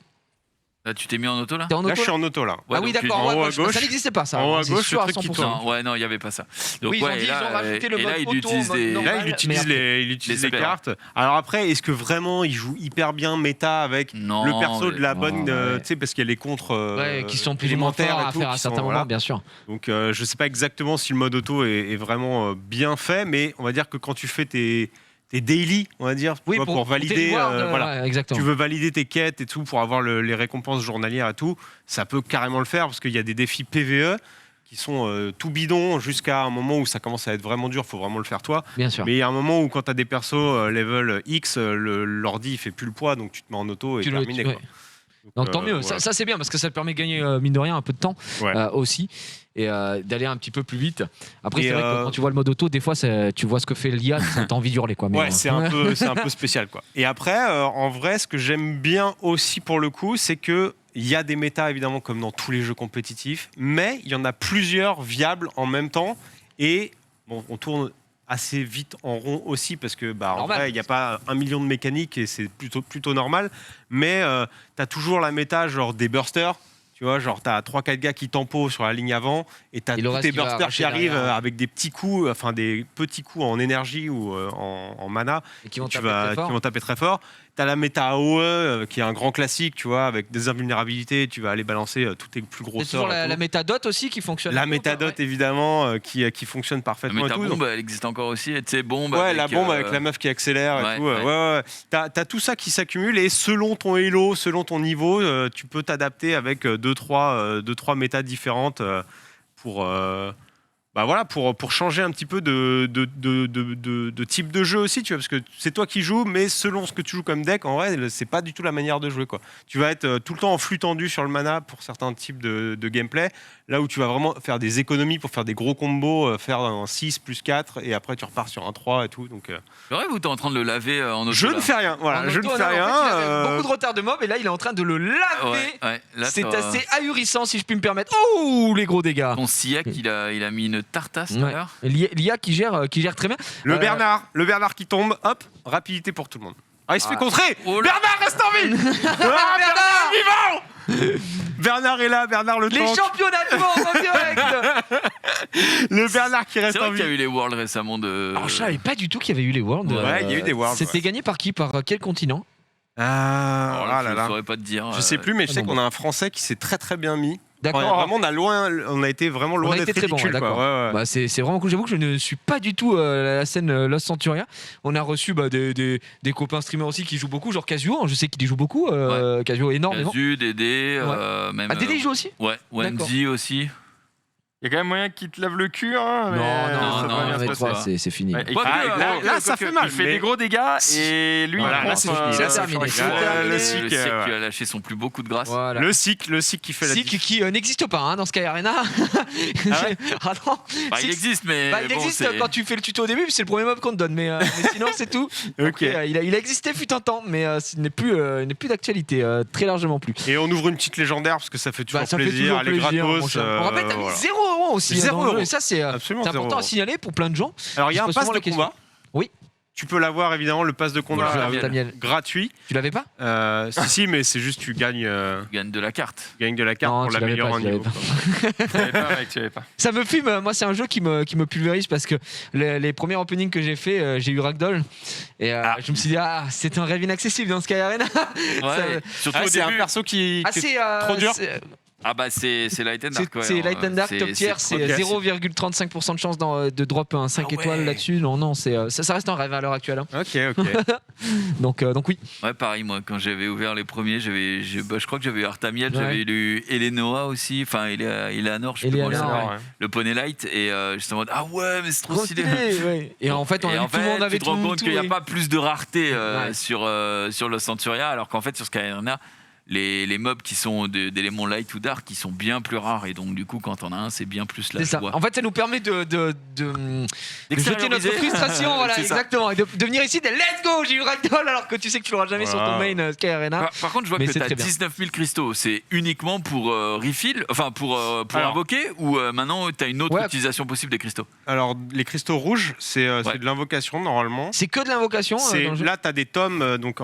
Là, tu t'es mis en auto là T'es en auto Là, je suis en auto là. Ouais, Ah oui donc tu- d'accord, en ouais, haut à ouais, gauche. ça n'existait pas ça. En haut à C'est gauche, sûr le à truc qui 100%. tourne. Non, ouais, non, il n'y avait pas ça. Donc, Oui, ils ont ouais, dit, et là, ils ont rajouté le et là, mode il auto, utilise mode des. normal. Là, il utilise, mais il utilise les les spells. cartes. Alors après, est-ce que vraiment il joue hyper bien méta avec Non, le perso de la non, bonne, ouais. tu sais, parce qu'il y a les contres Ouais, qui sont plus ou moins élémentaires forts et à tout, faire à qui sont, certains voilà. moments, bien sûr. Donc je sais pas exactement si le mode auto est vraiment bien fait, mais on va dire que quand tu fais tes daily, on va dire, tu vois, pour valider, voilà. ouais, exactement. Tu veux valider tes quêtes et tout pour avoir les récompenses journalières et tout, ça peut carrément le faire parce qu'il y a des défis PVE qui sont tout bidons jusqu'à un moment où ça commence à être vraiment dur, faut vraiment le faire toi. Bien sûr. Mais il y a un moment où quand tu as des persos level X, l'ordi il fait plus le poids, donc tu te mets en auto et Tu le- terminé. ouais. Quoi. Donc tant mieux, voilà. ça c'est bien parce que ça te permet de gagner mine de rien un peu de temps Ouais. aussi et d'aller un petit peu plus vite. Après Et c'est vrai que quand tu vois le mode auto, des fois tu vois ce que fait l'IA, t'as envie d'hurler quoi. Mais, Ouais, c'est un peu spécial quoi. Et après, en vrai, ce que j'aime bien aussi pour le coup, c'est que il y a des méta évidemment comme dans tous les jeux compétitifs, mais il y en a plusieurs viables en même temps et bon, on tourne assez vite en rond aussi parce que en Normal. vrai il n'y a pas 1 million de mécaniques et c'est plutôt normal, mais tu as toujours la méta genre des bursters. Tu vois, genre, t'as 3-4 gars qui tempo sur la ligne avant et t'as Et le tous reste tes qui va bursters arracher qui arrivent derrière. avec des petits coups, enfin des petits coups en énergie ou en mana et qui vont qui taper très fort. vont taper très fort. T'as la méta AOE qui est un grand classique, tu vois, avec des invulnérabilités, tu vas aller balancer tous tes plus gros C'est toujours sorts. et la tout. métadot aussi qui fonctionne. La métadote évidemment qui fonctionne La parfaitement et tout. méta-bombe, elle existe encore aussi. Tu sais, bombe. Ouais, avec, la bombe avec la meuf qui accélère ouais, et tout. ouais. Ouais. T'as tout ça qui s'accumule et selon ton elo, selon ton niveau, tu peux t'adapter avec 2-3 méta différentes pour, pour changer un petit peu de type de jeu aussi, tu vois, parce que c'est toi qui joues, mais selon ce que tu joues comme deck, en vrai, c'est pas du tout la manière de jouer, quoi. Tu vas être tout le temps en flux tendu sur le mana pour certains types de gameplay, là où tu vas vraiment faire des économies pour faire des gros combos, faire un 6 plus 4, et après tu repars sur un 3 et tout, donc... C'est vrai, vous êtes en train de le laver en auto. Je ne là. fais rien, voilà, En je auto, ne fais non, en fait, rien. il avait beaucoup de retard de mob et là il est en train de le laver. Ouais. Là, C'est t'as- assez ahurissant si je puis me permettre. Oh les gros dégâts. Ton Siak, il a mis une tartasse tout à Ouais. l'heure. L'IA qui gère très bien. Le Bernard qui tombe, hop, rapidité pour tout le monde. Ah, il se fait contrer. Oh là. Bernard reste en vie. Ah, Bernard vivant. Bernard est là, Bernard le Les tank. championnats du monde en direct. Le Bernard qui C'est reste vrai en qu'il y a vie. eu les Worlds récemment de. Alors je savais pas du tout qu'il y avait eu les Worlds. Ouais, il y a eu des Worlds, C'était ouais. gagné par qui? Par quel continent? Ah, Alors là, ah là je là. saurais pas te dire. Je sais plus, mais je sais non, qu'on a un Français qui s'est très très bien mis. D'accord. Ouais, vraiment, on a été vraiment On loin a d'être été très bon, ridicule, d'accord. quoi. Ouais. Bah, c'est vraiment cool. J'avoue que je ne suis pas du tout la scène Lost Centuria. On a reçu des copains streamers aussi qui jouent beaucoup, genre Casio. Je sais qu'il y joue beaucoup. Casio énormément. Casu, Dédé, même. Ah, Dédé il joue aussi? Ouais, Wendy aussi. Il y a quand même moyen qu'il te lave le cul, hein. mais Non, ça non, va bien non, se mais passer. toi, ça. c'est fini. Ouais, Quoique, là, ça fait mal, Il fait mais- des gros dégâts et lui, Voilà, il là, prend c'est son- fini, là, c'est terminé. sur- C'est Ouais, terminé. le Le cycle. Siak ouais. qui a lâché son plus beau coup de grâce. Voilà. Le cycle qui fait la Sick qui n'existe pas hein, dans Sky Arena. ouais Ah non. Bah, il Six- existe, mais. Bah, il bon, existe c'est- quand tu fais le tuto au début, c'est le premier mob qu'on te donne, mais sinon c'est tout. Ok. Après, il a existé fut un temps, mais il n'est plus d'actualité, très largement plus. Et on ouvre une petite légendaire parce que ça fait toujours Bah, ça fait plaisir, toujours les plaisir, mon gratos. cher. On rappelle, t'as mis voilà. 0 € aussi. 0 dans le jeu, €. Et ça, c'est Absolument c'est 0 important à €. signaler pour plein de gens. Alors, il y a Je un pose pass souvent de la question. combat. Oui. Tu peux l'avoir, évidemment, le pass de combat Voilà, Voilà, Damiel. gratuit. Tu l'avais pas? Si, mais c'est juste tu gagnes Tu gagnes de la carte. de la carte Non, pour tu l'avais l'améliorer pas, en tu l'avais niveau. pas. quoi. Tu savais pas, mec, tu savais pas. Ça me fume. Moi, c'est un jeu qui me pulvérise parce que les premiers openings que j'ai fait, j'ai eu Ragdoll. Et je me suis dit, c'est un rêve inaccessible dans Sky Arena. Ouais, surtout Ah, au c'est un début. perso qui est c'est trop dur. Ah bah c'est Light and Dark. ouais, C'est Light and Dark c'est- top tier, c'est ok. 0,35% de chance de drop un 5 Ah ouais. étoiles là-dessus. Non, ça reste un rêve à l'heure actuelle. hein. Ok. Donc oui. Ouais, pareil, moi, quand j'avais ouvert les premiers, je crois que j'avais eu Artamiel, Ouais. j'avais lu Eleanoa aussi, enfin, Eleanor, je sais plus comment elle Eleanor, s'appelle, ouais. le poney light, et j'étais en mode, ah ouais, mais c'est trop Trop stylé. stylé, ouais. Et en fait, on a vu que tout le monde avait tu te rends tout. compte tout, qu'il n'y a et- pas plus de rareté Ouais. sur le Centuria, alors qu'en fait, sur Sky Arena, les mobs qui sont d'éléments light ou dark, qui sont bien plus rares, et donc, du coup, quand on a un, c'est bien plus la C'est ça. joie. En fait, ça nous permet de jeter notre D'extérioriser. frustration, voilà, C'est ça. exactement. Et de venir ici, de let's go, j'ai eu Ragdoll, alors que tu sais que tu l'auras jamais sur ton Voilà. main Sky Arena. Par contre, je vois Mais que c'est tu as très bien. 19 000 cristaux. C'est uniquement pour refill, enfin pour Alors. invoquer, ou maintenant tu as une autre Ouais. utilisation possible des cristaux? Alors, les cristaux rouges, c'est Ouais. de l'invocation normalement. C'est que de l'invocation. dans le jeu. Là, tu as des tomes, donc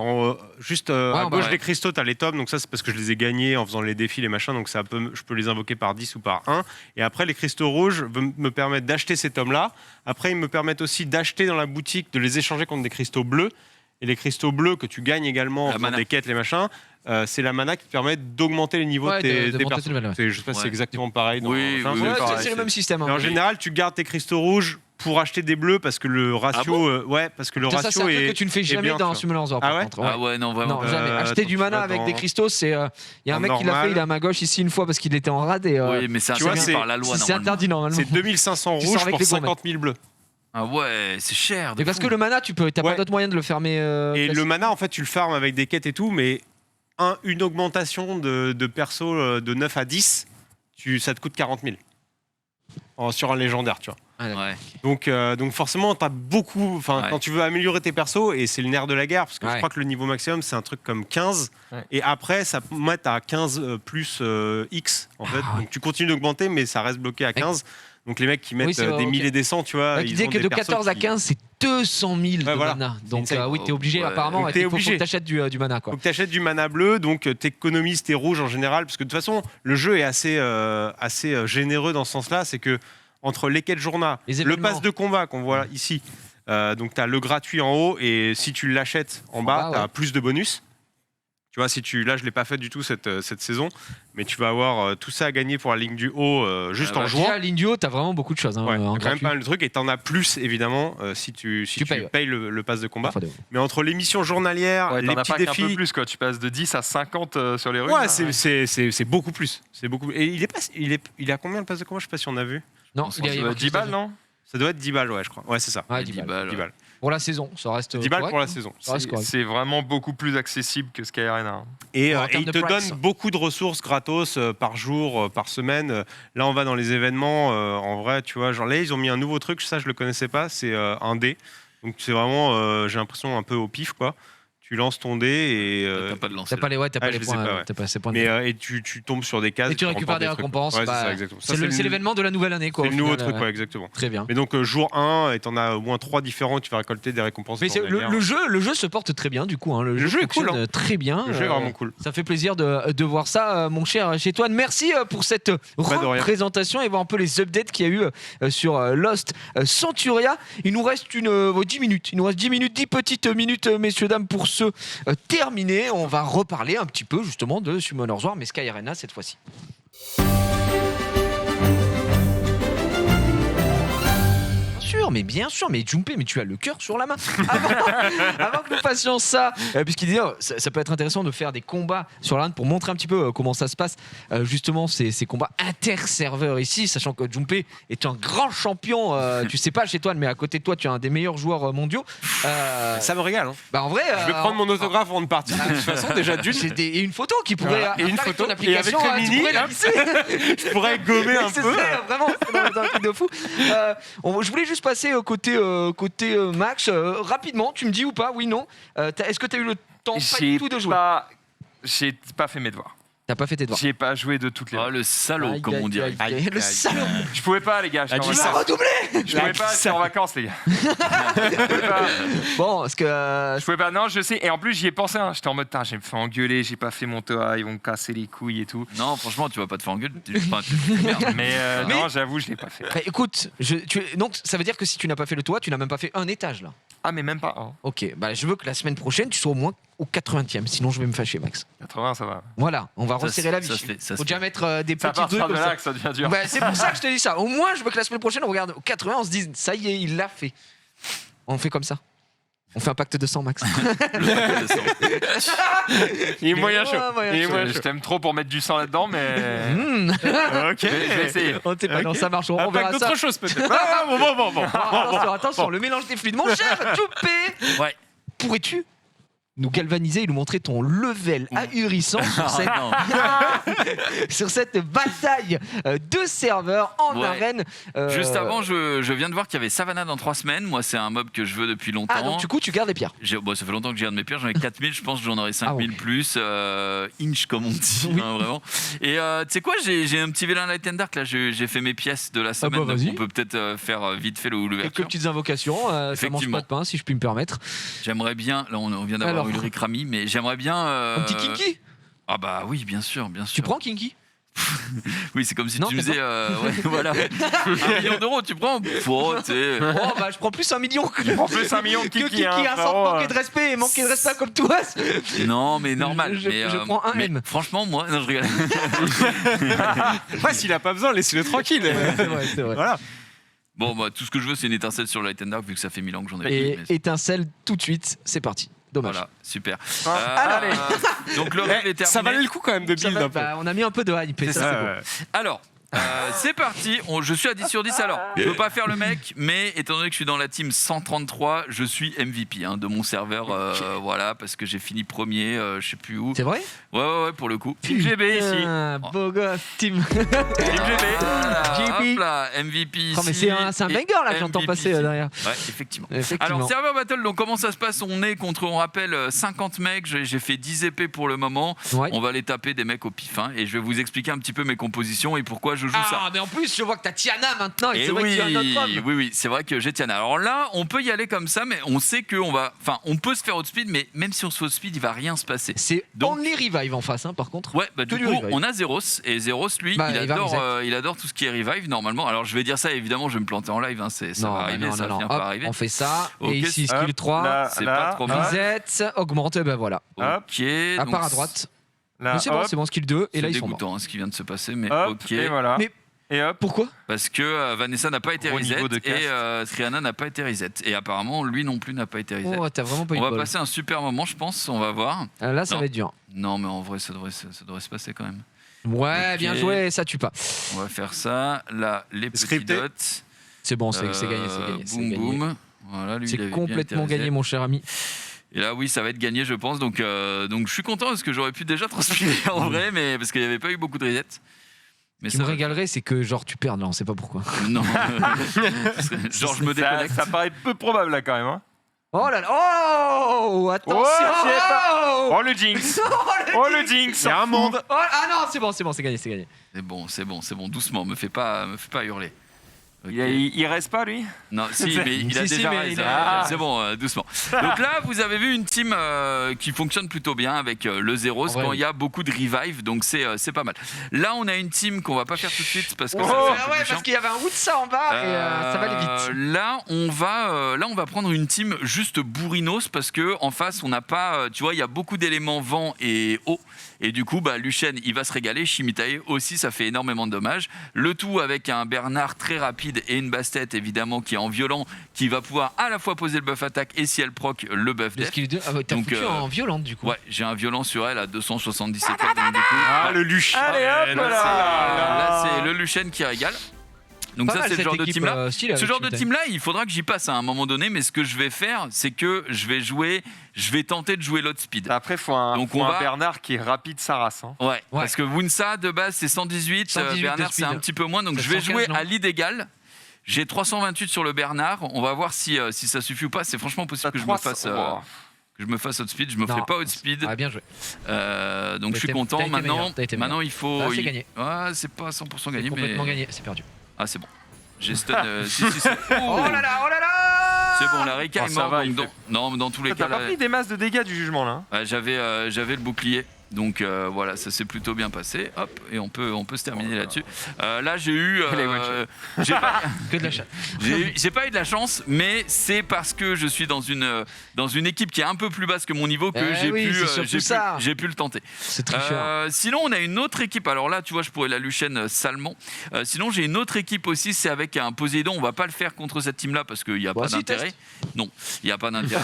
juste en à bas, gauche ouais. des cristaux, tu as les tomes, donc ça c'est parce que je les ai gagnés en faisant les défis, les machins, donc je peux les invoquer par 10 ou par 1. Et après, les cristaux rouges me permettent d'acheter ces tomes-là. Après, ils me permettent aussi d'acheter dans la boutique, de les échanger contre des cristaux bleus. Et les cristaux bleus que tu gagnes également en La faisant mana. des quêtes, les machins, c'est la mana qui te permet d'augmenter les niveaux Ouais, de tes de monter persos. tes levels, ouais. Je sais pas si c'est Ouais. exactement pareil. dans Oui, machin, oui, c'est Ouais, pareil, c'est le même système. Mais en général, tu gardes tes cristaux rouges pour acheter des bleus parce que le ratio, parce que le Ça, c'est ratio un truc est que tu ne fais est jamais bien, dans tu vois. Summoner's War. Ah par ouais contre, ouais. Ah ouais, non, vraiment. Non, jamais. Acheter attends, du mana tu vas avec dans- des cristaux, c'est. Il y a un en mec qui l'a normal. fait, il est à ma gauche ici une fois parce qu'il était en rade et. Oui, mais c'est tu vois, interdit c'est- par la loi. c'est normalement. interdit normalement. C'est 2500 Tu sors rouges avec pour les gourmets. 50 000 bleus. Ah ouais, c'est cher. de Mais parce fou. que le mana, t'as Ouais. pas d'autre moyen de le fermer. Et le classique. mana, en fait, tu le farmes avec des quêtes et tout, mais une augmentation de perso de 9 à 10, ça te coûte 40 000 sur un légendaire, tu vois. Ouais. Donc forcément, t'as beaucoup. Enfin, Ouais. quand tu veux améliorer tes persos, et c'est le nerf de la guerre, parce que je Ouais. crois que le niveau maximum c'est un truc comme 15, Ouais. et après ça peut mettre à 15 plus X en fait. Ah ouais. Donc tu continues d'augmenter, mais ça reste bloqué à 15. Donc les mecs qui mettent c'est vrai, des ok. milliers des cents, tu vois. Qui disait ont que des de persos 14 à qui- 15, c'est 200 000 de voilà. mana. Donc C'est insane. oui, t'es obligé Ouais. apparemment. Donc, Il t'es faut que obligé. t'achètes du mana, quoi. Faut que tu achètes du mana bleu, donc tu économises tes rouges en général, parce que de toute façon, le jeu est assez généreux dans ce sens-là. C'est que entre les quêtes journaux, Les le événements. pass de combat qu'on voit ici, donc tu as le gratuit en haut, et si tu l'achètes en bas, bas, tu as ouais. plus de bonus. Tu vois, là, je ne l'ai pas fait du tout cette saison, mais tu vas avoir tout ça à gagner pour la ligne du haut juste en jouant. Déjà, l'Indio, t'as vraiment beaucoup de choses. Hein, Ouais, en t'as quand même gratuit. pas mal de trucs, et t'en as plus évidemment si tu payes, ouais. payes le pass de combat. Parfois, Mais entre les missions journalières, Ouais, les t'en as petits pas qu'un peu défis. plus, quoi. Tu passes de 10 à 50 sur les rues. Ouais, là. c'est beaucoup plus. C'est beaucoup. Et il a combien le pass de combat? Je sais pas si on a vu. Non, Ça doit être 10 balles, non? Ça doit être 10 balles, ouais, je crois. Ouais, c'est ça. Ouais, 10 10 balles. balles. 10 balles. Pour la saison, ça reste. 10 balles correct, pour la hein. saison. Ça reste correct. C'est vraiment beaucoup plus accessible que Sky Arena. Et, En et termes il de te price. donne beaucoup de ressources gratos par jour, par semaine. Là, on va dans les événements. En vrai, tu vois, genre là, ils ont mis un nouveau truc, ça, je le connaissais pas. C'est un dé. Donc, c'est vraiment, j'ai l'impression, un peu au pif, quoi. Tu lances ton dé et. T'as pas de lancer. T'as pas les, t'as Ah, pas je les les ai points. pas, ouais. T'as pas ces points de Mais, vie. et tu tombes sur des cases. Et tu récupères des remportes trucs. récompenses. Ouais, bah, c'est ça, exactement. Ça, c'est l'événement de la nouvelle année, quoi. C'est au le nouveau final, truc, ouais, exactement. Très bien. Et donc, jour 1, et t'en as au moins 3 différents, tu vas récolter des récompenses. Mais journalières. le jeu se porte très bien, du coup. Hein. Le jeu jeu est cool, fonctionne très bien. Le jeu est vraiment cool. Ça fait plaisir de voir ça, mon cher Chétoine. Merci pour cette de rien. représentation et voir un peu les updates qu'il y a eu sur Lost Centuria. Il nous reste 10 minutes. Il nous reste 10 minutes, 10 petites minutes, messieurs, dames, pour se terminer. On va reparler un petit peu, justement, de Summoner's War, mais Sky Arena cette fois-ci. Bien sûr, mais Jumpé, mais tu as le cœur sur la main. Avant que nous fassions ça, puisqu'il dit, ça peut être intéressant de faire des combats sur la LAN pour montrer un petit peu comment ça se passe, justement, ces combats inter-serveurs ici, sachant que Jumpé est un grand champion, tu sais pas chez toi, mais à côté de toi, tu es un des meilleurs joueurs mondiaux. Ça me régale. Hein. Bah en vrai, Je vais prendre mon autographe avant de partir. De toute façon, déjà d'une. et une photo qui pourrait. Voilà. Et une avec photo. ton Et avec application, Rémini, tu pourrais la hop. glisser. Je pourrais gommer un Ce peu. serait vraiment dans un truc de fou. Je voulais juste passer côté Max. Rapidement, tu me dis ou pas, oui, non. Est-ce que tu as eu le temps pas du tout de jouer? J'ai pas fait mes devoirs. T'as pas fait tes devoirs. J'y ai pas joué de toutes les. Oh, le salaud, comme on dirait. Le salaud. Je pouvais pas, les gars. Ah, Tu vas redoubler. Je pouvais pas, j'étais en vacances, les gars. Je pouvais pas. Bon, parce que Je pouvais pas. Non, je sais. Et en plus, j'y ai pensé. Hein. J'étais en mode, je vais me faire engueuler. J'ai pas fait mon toa. Ils vont me casser les couilles et tout. Non, franchement, tu vas pas te faire engueuler. Enfin, tu te merde. Mais, Mais- non, j'avoue, je l'ai pas fait. bah, écoute, donc ça veut dire que si tu n'as pas fait le toit, tu n'as même pas fait un étage là. Ah, mais même pas. Hein. Ok, bah je veux que la semaine prochaine tu sois au moins au 80e, sinon je vais me fâcher, Max. 80, ça va. Voilà, on va Ça resserrer se- la ça vis. se fait, ça se Faut déjà fait. mettre des Ça petits trucs part de comme là ça. que ça devient dur. Bah, c'est pour ça que je te dis ça. Au moins, je veux que la semaine prochaine, on regarde au 80, on se dise ça y est, il l'a fait. On fait comme ça. On fait un pacte de sang, Max. Il est moyen chaud. Ouais, moyen Il est chaud. moyen Je chaud. t'aime trop pour mettre du sang là-dedans, mais. Ok. Je vais essayer. On t'est pas, Ok. non, ça marche. On Un verra pack ça. d'autres choses peut-être. Ah, bon. Attention, le mélange des fluides. Mon cher Toupé, Ouais. pourrais-tu nous galvaniser et nous montrer ton level ahurissant sur cette, Ah, non. sur cette bataille de serveurs en Ouais. arène. Juste avant, je viens de voir qu'il y avait Savannah dans 3 semaines. Moi, c'est un mob que je veux depuis longtemps. Ah, donc du coup, tu gardes les pierres. Bon, ça fait longtemps que j'ai un de mes pierres, j'en ai 4000, je pense que j'en aurai 5000 Ah, ok. plus, inch comme on dit, hein, vraiment. Et tu sais quoi, j'ai un petit vélin Light and Dark, là, j'ai fait mes pièces de la semaine, bah, donc vas-y. on peut peut-être faire vite fait Quelques l'ouverture. petites invocations. Ça mange Effectivement. pas de pain, si je puis me permettre. J'aimerais bien, là on vient d'avoir Alors. Ulrich Rami, mais j'aimerais bien... Un petit kinky. Ah bah oui, bien sûr. Tu prends kinky? Oui, c'est comme si Non, tu me t'aimes disais, ouais, voilà, 1 million d'euros, tu prends. Oh, tu sais. Oh bah je prends plus 1 million que En plus, 1 million de que kiki, hein, un sans frérot, manquer de respect et manquer de respect comme toi. Non, mais normal. Je mais, prends un mais M. Franchement, moi, non, je rigole. Ouais, s'il a pas besoin, laissez-le tranquille. C'est vrai, c'est vrai. Voilà. Bon, bah, tout ce que je veux, c'est une étincelle sur Light and Dark, vu que ça fait 1000 ans que j'en ai Et plus. mais étincelle tout de suite, c'est parti. Dommage. Voilà, super. Alors. Donc le rêve est terminé. Ça valait le coup quand même de Ça build va, un peu. bah, on a mis un peu de hype. et C'est ça, ça, c'est beau. ouais. Alors, C'est parti, je suis à 10 sur 10 alors. Je peux pas faire le mec, mais étant donné que je suis dans la team 133, je suis MVP de mon serveur, voilà, parce que j'ai fini premier, je sais plus où. C'est vrai? Ouais, pour le coup. Team GB ici. Beau gosse, team. Team GB. GB. Hop là, MVP ici. Oh, mais c'est un banger là que j'entends MVP passer ici. derrière. Ouais, effectivement. Effectivement. Alors, serveur battle, donc comment ça se passe? On est contre, on rappelle, 50 mecs. J'ai fait 10 épées pour le moment. Ouais. On va aller taper des mecs au pif. Et je vais vous expliquer un petit peu mes compositions et pourquoi je joue ça. Ah, mais en plus, je vois que t'as Tiana maintenant, et Et c'est vrai que tu as un autre homme. oui, c'est vrai que j'ai Tiana. Alors là, on peut y aller comme ça, mais on sait on peut se faire outspeed, mais même si on se fait outspeed, il va rien se passer. C'est Donc- only revive en face, par contre. Ouais, du Que du coup, revive. on a Zeros, et Zeros, lui, Bah, il adore tout ce qui est revive, normalement. Alors, je vais dire ça, évidemment, je vais me planter en live, ça va arriver, ça vient Hop, pas arriver. on fait ça, Ok, et ici, skill hop, 3, là, C'est pas trop mal. reset, augmente, ben voilà. Hop. Ok, À donc part à droite. Là, Mais c'est hop, bon, skill 2, et là, c'est ils sont morts. dégoûtant ce qui vient de se passer, mais hop, ok. et voilà. Mais- Et hop. Pourquoi? Parce que Vanessa n'a pas été Gros reset niveau de et cast. Triana n'a pas été reset. Et apparemment, lui non plus n'a pas été reset. Oh, t'as vraiment pas eu On de va bol. passer un super moment, je pense. On va voir. Là, ça Non. va être dur. Non, mais en vrai, ça devrait se passer quand même. Ouais, Ok. bien joué, ça tue pas. On va faire ça. Là, les petits Scripté. dots. C'est bon, c'est gagné, c'est gagné. Boum, boum. Voilà, lui, il C'est avait bien complètement été gagné, reset. mon cher ami. Et là, oui, ça va être gagné, je pense. Donc je suis content parce que j'aurais pu déjà transpirer en vrai, mais parce qu'il n'y avait pas eu beaucoup de resets. Mais Ce qui me régalerait, c'est que genre tu perds là, on sait pas pourquoi. Non. Genre, je me déconnecte. Ça paraît peu probable là quand même. Hein. Oh là là, oh, attention. j'y ai pas. Oh, Oh le jinx. Oh le jinx. Il y a un monde. Oh, ah non, c'est bon, c'est gagné, c'est gagné. C'est bon, doucement, me fais pas hurler. Ok. Il reste pas lui. Non, si, mais il a Si, déjà mais raison. il a- C'est bon, doucement. Donc là, vous avez vu une team qui fonctionne plutôt bien avec le Zeros En vrai, quand oui. il y a beaucoup de revive, donc c'est pas mal. Là, on a une team qu'on va pas faire tout de suite parce que Oh, ça fait un peu Ah plus ouais, chiant. parce qu'il y avait un route ça en bas et ça va aller vite. Là, on va prendre une team juste bourrinos parce que en face, on n'a pas, tu vois, il y a beaucoup d'éléments vent et eau. Et du coup, Luchen, il va se régaler. Shimitae aussi, ça fait énormément de dommages. Le tout avec un Bernard très rapide et une Bastet, évidemment, qui est en violent, qui va pouvoir à la fois poser le buff attaque et si elle proc, le buff Le def. skill 2, ah ouais, t'as Donc, foutu en violente du coup. Ouais, j'ai un violent sur elle à 277 heures, donc du coup, Ah, le luche. Allez hop là, là. là, c'est le Luchen qui régale. Donc Pas ça, mal, c'est le cette genre de équipe, team-là. style Ce avec genre de Shimitae. team-là, il faudra que j'y passe à un moment donné, mais ce que je vais faire, c'est que je vais tenter de jouer l'autre speed. Après faut un Donc, on va- Bernard qui est rapide sa race. Hein. Ouais, parce que Wunsa de base c'est 118, 118 de Bernard c'est speed. un petit peu moins, donc C'est je vais 115, jouer non à lead égal. J'ai 328 sur le Bernard, on va voir si ça suffit ou pas. C'est franchement possible que je me fasse outspeed, je me Non. ferai pas outspeed. Ah, bien joué. Donc je suis T'as content. été meilleur, Maintenant, t'as été meilleur. maintenant il faut. Ah, c'est gagné. Ah, c'est pas 100% C'est gagné, mais. complètement gagné, c'est perdu. Ah, c'est bon. J'ai stun. Si, c'est. Oh là là, oh là là. C'est bon, la Reka Oh, est ça morte. va, donc il non, mais dans tous les T'as cas. pas là- pris des masses de dégâts du jugement là. Hein. Ouais, j'avais le bouclier, donc voilà, ça s'est plutôt bien passé. Hop, et on peut se terminer là-dessus. Là, j'ai eu, Les one-shots. j'ai pas, Que de la chatte. j'ai pas eu de la chance, mais c'est parce que je suis dans une équipe qui est un peu plus basse que mon niveau que Eh oui, c'est surtout ça. j'ai pu le tenter. C'est tricheur. Sinon, on a une autre équipe. Alors là, tu vois, je pourrais la Luchen salement. Sinon, j'ai une autre équipe aussi. C'est avec un Poséidon. On va pas le faire contre cette team-là parce qu'il n'y a Bah, pas si, d'intérêt. teste. Non, il n'y a pas d'intérêt.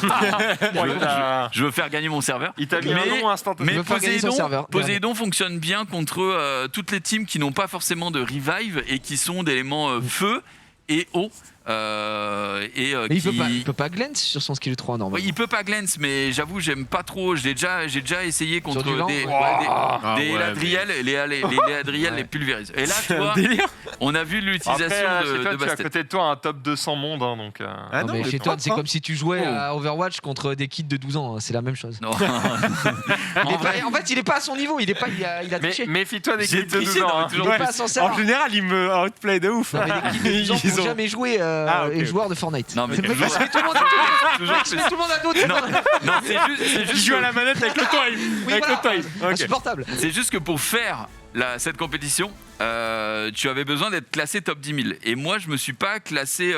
Il Je veux faire gagner mon serveur. t'a mis un nom instantané. Mais veut faire gagner son serveur. Poséidon fonctionne bien contre toutes les teams qui n'ont pas forcément de revive et qui sont d'éléments feu et eau. Mais il peut pas glance sur son skill 3 normalement. Ouais, il peut pas glance, mais j'avoue, j'aime pas trop. J'ai déjà essayé contre du vent, des ouais, Eladriel, les Eladriel les pulvérise. Et là, tu vois, on a vu l'utilisation Après, chez de toi, tu as à Bastet. côté de toi un top 200 monde, hein, donc. Ah Non, non, mais mais chez toi, pas, c'est hein. comme si tu jouais Oh. à Overwatch contre des kids de 12 ans, hein, c'est la même chose. Non. Il est pas- en fait, il est pas à son niveau, il a Mais triché. méfie-toi des J'ai kids de triché 12 ans. dans hein. le toujours Il est Ouais. pas censé En avoir. général, il me outplay de ouf. Non, mais les kids de 12 ans Ils n'ont ont- jamais joué Ah, ok, et ok. joueurs de Fortnite. Non, mais Le mec, toujours- il se met tout le monde à Toujours il se met tout le monde à dos. Non, c'est Il juste joue que- à la manette avec le time. Oui, Avec voilà. le time. Ok. Insupportable. C'est juste que pour faire cette compétition, tu avais besoin d'être classé top 10 000. Et moi, je me suis pas classé.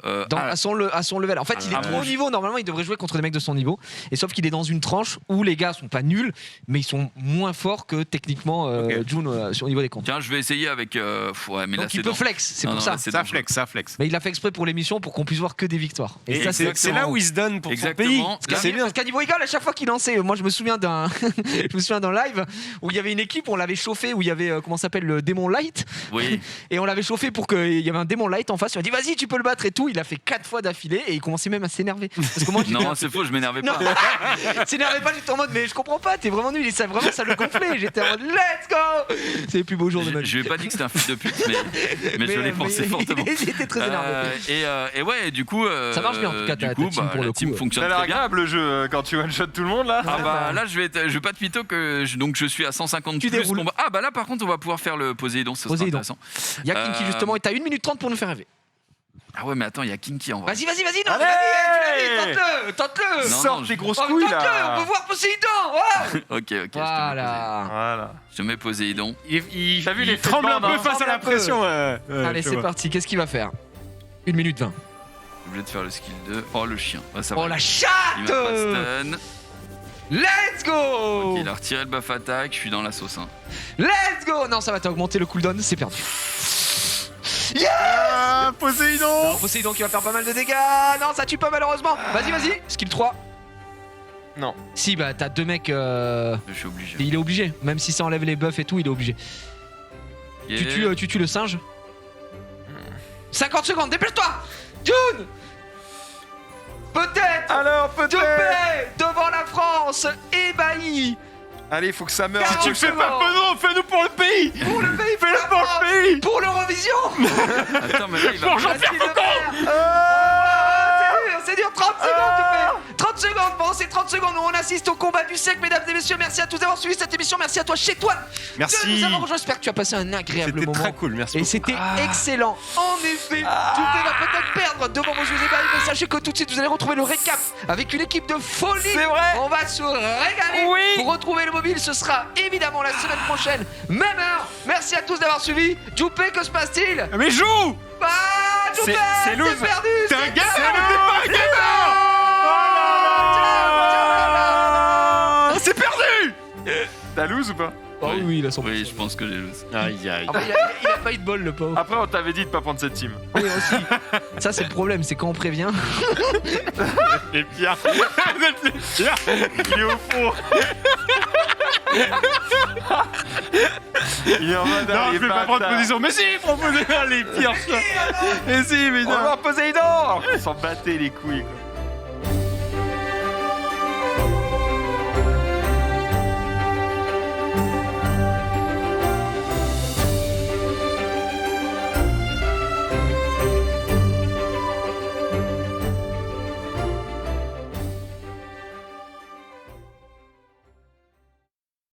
À son level. En fait, il est Ah, trop mon haut niveau. Normalement, il devrait jouer contre des mecs de son niveau. Et sauf qu'il est dans une tranche où les gars sont pas nuls, mais ils sont moins forts que techniquement June au niveau des comptes. Tiens, je vais essayer avec. Ouais, mais là, Donc il c'est peut dans- flex, c'est Non, pour non, ça. là, c'est Ça dangereux. flex, ça flex. Mais il l'a fait exprès pour l'émission pour qu'on puisse voir que des victoires. Et ça, c'est là où il se donne pour son Exactement. pays. Là, Parce que- parce qu'à niveau égal, à chaque fois qu'il lançait, moi je me souviens d'un live où il y avait une équipe, on l'avait chauffé, où il y avait comment s'appelle le démon Light. Oui. Et on l'avait chauffé pour qu'il y avait un démon Light en face. Il m'a dit vas-y, tu peux le battre et tout. Il a fait 4 fois d'affilée et il commençait même à s'énerver. Parce que moi, Non, c'est faux, je m'énervais non, pas. s'énervait pas, j'étais en mode mais je comprends pas, t'es vraiment nul. Et ça, vraiment, ça le gonflait. J'étais en mode let's go. C'est les plus beaux jours de ma vie. Je lui ai pas dit que c'était un fils de pute, mais je l'ai pensé fortement. Il était très énervé. Et ouais, du coup. Ça marche bien, en tout cas, ta team pour le la team coup. fonctionne Ça a l'air très bien. agréable le jeu quand tu one-shot tout le monde là. Ah bah là je vais pas te mytho donc je suis à 150 Tu plus déroules. combat. Ah bah là par contre on va pouvoir faire le Poséidon, ce sera Poséidon. intéressant. Il y a Kinky justement et t'as 1 minute 30 pour nous faire rêver. Ah ouais mais attends il y a Kinky en vrai. Vas-y, non, Allez vas-y, tente-le. Non, Sors non, tes grosses Oh, couilles tente-le, on là. veut voir Poséidon. Ok, je te mets Voilà. Voilà. Poséidon. Je te mets Poséidon. T'as vu il les tremble un bande, peu hein. face à la pression. Allez, c'est parti. Qu'est-ce qu'il va faire 1 minute 20. Obligé de faire le skill 2. Oh le chien. Ouais, ça Oh va. la Il chatte. m'a pas stun. Let's go. Ok, il a retiré le buff attaque, je suis dans la sauce. Hein. Let's go. Non, ça va, t'as augmenté le cooldown, c'est perdu. Ah, Poséidon. Non, Poséidon qui va faire pas mal de dégâts. Non, ça tue pas malheureusement. Vas-y. Skill 3. Non. Si, bah t'as 2 mecs. Je suis obligé. Il est obligé. Même si ça enlève les buffs et tout, il est obligé. Ok. Tu tues le singe. 50 secondes, dépêche-toi. June. Peut-être. Alors peut-être. Dopé devant la France, ébahi. Allez, il faut que ça meure. Si tu le fais pas pour nous, fais-nous pour le pays. Pour le pays, Fais-le pour le pays. pour l'Eurovision. Attends mais là il va. Pour Jean-Pierre Faucon. C'est dur, 30 secondes, Dopé. 30 secondes, bon, c'est 30 secondes où on assiste au combat du siècle, mesdames et messieurs. Merci à tous d'avoir suivi cette émission. Merci à toi, chez toi, de Merci. nous avoir rejoints. J'espère que tu as passé un agréable C'était moment. très cool, merci Et beaucoup. c'était excellent. En effet, Dopé va peut-être perdre devant vos yeux ébahis, mais sachez que tout de suite vous allez retrouver le récap avec une équipe de folie. C'est vrai. On va se régaler. Oui. Pour retrouver le mobile, ce sera évidemment la semaine prochaine, même heure. Merci à tous d'avoir suivi. Dopé, que se passe-t-il? Mais joue. Bah, Dopé, c'est loose. perdu. T'es un c'est gamin, perdu. t'es pas un gamin. C'est perdu. T'as lose ou pas? Oh oui, il a son Oui, je pense que j'ai loose. Aïe aïe. Ah bah, il a pas eu de bol, le pauvre. Après, on t'avait dit de pas prendre cette team. Oui, aussi. Ça, c'est le problème, c'est quand on prévient. Les pires. Vous êtes les pires. Il est au fond. Il est en mode. Non, allez, je vais pas prendre bâtard. position. Mais si, proposez les pires. Mais si, mais On va non. voir Poséidon. On s'en battait les couilles, quoi.